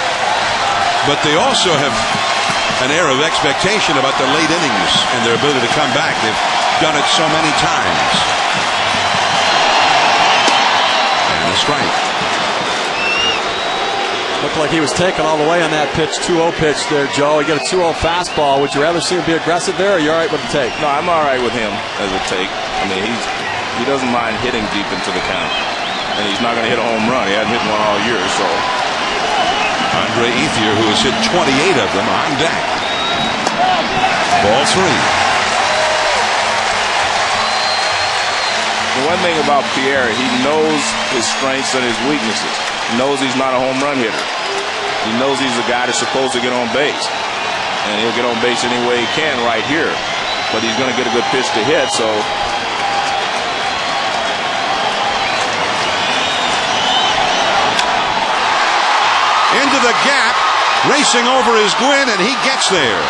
but they also have an air of expectation about the late innings and their ability to come back. They've done it so many times. And a strike. Looked like he was taken all the way on that pitch, 2-0 pitch there, Joe. He got a 2-0 fastball. Would you rather see him be aggressive there, or are you all right with the take? No, I'm all right with him as a take. I mean, he doesn't mind hitting deep into the count. And he's not going to hit a home run. He hasn't hit one all year, so. Andre Ethier, who has hit 28 of them, on deck. Ball 3. The one thing about Pierre, he knows his strengths and his weaknesses. He knows he's not a home run hitter. He knows he's a guy that's supposed to get on base. And he'll get on base any way he can right here. But he's going to get a good pitch to hit, so. Into the gap, racing over is Gwynn, and he gets there.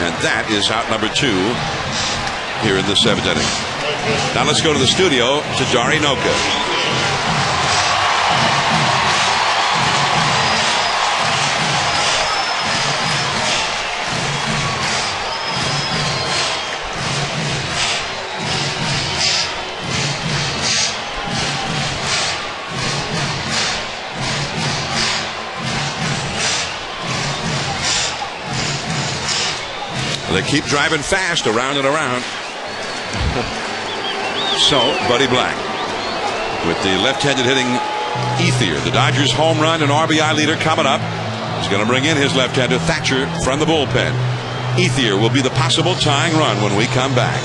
And that is out number 2 here in the 7th inning. Now let's go to the studio to Dari Noka. They keep driving fast around and around. So, Buddy Black with the left-handed hitting Ethier. The Dodgers home run and RBI leader coming up. He's going to bring in his left-hander Thatcher from the bullpen. Ethier will be the possible tying run when we come back.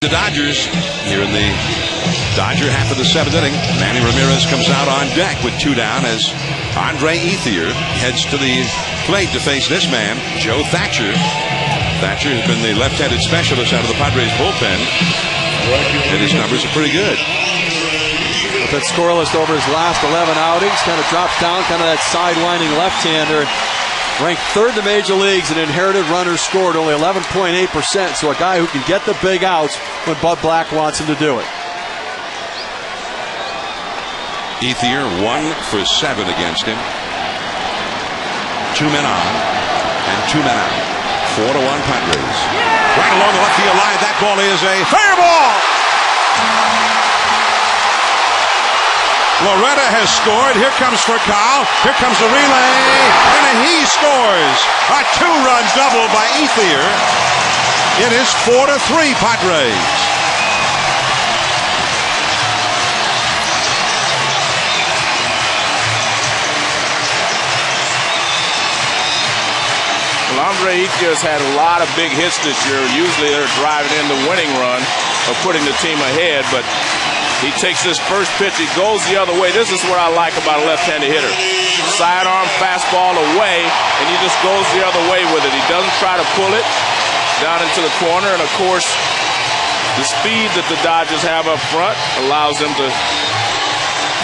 The Dodgers here in the Dodger half of the 7th inning. Manny Ramirez comes out on deck with 2 down as Andre Ethier heads to the plate to face this man, Joe Thatcher. Thatcher has been the left-handed specialist out of the Padres bullpen, and his numbers are pretty good. With that scoreless over his last 11 outings, kind of drops down, kind of that sidewinding left-hander. Ranked 3rd in the major leagues in inherited runners scored, only 11.8%. So a guy who can get the big outs when Bud Black wants him to do it. Ethier 1 for 7 against him. 2 men on and 2 men out. 4-1 Padres. Right along the left field line. That ball is a fair ball. Loretta has scored. Here comes Furcal. Here comes the relay. And he scores. A 2-run double by Ethier. It is 4-3 Padres. Andre Ethier has had a lot of big hits this year. Usually they're driving in the winning run or putting the team ahead, but he takes this first pitch. He goes the other way. This is what I like about a left-handed hitter. Sidearm fastball away, and he just goes the other way with it. He doesn't try to pull it down into the corner, and of course, the speed that the Dodgers have up front allows them to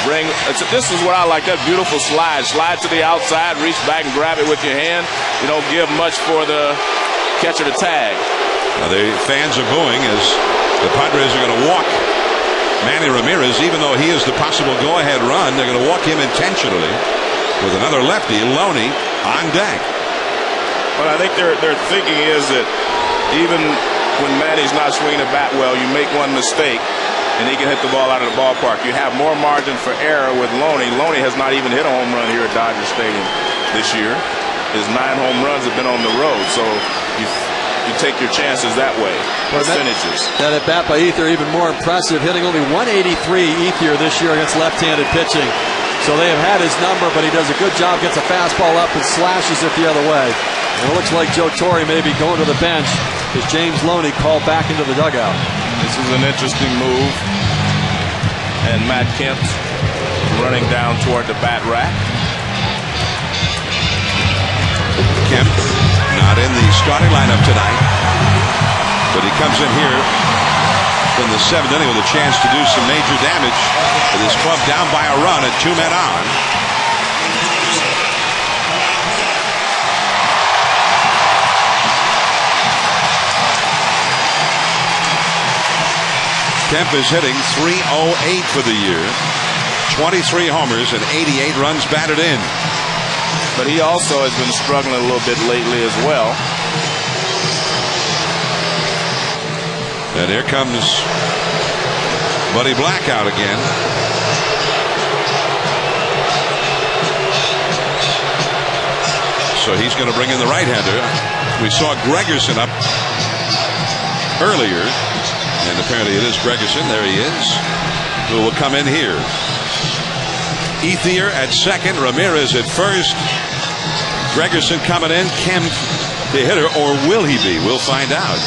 bring. This is what I like, that beautiful slide. Slide to the outside, reach back and grab it with your hand. You don't give much for the catcher to tag. Now the fans are booing as the Padres are going to walk Manny Ramirez, even though he is the possible go-ahead run. They're going to walk him intentionally with another lefty, Loney, on deck. But I think their thinking is that even when Manny's not swinging the bat well, you make one mistake and he can hit the ball out of the ballpark. You have more margin for error with Loney. Loney has not even hit a home run here at Dodger Stadium this year. His 9 home runs have been on the road, so you take your chances that way. Percentages. That at bat by Ethier even more impressive, hitting only 183 Ethier this year against left-handed pitching. So they have had his number, but he does a good job, gets a fastball up and slashes it the other way. And it looks like Joe Torre may be going to the bench as James Loney called back into the dugout. This is an interesting move. And Matt Kemp running down toward the bat rack. Kemp not in the starting lineup tonight, but he comes in here in the 7th inning with a chance to do some major damage with his club down by a run at 2 men on. Kemp is hitting .308 for the year, 23 homers and 88 runs batted in. But he also has been struggling a little bit lately as well. And here comes Buddy Black out again. So he's going to bring in the right-hander. We saw Gregerson up earlier, and apparently it is Gregerson. There he is, who will come in here. Ethier at second, Ramirez at first. Gregerson coming in. Kemp the hitter, or will he be? We'll find out.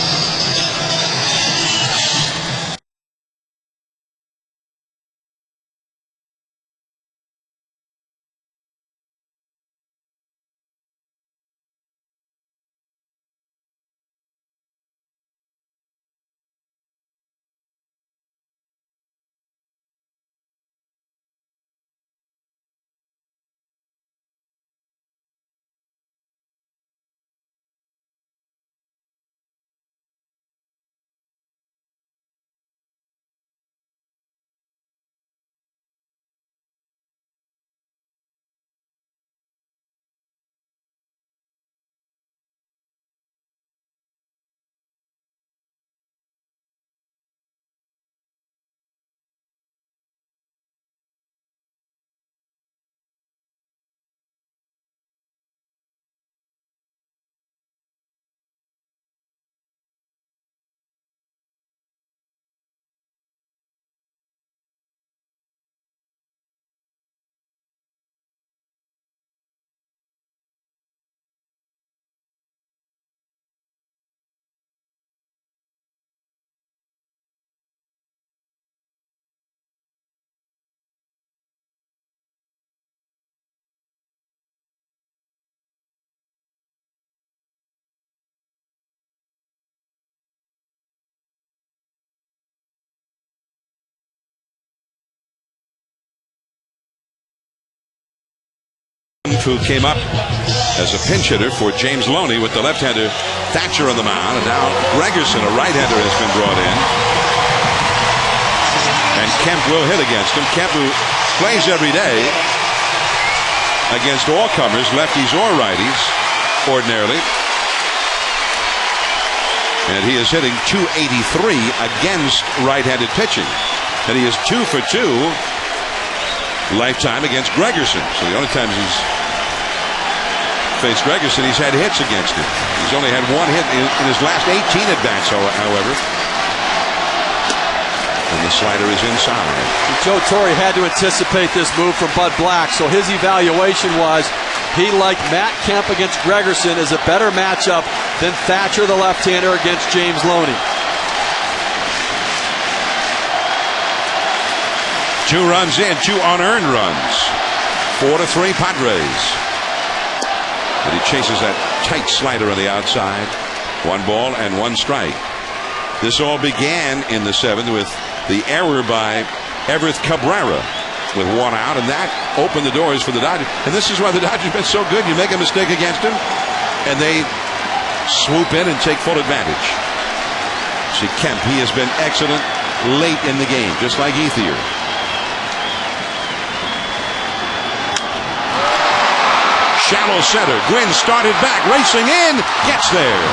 Who came up as a pinch hitter for James Loney with the left-hander Thatcher on the mound, and now Gregerson, a right-hander, has been brought in, and Kemp will hit against him. Kemp, who plays every day against all comers, lefties or righties, ordinarily, and he is hitting .283 against right-handed pitching, and he is 2 for 2 lifetime against Gregerson. So the only times he's faced Gregerson, he's had hits against him. He's only had 1 hit in his last 18 at-bats, however. And the slider is inside. Joe Torre had to anticipate this move from Bud Black, so his evaluation was he liked Matt Kemp against Gregerson as a better matchup than Thatcher, the left-hander, against James Loney. 2 runs in, 2 unearned runs. 4-3 Padres. But he chases that tight slider on the outside. 1 ball and 1 strike. This all began in the 7th with the error by Everett Cabrera with 1 out, and that opened the doors for the Dodgers. And this is why the Dodgers have been so good. You make a mistake against them, and they swoop in and take full advantage. See, Kemp, he has been excellent late in the game, just like Ethier. Shallow center. Gwynn started back, racing in, gets there.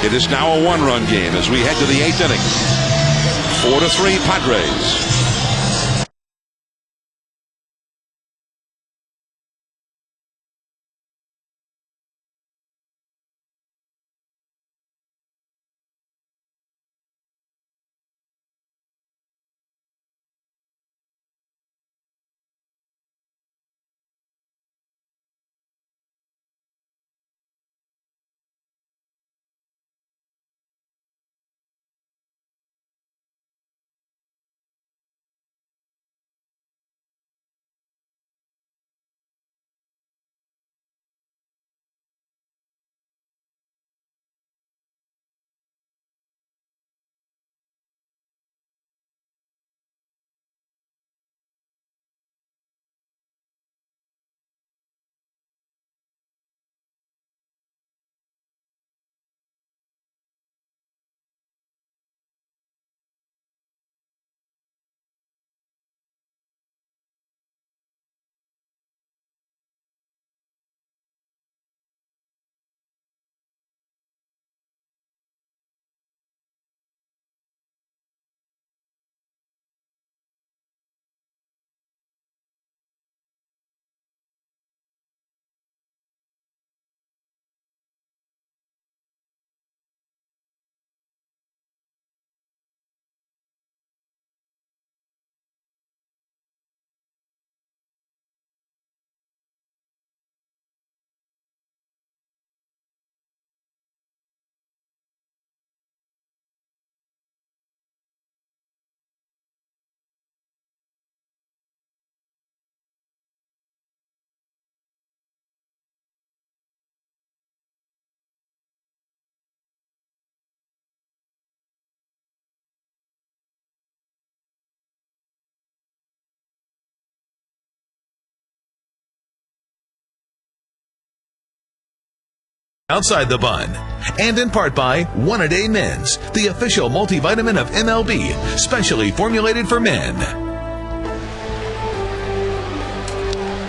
It is now a 1-run game as we head to the 8th inning. 4-3 Padres. Outside the bun. And in part by One A Day Men's, the official multivitamin of MLB, specially formulated for men.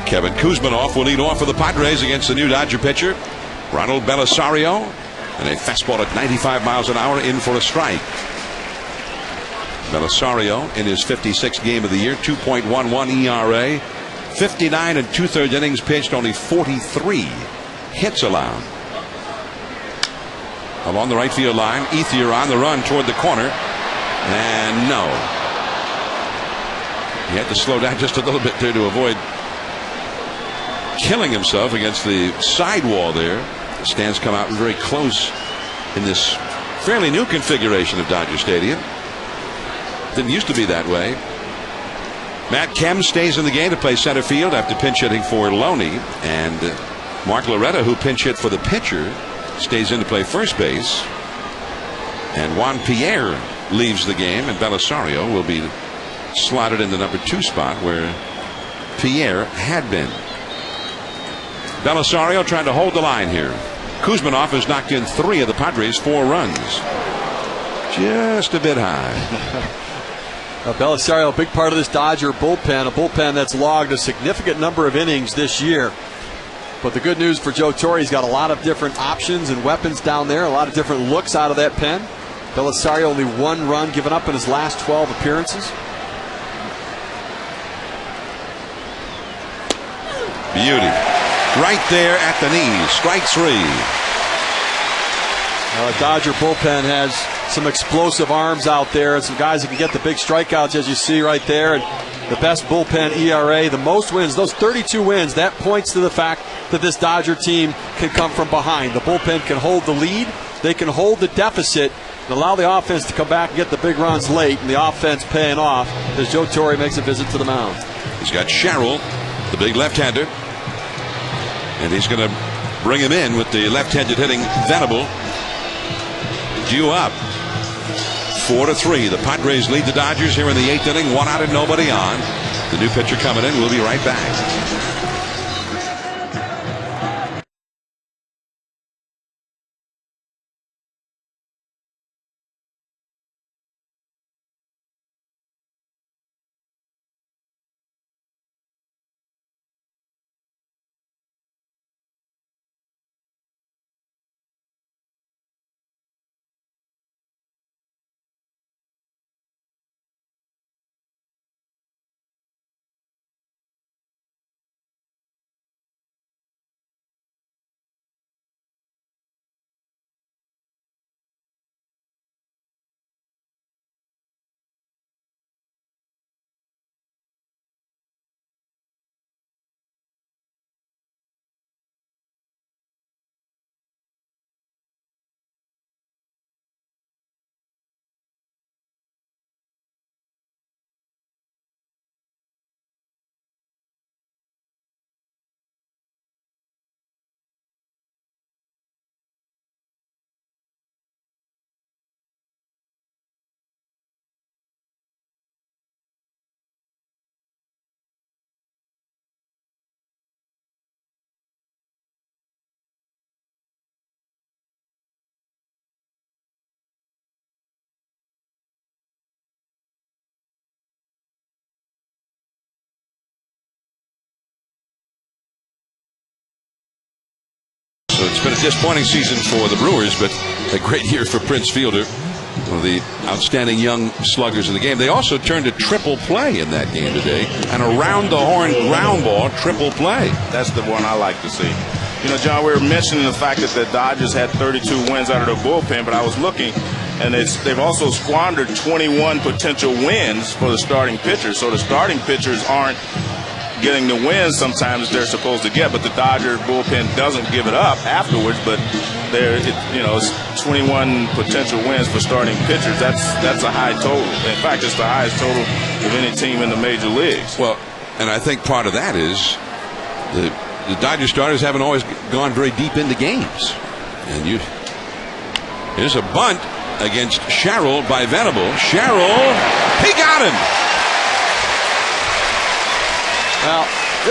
Kevin Kuzminoff will lead off for the Padres against the new Dodger pitcher, Ronald Belisario. And a fastball at 95 miles an hour in for a strike. Belisario in his 56th game of the year, 2.11 ERA, 59 2/3 innings pitched, only 43 hits allowed. Along the right field line, Ethier on the run toward the corner, and no. He had to slow down just a little bit there to avoid killing himself against the sidewall there. The stands come out very close in this fairly new configuration of Dodger Stadium. Didn't used to be that way. Matt Kemp stays in the game to play center field after pinch hitting for Loney, and Mark Loretta, who pinch hit for the pitcher, stays in to play first base. And Juan Pierre leaves the game, and Belisario will be slotted in the number 2 spot where Pierre had been. Belisario trying to hold the line here. Kuzminoff has knocked in 3 of the Padres' 4 runs. Just a bit high. Belisario, a big part of this Dodger bullpen, a bullpen that's logged a significant number of innings this year. But the good news for Joe Torre, he's got a lot of different options and weapons down there, a lot of different looks out of that pen. Belisario only 1 run given up in his last 12 appearances. Beauty. Right there at the knees. Strike 3. The Dodger bullpen has some explosive arms out there and some guys that can get the big strikeouts, as you see right there. And the best bullpen ERA, the most wins, those 32 wins, that points to the fact that this Dodger team can come from behind. The bullpen can hold the lead, they can hold the deficit, and allow the offense to come back and get the big runs late, and the offense paying off as Joe Torre makes a visit to the mound. He's got Sherrill, the big left-hander, and he's going to bring him in with the left-handed hitting Venable. Due up 4-3. The Padres lead the Dodgers here in the 8th inning. 1 out and nobody on. The new pitcher coming in. We'll be right back. So it's been a disappointing season for the Brewers, but a great year for Prince Fielder, one of the outstanding young sluggers in the game. They also turned a triple play in that game today, and around the horn ground ball triple play. That's the one I like to see. You know, John, we were mentioning the fact that the Dodgers had 32 wins out of their bullpen, but I was looking, and they've also squandered 21 potential wins for the starting pitchers. So the starting pitchers aren't getting the wins sometimes they're supposed to get, but the Dodger bullpen doesn't give it up afterwards. But it's 21 potential wins for starting pitchers. That's a high total. In fact, it's the highest total of any team in the major leagues. Well, and I think part of that is the Dodger starters haven't always gone very deep into games. And here's a bunt against Sherrill by Venable. Sherrill, he got him. Well,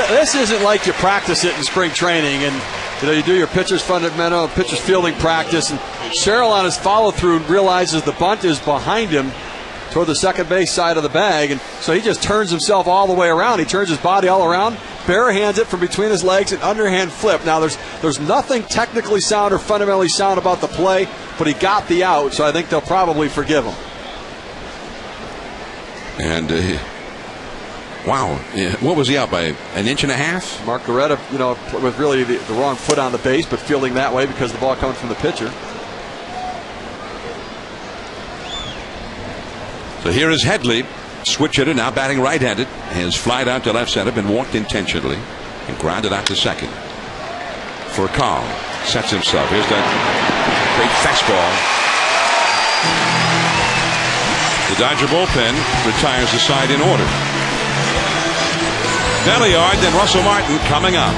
this isn't like you practice it in spring training, and you do your pitcher's fundamental, pitcher's fielding practice, and Sherrill on his follow-through realizes the bunt is behind him toward the second base side of the bag, and so he just turns himself all the way around. He turns his body all around, bare hands it from between his legs, and underhand flip. Now, there's nothing technically sound or fundamentally sound about the play, but he got the out, so I think they'll probably forgive him. And wow, what was he out by, an inch and a half? Mark Garretta, with really the wrong foot on the base, but fielding that way because the ball coming from the pitcher. So here is Headley, switch hitter, now batting right-handed. Has flied out to left center, been walked intentionally, and grounded out to second. For Carl, sets himself. Here's that great fastball. The Dodger bullpen retires the side in order. Belliard, then Russell Martin coming up.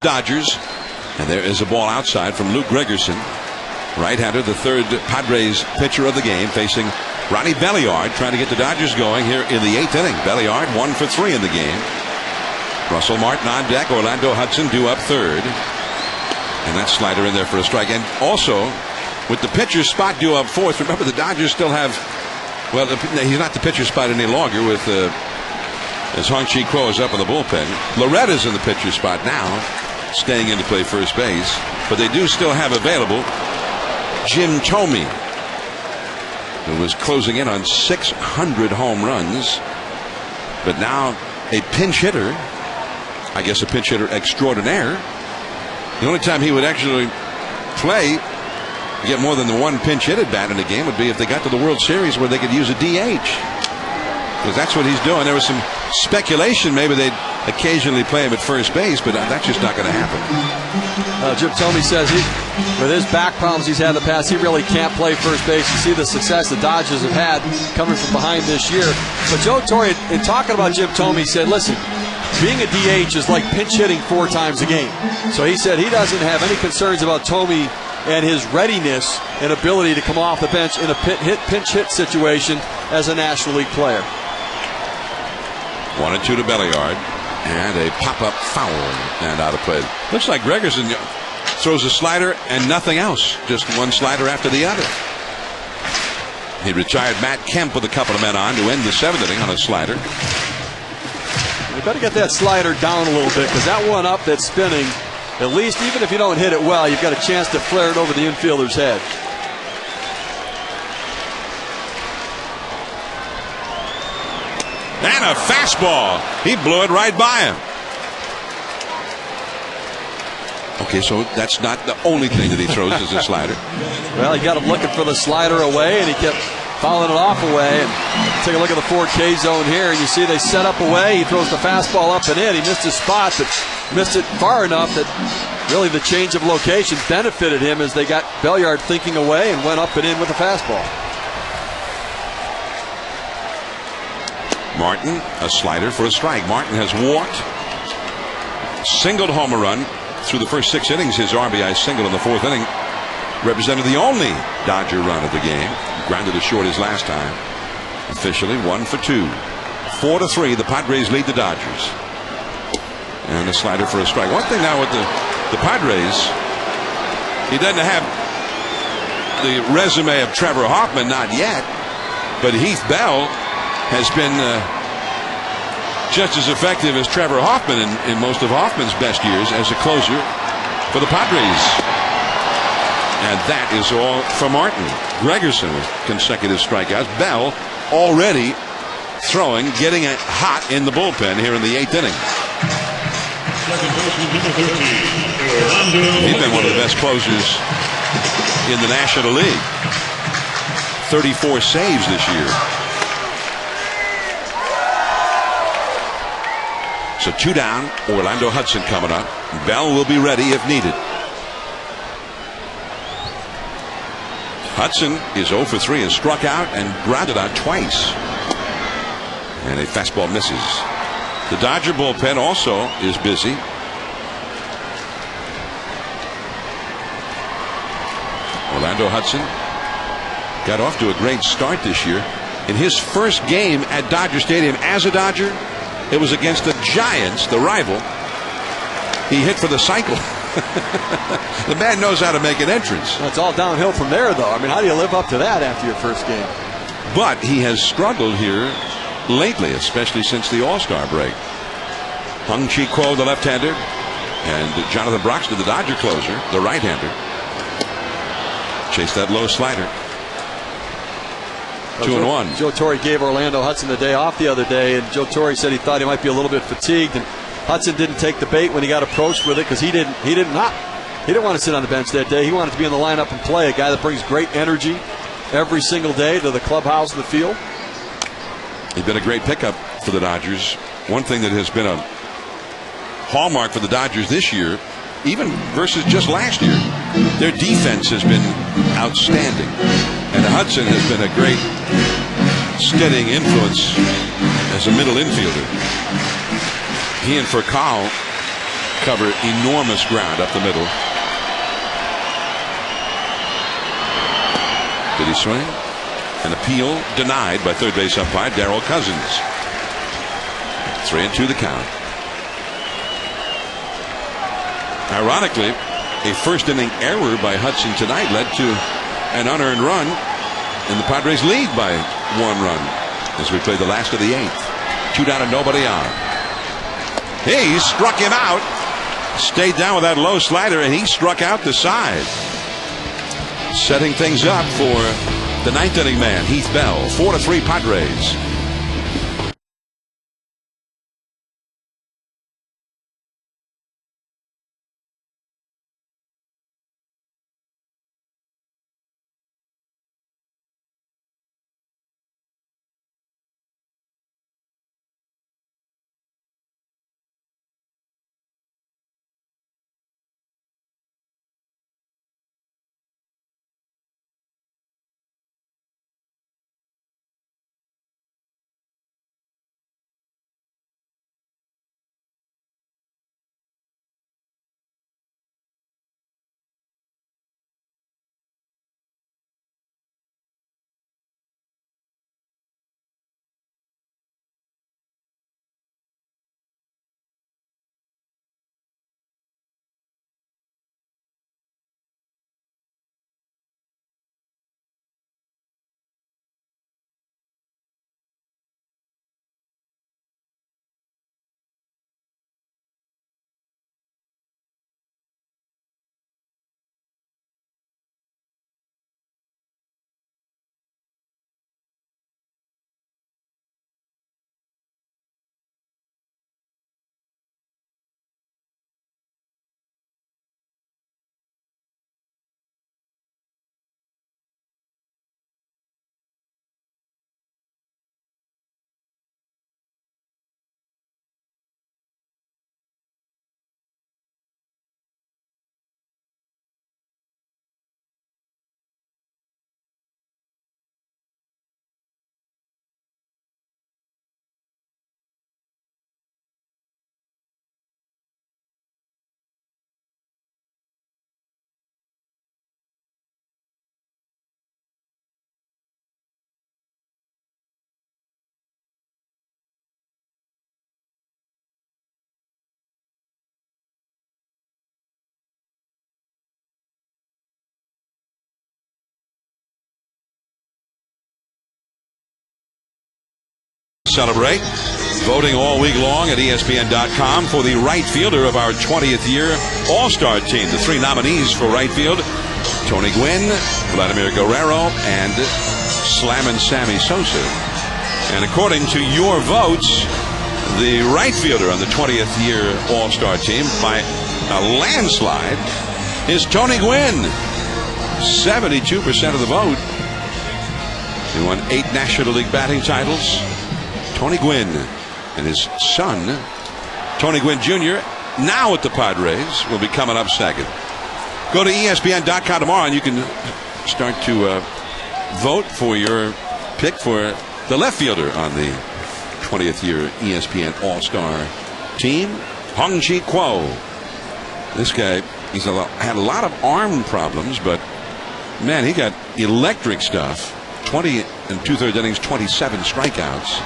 Dodgers. And there is a ball outside from Luke Gregerson, right-hander, the third Padres pitcher of the game, facing Ronnie Belliard, trying to get the Dodgers going here in the 8th inning. Belliard 1 for 3 in the game. Russell Martin on deck. Orlando Hudson due up third. And that slider in there for a strike. And also, with the pitcher's spot due up fourth, remember the Dodgers still have, well, he's not the pitcher's spot any longer with as Hong-Chi Kuo is up in the bullpen. Loretta's in the pitcher's spot now, staying in to play first base. But they do still have available Jim Thome, who was closing in on 600 home runs. But now a pinch hitter, I guess a pinch hitter extraordinaire. The only time he would actually play, get more than the one pinch hit at bat in a game, would be if they got to the World Series where they could use a DH. Because that's what he's doing. There was some speculation maybe they'd occasionally play him at first base, but that's just not going to happen. Jim Thome says with his back problems he's had in the past, he really can't play first base. You see the success the Dodgers have had coming from behind this year. But Joe Torre, in talking about Jim Thome, said, listen, being a DH is like pinch hitting 4 times a game. So he said he doesn't have any concerns about Thome and his readiness and ability to come off the bench in a pinch hit situation as a National League player. 1-2 to Belliard, and a pop-up foul and out of play. Looks like Gregerson throws a slider and nothing else, just one slider after the other. He retired Matt Kemp with a couple of men on to end the 7th inning on a slider. You better get that slider down a little bit, because that one up that's spinning, at least even if you don't hit it well, you've got a chance to flare it over the infielder's head. And a fastball. He blew it right by him. Okay, so that's not the only thing that he throws is a slider. Well, he got him looking for the slider away, and he kept fouling it off away. And take a look at the 4K zone here, and you see they set up away. He throws the fastball up and in. He missed his spot, but missed it far enough that really the change of location benefited him as they got Belliard thinking away and went up and in with the fastball. Martin, a slider for a strike. Martin has walked, singled home a run through the first 6 innings. His RBI single in the 4th inning represented the only Dodger run of the game. Grounded as short as last time. Officially 1 for 2. 4-3, the Padres lead the Dodgers. And a slider for a strike. One thing now with the Padres, he doesn't have the resume of Trevor Hoffman, not yet, but Heath Bell has been just as effective as Trevor Hoffman in most of Hoffman's best years as a closer for the Padres. And that is all for Martin. Gregerson with consecutive strikeouts. Bell already throwing, getting it hot in the bullpen here in the 8th inning. He's been one of the best closers in the National League. 34 saves this year. So 2 down, Orlando Hudson coming up. Bell will be ready if needed. Hudson is 0 for 3 and struck out and grounded out twice. And a fastball misses. The Dodger bullpen also is busy. Orlando Hudson got off to a great start this year. In his first game at Dodger Stadium as a Dodger, it was against the Giants, the rival. He hit for the cycle. The man knows how to make an entrance. Well, it's all downhill from there, though. I mean, how do you live up to that after your first game? But he has struggled here lately, especially since the All-Star break. Hong-Chi Kuo, the left-hander, and Jonathan Broxton, the Dodger closer, the right-hander. Chase that low slider. 2-1. Joe Torre gave Orlando Hudson the day off the other day, and Joe Torre said he thought he might be a little bit fatigued, and Hudson didn't take the bait when he got approached with it because he didn't want to sit on the bench that day. He wanted to be in the lineup and play. A guy that brings great energy every single day to the clubhouse and the field. He's been a great pickup for the Dodgers. One thing that has been a hallmark for the Dodgers this year, even versus just last year, their defense has been outstanding. And Hudson has been a great steadying influence as a middle infielder. He and Furcal cover enormous ground up the middle. Did he swing? An appeal denied by third base umpire Darrell Cousins. 3-2 the count. Ironically, a first inning error by Hudson tonight led to an unearned run, and the Padres lead by 1 run as we play the last of the 8th. 2 down and nobody on. He struck him out. Stayed down with that low slider, and he struck out the side. Setting things up for the 9th inning man, Heath Bell. 4-3 Padres. Celebrate. Voting all week long at ESPN.com for the right fielder of our 20th year All-Star team. The 3 nominees for right field: Tony Gwynn, Vladimir Guerrero, and Slammin' Sammy Sosa. And according to your votes, the right fielder on the 20th year All-Star team by a landslide is Tony Gwynn. 72% of the vote. He won 8 National League batting titles. Tony Gwynn and his son, Tony Gwynn Jr., now at the Padres, will be coming up second. Go to ESPN.com tomorrow and you can start to vote for your pick for the left fielder on the 20th year ESPN All-Star team, Hong-Chi Kuo. This guy, he's had a lot of arm problems, but man, he got electric stuff. 20 and 2/3 innings, 27 strikeouts.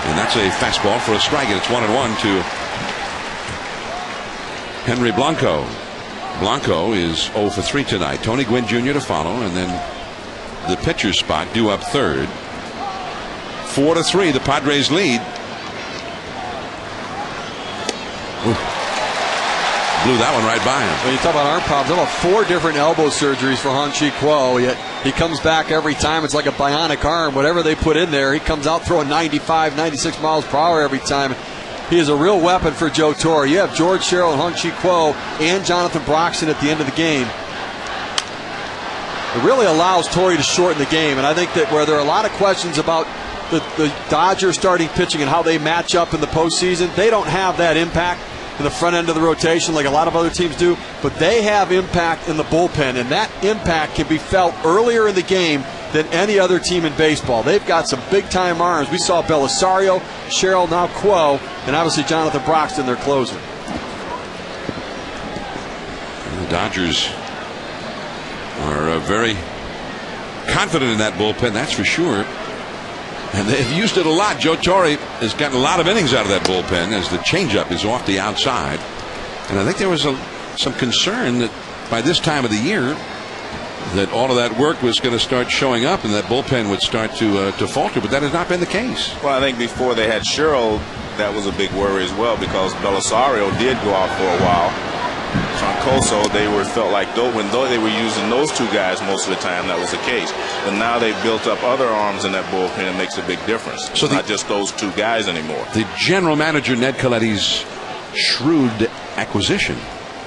And that's a fastball for a strike, and it's 1-1 to Henry Blanco. Blanco is 0 for 3 tonight. Tony Gwynn Jr. to follow, and then the pitcher's spot due up third. 4-3, the Padres lead. Ooh. Blew that one right by him. When you talk about arm problems, about 4 different elbow surgeries for Hong-Chi Kuo, yet he comes back every time. It's like a bionic arm. Whatever they put in there, he comes out throwing 95, 96 miles per hour every time. He is a real weapon for Joe Torre. You have George Sherrill and Hong-Chi Kuo and Jonathan Broxton at the end of the game. It really allows Torre to shorten the game, and I think that where there are a lot of questions about the Dodgers starting pitching and how they match up in the postseason, they don't have that impact in the front end of the rotation like a lot of other teams do, but they have impact in the bullpen, and that impact can be felt earlier in the game than any other team in baseball. They've got some big-time arms. We saw Belisario, Sherrill, now Kuo, and obviously Jonathan Broxton, their closer. Dodgers are very confident in that bullpen, that's for sure. And they've used it a lot. Joe Torre has gotten a lot of innings out of that bullpen as the changeup is off the outside. And I think there was some concern that by this time of the year that all of that work was going to start showing up and that bullpen would start to falter, but that has not been the case. Well, I think before they had Sherrill, that was a big worry as well, because Belisario did go out for a while. Troncoso, they felt like when they were using those two guys most of the time, that was the case. But now they've built up other arms in that bullpen. It makes a big difference. So it's not just those two guys anymore. The general manager, Ned Colletti's shrewd acquisition,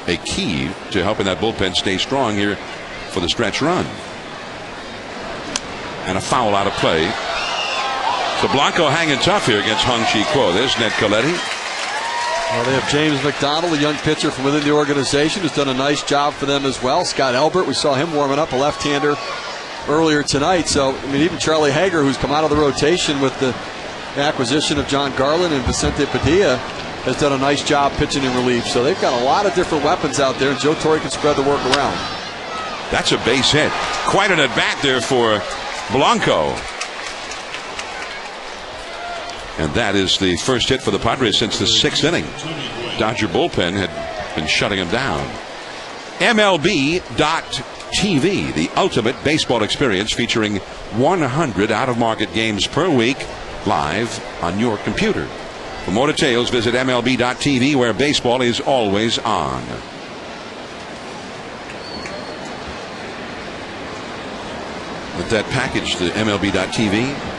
a key to helping that bullpen stay strong here for the stretch run. And a foul out of play. So Blanco hanging tough here against Hung-Chi Kuo. There's Ned Colletti. Well, they have James McDonald, a young pitcher from within the organization, who's done a nice job for them as well. Scott Elbert, we saw him warming up, a left-hander, earlier tonight. So, I mean, even Charlie Hager, who's come out of the rotation with the acquisition of John Garland and Vicente Padilla, has done a nice job pitching in relief. So they've got a lot of different weapons out there, and Joe Torre can spread the work around. That's a base hit. Quite an at-bat there for Blanco. And that is the first hit for the Padres since the 6th inning. Dodger bullpen had been shutting him down. MLB.TV, the ultimate baseball experience, featuring 100 out-of-market games per week live on your computer. For more details, visit MLB.TV, where baseball is always on. With that package, the MLB.TV,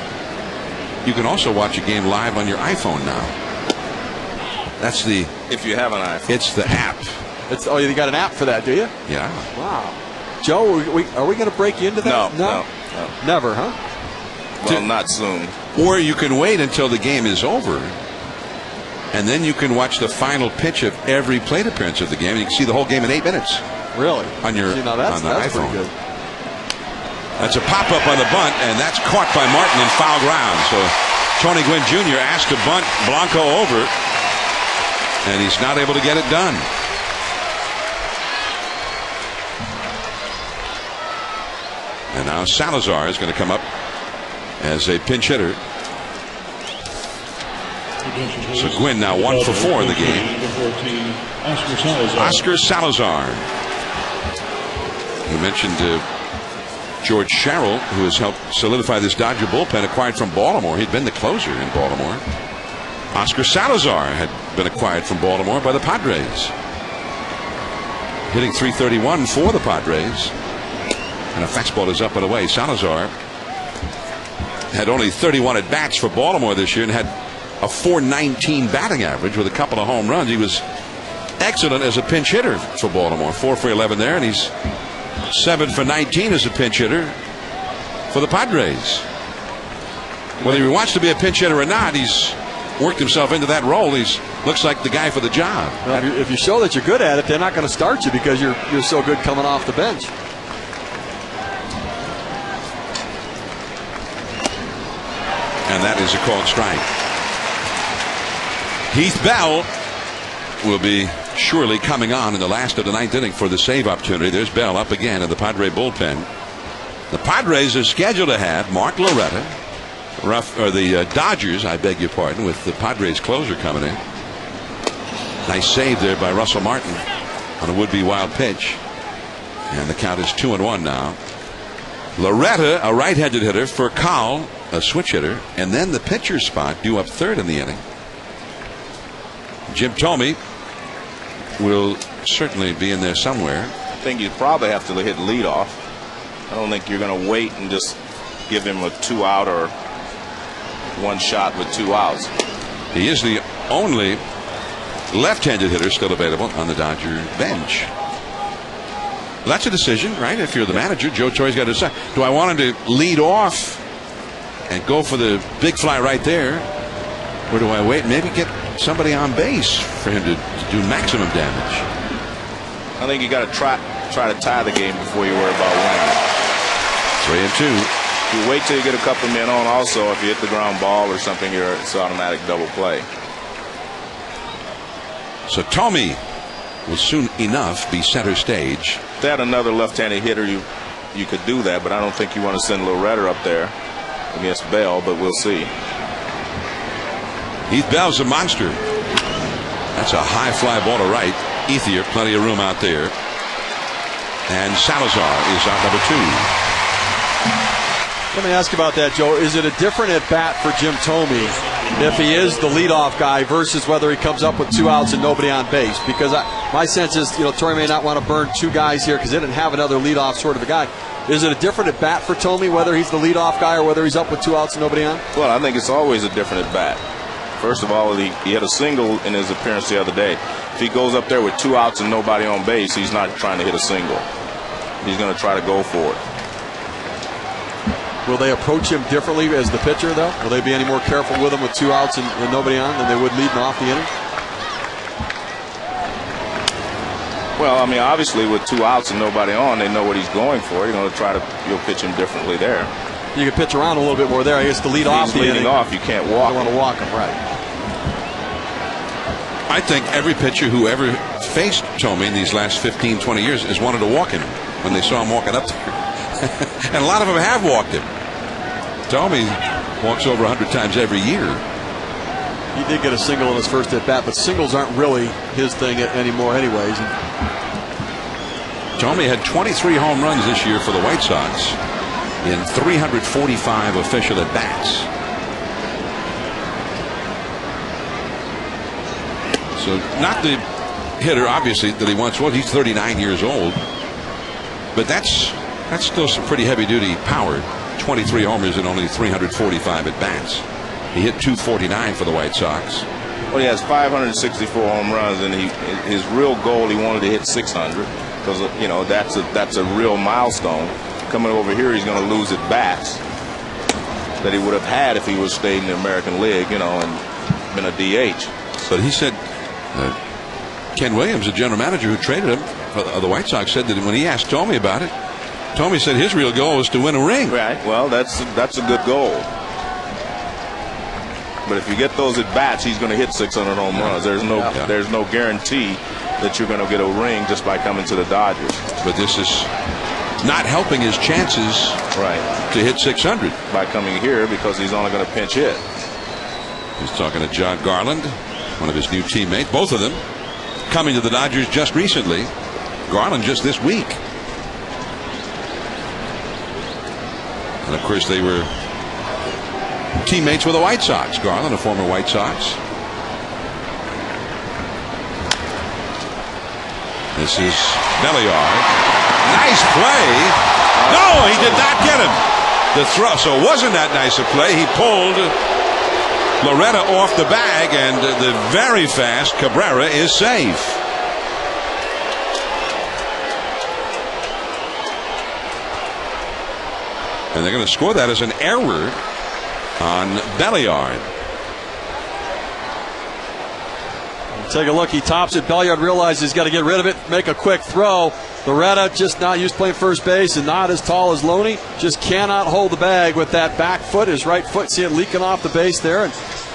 you can also watch a game live on your iPhone now. That's the... If you have an iPhone. It's the app. Oh, you got an app for that, do you? Yeah. Wow. Joe, are we going to break you into that? No. Never, huh? Well, not soon. Or you can wait until the game is over, and then you can watch the final pitch of every plate appearance of the game, and you can see the whole game in 8 minutes. Really? On your that's iPhone. Pretty good. That's a pop-up on the bunt, and that's caught by Martin in foul ground. So Tony Gwynn Jr. asked to bunt Blanco over, and he's not able to get it done. And now Salazar is going to come up as a pinch hitter. So Gwynn now 1 for 4 in the game. Oscar Salazar. You mentioned George Sherrill, who has helped solidify this Dodger bullpen, acquired from Baltimore. He'd been the closer in Baltimore. Oscar Salazar had been acquired from Baltimore by the Padres. Hitting .331 for the Padres. And a fastball is up and away. Salazar had only 31 at-bats for Baltimore this year and had a .419 batting average with a couple of home runs. He was excellent as a pinch hitter for Baltimore. 4 for 11 there, and he's 7 for 19 as a pinch hitter for the Padres. Whether he wants to be a pinch hitter or not, he's worked himself into that role. He's looks like the guy for the job. Well, if you show that you're good at it, they're not going to start you because you're so good coming off the bench. And that is a called strike. Heath Bell will be surely coming on in the last of the 9th inning for the save opportunity. There's Bell up again in the Padre bullpen. The Padres are scheduled to have Mark Loretta, the Dodgers, I beg your pardon, with the Padres closer coming in. Nice save there by Russell Martin on a would-be wild pitch. And the count is 2-1 now. Loretta, a right-handed hitter, for Cowell, a switch hitter, and then the pitcher spot due up 3rd in the inning. Jim Thome will certainly be in there somewhere. I think you probably have to hit leadoff. I don't think you're going to wait and just give him a 2-out or 1 shot with 2 outs. He is the only left-handed hitter still available on the Dodger bench. Well, that's a decision, right? If you're the manager, Joe Torre's got to decide. Do I want him to lead off and go for the big fly right there? Or do I wait and maybe get somebody on base for him to do maximum damage? I think you got to try to tie the game before you worry about winning. 3-2. If you wait till you get a couple men on, also if you hit the ground ball or something, it's automatic double play. So Thome will soon enough be center stage. If they had another left-handed hitter, you could do that, but I don't think you want to send Loretta up there against Bell, but we'll see. Heath Bell's a monster. That's a high fly ball to right. Ethier, plenty of room out there. And Salazar is out number 2. Let me ask about that, Joe. Is it a different at bat for Jim Thome if he is the leadoff guy versus whether he comes up with 2 outs and nobody on base? Because my sense is, Torrey may not want to burn 2 guys here because they didn't have another leadoff sort of a guy. Is it a different at bat for Thome whether he's the leadoff guy or whether he's up with 2 outs and nobody on? Well, I think it's always a different at bat. First of all, he had a single in his appearance the other day. If he goes up there with 2 outs and nobody on base, he's not trying to hit a single. He's going to try to go for it. Will they approach him differently as the pitcher, though? Will they be any more careful with him with 2 outs and nobody on than they would leading off the inning? Well, I mean, obviously with 2 outs and nobody on, they know what he's going for. You're going to you'll pitch him differently there. You can pitch around a little bit more there. I guess to lead off the inning. Leading off, you can't walk. You don't want to walk him, right? I think every pitcher who ever faced Thome in these last 15, 20 years has wanted to walk him when they saw him walking up there. And a lot of them have walked him. Thome walks over 100 times every year. He did get a single in his first at bat, but singles aren't really his thing anymore, anyways. Thome had 23 home runs this year for the White Sox in 345 official at bats. So not the hitter, obviously, that he once was. He's 39 years old, but that's still some pretty heavy-duty power. 23 homers and only 345 at bats. He hit 249 for the White Sox. Well, he has 564 home runs, and his real goal, he wanted to hit 600 because that's a real milestone. Coming over here, he's going to lose at bats that he would have had if he was stayed in the American League, and been a DH. But he said, Ken Williams, the general manager who traded him for the White Sox, said that when he asked Thome about it, Thome said his real goal was to win a ring. Right. Well, that's a good goal. But if you get those at bats, he's going to hit 600 home runs. There's no guarantee that you're going to get a ring just by coming to the Dodgers. But this is not helping his chances to hit 600 by coming here because he's only going to pinch hit. He's talking to John Garland, one of his new teammates. Both of them coming to the Dodgers just recently. Garland just this week. And of course they were teammates with the White Sox. Garland, a former White Sox. This is Belliard. Nice play. No, he did not get him. The throw. So it wasn't that nice a play. He pulled Loretta off the bag, and the very fast Cabrera is safe. And they're going to score that as an error on Belliard. Take a look. He tops it. Belliard realizes he's got to get rid of it, make a quick throw. Loretta, just not used to playing first base and not as tall as Loney, just cannot hold the bag with that back foot, his right foot. See it leaking off the base there. And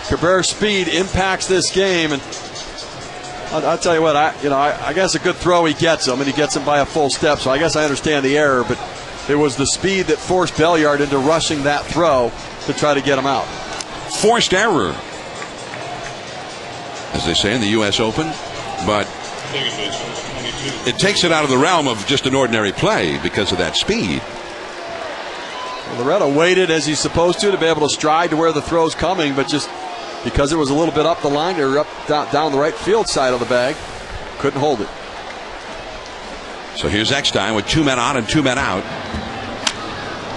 Cabrera's speed impacts this game. And I'll tell you what, I guess a good throw, he gets him, and he gets him by a full step. So I guess I understand the error, but it was the speed that forced Belliard into rushing that throw to try to get him out. Forced error, as they say in the U.S. Open, but it takes it out of the realm of just an ordinary play because of that speed. Well, Loretta waited as he's supposed to be able to stride to where the throw's coming, but just because it was a little bit up the line or down the right field side of the bag, couldn't hold it. So here's Eckstein with 2 men on and 2 men out.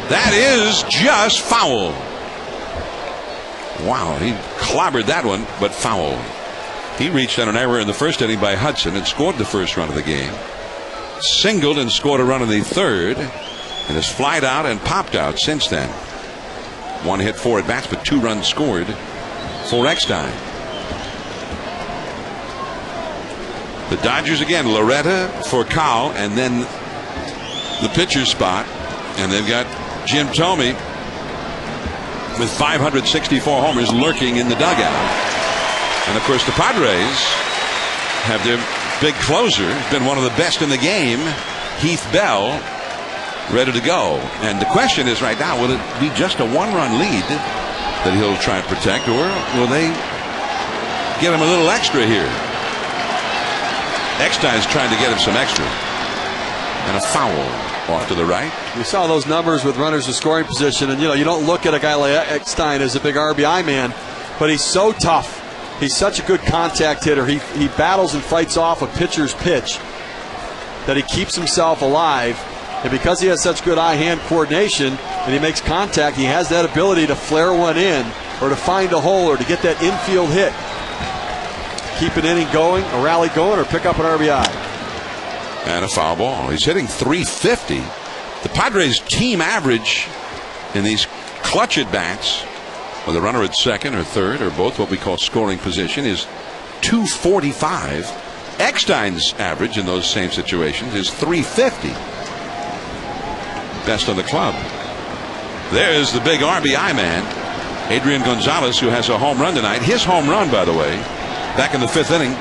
That is just foul. Wow, he clobbered that one, but foul. He reached on an error in the first inning by Hudson and scored the first run of the game. Singled and scored a run in the third, and has flied out and popped out since then. 1 hit, 4 at bats, but 2 runs scored for Eckstein. The Dodgers again, Loretta for Cal, and then the pitcher's spot, and they've got Jim Thome with 564 homers lurking in the dugout. And of course the Padres have their big closer, been one of the best in the game, Heath Bell, ready to go. And the question is right now, will it be just a one-run lead that he'll try and protect, or will they get him a little extra here? Eckstein's trying to get him some extra. And a foul off to the right. You saw those numbers with runners in scoring position, and you don't look at a guy like Eckstein as a big RBI man, but he's so tough. He's such a good contact hitter. He battles and fights off a pitcher's pitch that he keeps himself alive. And because he has such good eye-hand coordination and he makes contact, he has that ability to flare one in or to find a hole or to get that infield hit. Keep an inning going, a rally going, or pick up an RBI. And a foul ball. He's hitting .350. The Padres' team average in these clutch at-bats, with a runner at second or third or both what we call scoring position, is .245. Eckstein's average in those same situations is .350. Best on the club. There's the big RBI man, Adrian Gonzalez, who has a home run tonight. His home run, by the way, back in the 5th inning,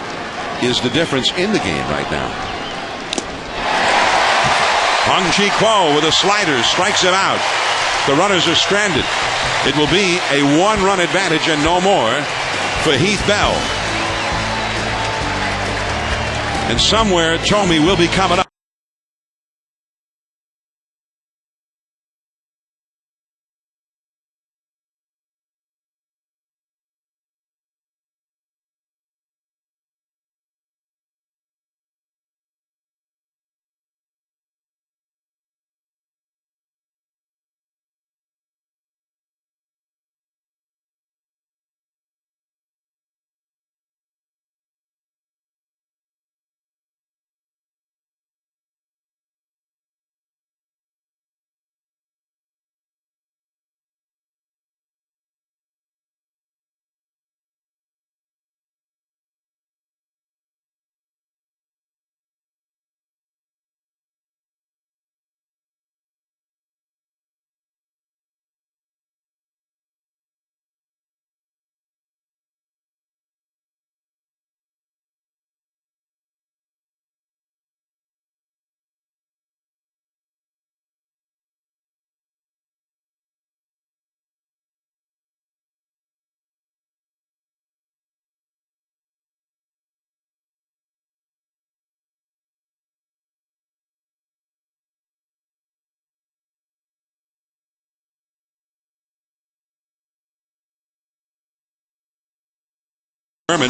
is the difference in the game right now. Hong-Chi Kuo with a slider strikes him out. The runners are stranded. It will be a one-run advantage and no more for Heath Bell. And somewhere Tomey will be coming up.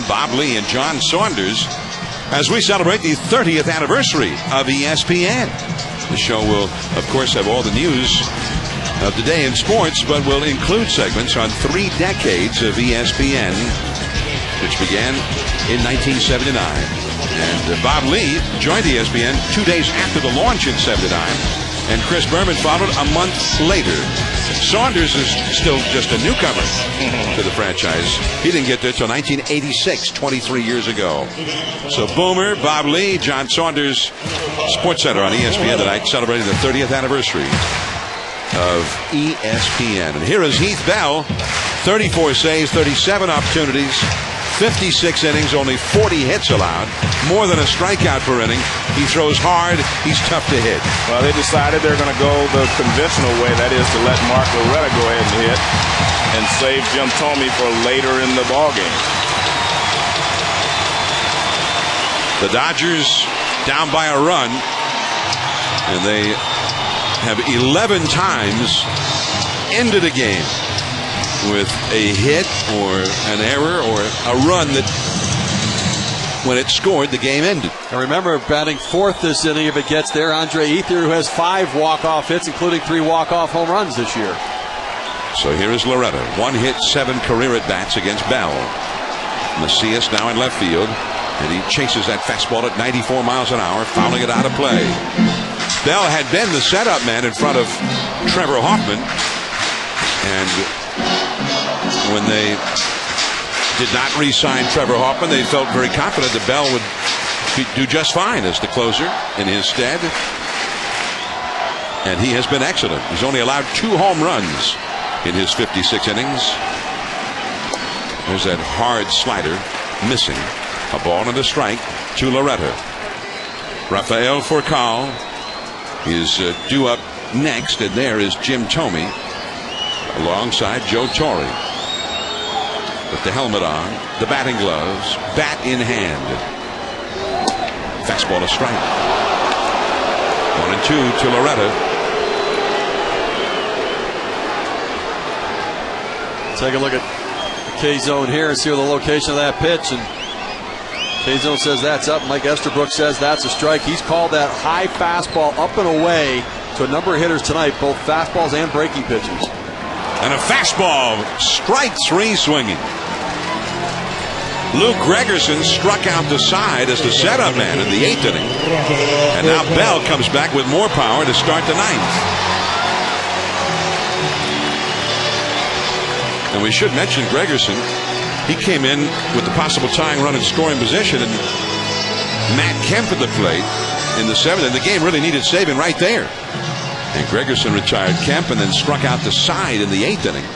Bob Lee and John Saunders as we celebrate the 30th anniversary of ESPN. The show will, of course, have all the news of the day in sports, but will include segments on 3 decades of ESPN, which began in 1979. And Bob Lee joined ESPN 2 days after the launch in '79, and Chris Berman followed a month later. Saunders is still just a newcomer to the franchise. He didn't get there till 1986, 23 years ago. So Boomer, Bob Lee, John Saunders, Sports Center on ESPN tonight, celebrating the 30th anniversary of ESPN. And here is Heath Bell, 34 saves, 37 opportunities, 56 innings, only 40 hits allowed, more than a strikeout per inning. He throws hard. He's tough to hit. Well, they decided they're going to go the conventional way, that is to let Mark Loretta go ahead and hit and save Jim Tomey for later in the ballgame. The Dodgers down by a run, and they have 11 times ended a game with a hit or an error or a run that, when it scored, the game ended. And remember, batting 4th this inning, if it gets there, Andre Ethier, who has 5 walk-off hits, including 3 walk-off home runs this year. So here is Loretta. 1 hit, 7 career at-bats against Bell. Macias now in left field, and he chases that fastball at 94 miles an hour, fouling it out of play. Bell had been the setup man in front of Trevor Hoffman, and when they did not re-sign Trevor Hoffman, they felt very confident that Bell would do just fine as the closer in his stead. And he has been excellent. He's only allowed 2 home runs in his 56 innings. There's that hard slider missing. A ball and a strike. to Loretta. Rafael Furcal is due up next, and there is Jim Thome alongside Joe Torre. With the helmet on, the batting gloves, bat in hand. Fastball to strike. 1-2 to Loretta. Take a look at the K-zone here and see the location of that pitch. And K-zone says that's up. Mike Estabrook says that's a strike. He's called that high fastball up and away to a number of hitters tonight, both fastballs and breaking pitches. And a fastball, strike 3 swinging. Luke Gregerson struck out the side as the setup man in the 8th inning. And now Bell comes back with more power to start the 9th. And we should mention Gregerson. He came in with the possible tying run in scoring position, and Matt Kemp at the plate in the 7th. And the game really needed saving right there. And Gregerson retired Kemp and then struck out the side in the 8th inning.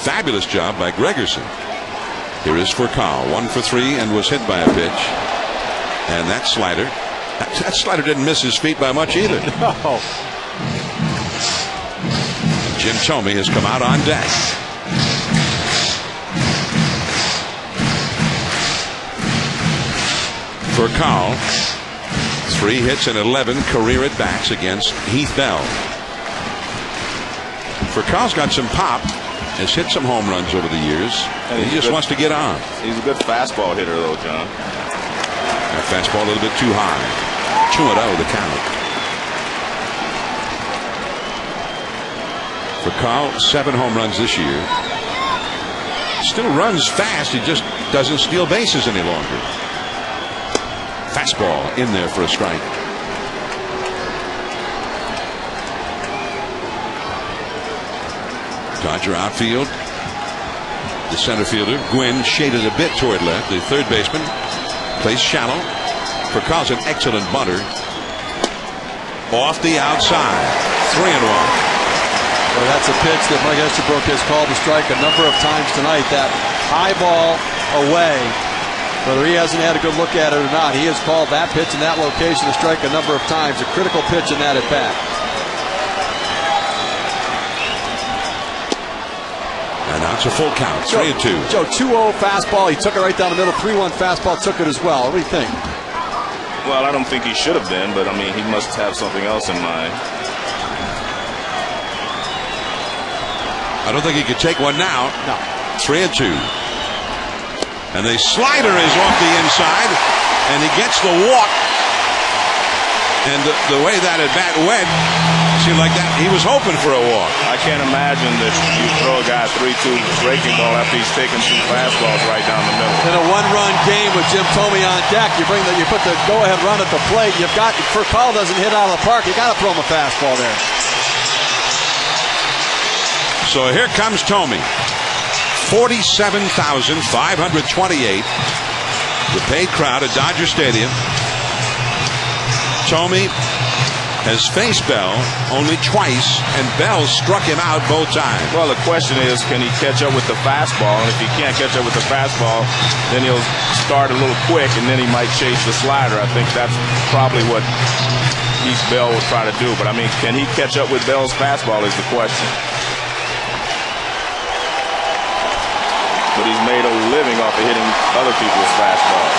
Fabulous job by Gregerson. Here is Furcal, 1 for 3, and was hit by a pitch. And that slider, that slider didn't miss his feet by much either. No. Jim Thome has come out on deck. Furcal, 3 hits and 11 career at bats against Heath Bell. Furcal's got some pop, has hit some home runs over the years, and he just wants to get on. He's a good fastball hitter, though, John. That fastball a little bit too high. 2-0 the count. Furcal, 7 home runs this year. Still runs fast, he just doesn't steal bases any longer. Fastball in there for a strike. Dodger outfield. The center fielder, Gwynn, shaded a bit toward left. The third baseman plays shallow. Furcal's an excellent bunter. Off the outside. 3-1. Well, that's a pitch that Mike Estabrook has called a strike a number of times tonight. That high ball away. Whether he hasn't had a good look at it or not, he has called that pitch in that location a strike a number of times. A critical pitch in that at bat. And now it's a full count. 3-2. Joe, 2-0 fastball. He took it right down the middle. 3-1 fastball. Took it as well. What do you think? Well, I don't think he should have been, but I mean, he must have something else in mind. I don't think he could take one now. No. 3-2. And the slider is off the inside, and he gets the walk. And the way that at bat went, seemed like that he was hoping for a walk. I can't imagine that you throw a guy 3-2 breaking ball after he's taken 2 fastballs right down the middle. In a 1-run game with Jim Thome on deck, you put the go-ahead run at the plate. You've got, Furcal doesn't hit out of the park. You got to throw him a fastball there. So here comes Thome. 47,528. The paid crowd at Dodger Stadium. Thome has faced Bell only twice, and Bell struck him out both times. Well, the question is, can he catch up with the fastball? And if he can't catch up with the fastball, then he'll start a little quick, and then he might chase the slider. I think that's probably what Heath Bell will try to do. But, I mean, can he catch up with Bell's fastball is the question. But he's made a living off of hitting other people's fastballs.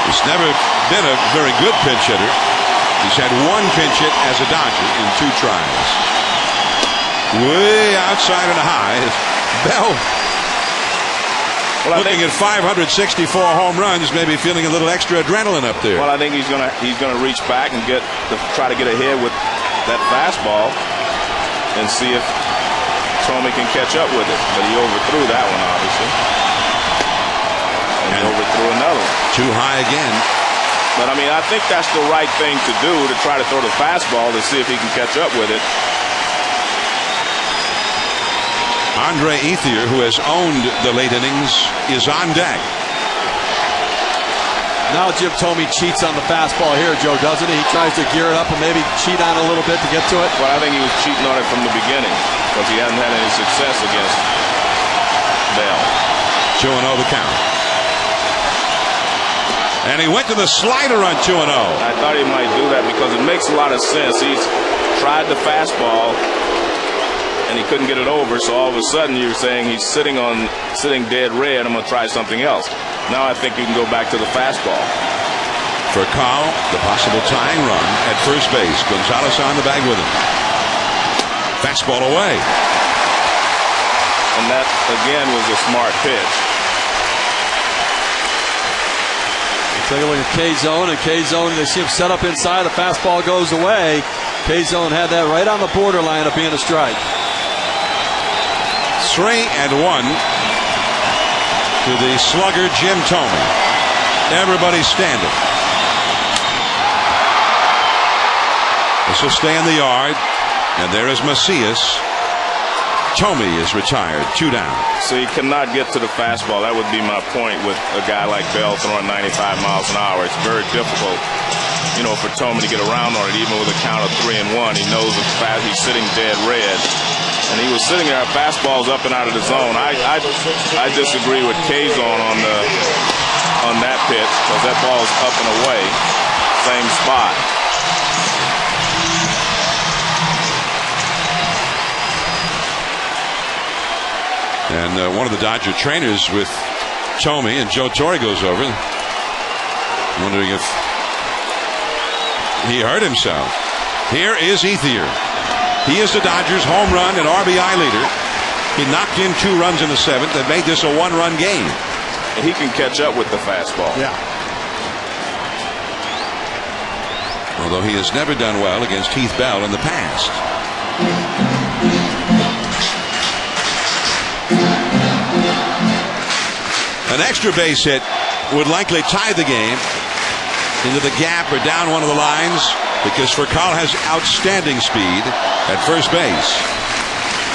He's never been a very good pinch hitter. He's had 1 pinch hit as a Dodger in 2 tries. Way outside and high. Bell looking at 564 home runs, maybe feeling a little extra adrenaline up there. Well, I think he's gonna reach back and try to get ahead with that fastball and see if Thome can catch up with it. But he overthrew that one, obviously. And overthrew another one. Too high again. But, I mean, I think that's the right thing to do, to try to throw the fastball to see if he can catch up with it. Andre Ethier, who has owned the late innings, is on deck. Now Jim Thome cheats on the fastball here, Joe, doesn't he? He tries to gear it up and maybe cheat on it a little bit to get to it. Well, I think he was cheating on it from the beginning because he hasn't had any success against Bell. 2-0 the count. And he went to the slider on 2-0. I thought he might do that because it makes a lot of sense. He's tried the fastball and he couldn't get it over, so all of a sudden you're saying he's sitting dead red. I'm going to try something else. Now I think you can go back to the fastball. For Carl, the possible tying run at first base. Gonzalez on the bag with him. Fastball away. And that, again, was a smart pitch. Take a look at K-zone, and K-zone, they see him set up inside. The fastball goes away. K-zone had that right on the borderline of being a strike. 3-1 to the slugger Jim Thome. Everybody standing. This will stay in the yard, and there is Macias. Thome is retired, 2 down. So you cannot get to the fastball. That would be my point with a guy like Bell throwing 95 miles an hour. It's very difficult, for Thome to get around on it, even with a count of 3-1. He knows it's fast. He's sitting dead red. And he was sitting there, fastballs up and out of the zone. I disagree with K-zone on that pitch because that ball's up and away, same spot. And one of the Dodger trainers with Thome and Joe Torre goes over, wondering if he hurt himself. Here is Ethier. He is the Dodgers' home run and RBI leader. He knocked in 2 runs in the 7th and made this a 1-run game. And he can catch up with the fastball. Yeah. Although he has never done well against Heath Bell in the past. An extra base hit would likely tie the game into the gap or down one of the lines because Furcal has outstanding speed at first base.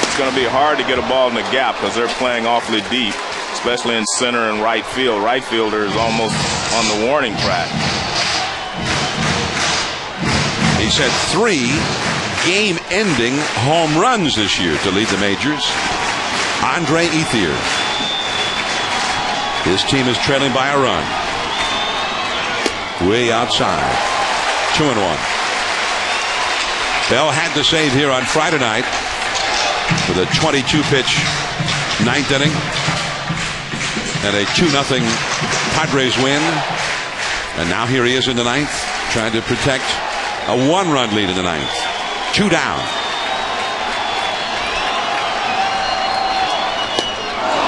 It's going to be hard to get a ball in the gap because they're playing awfully deep, especially in center and right field. Right fielder is almost on the warning track. He's had 3 game-ending home runs this year to lead the majors. Andre Ethier. His team is trailing by a run. Way outside. 2-1. Bell had to save here on Friday night with a 22-pitch 9th inning and a 2-0 Padres win. And now here he is in the 9th, trying to protect a 1-run lead in the 9th. 2 down.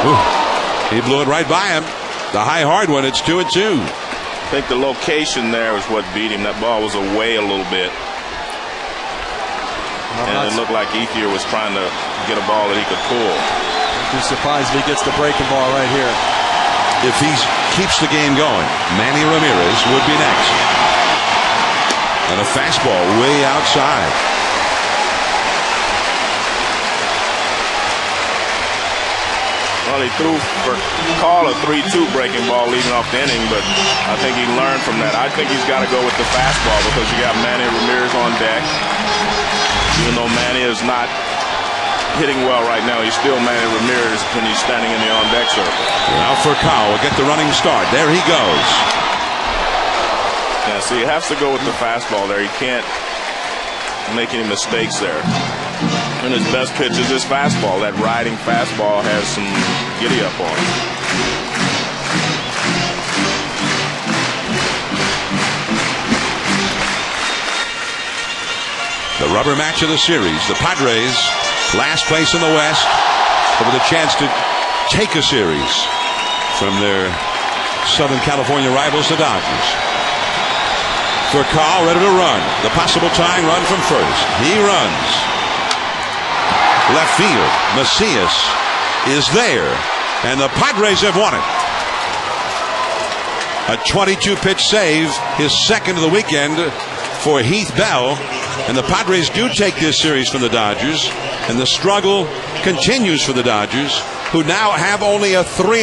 Ooh. He blew it right by him. The high hard one, it's 2-2. I think the location there was what beat him. That ball was away a little bit. And it looked like Ethier was trying to get a ball that he could pull. I'd be surprised if he gets the breaking ball right here. If he keeps the game going, Manny Ramirez would be next. And a fastball way outside. Well, he threw for call a 3-2 breaking ball leading off the inning, but I think he learned from that. I think he's got to go with the fastball because you got Manny Ramirez on deck. Even though Manny is not hitting well right now, he's still Manny Ramirez when he's standing in the on-deck circle. Now Furcal will get the running start. There he goes. Yeah, so he has to go with the fastball there. He can't make any mistakes there. And his best pitch is his fastball. That riding fastball has some giddy up on it. The rubber match of the series. The Padres, last place in the West, with a chance to take a series from their Southern California rivals, the Dodgers. Furcal ready to run. The possible tying run from first. He runs. Left field. Macias is there. And the Padres have won it. A 22-pitch save, his second of the weekend for Heath Bell. And the Padres do take this series from the Dodgers. And the struggle continues for the Dodgers, who now have only a 3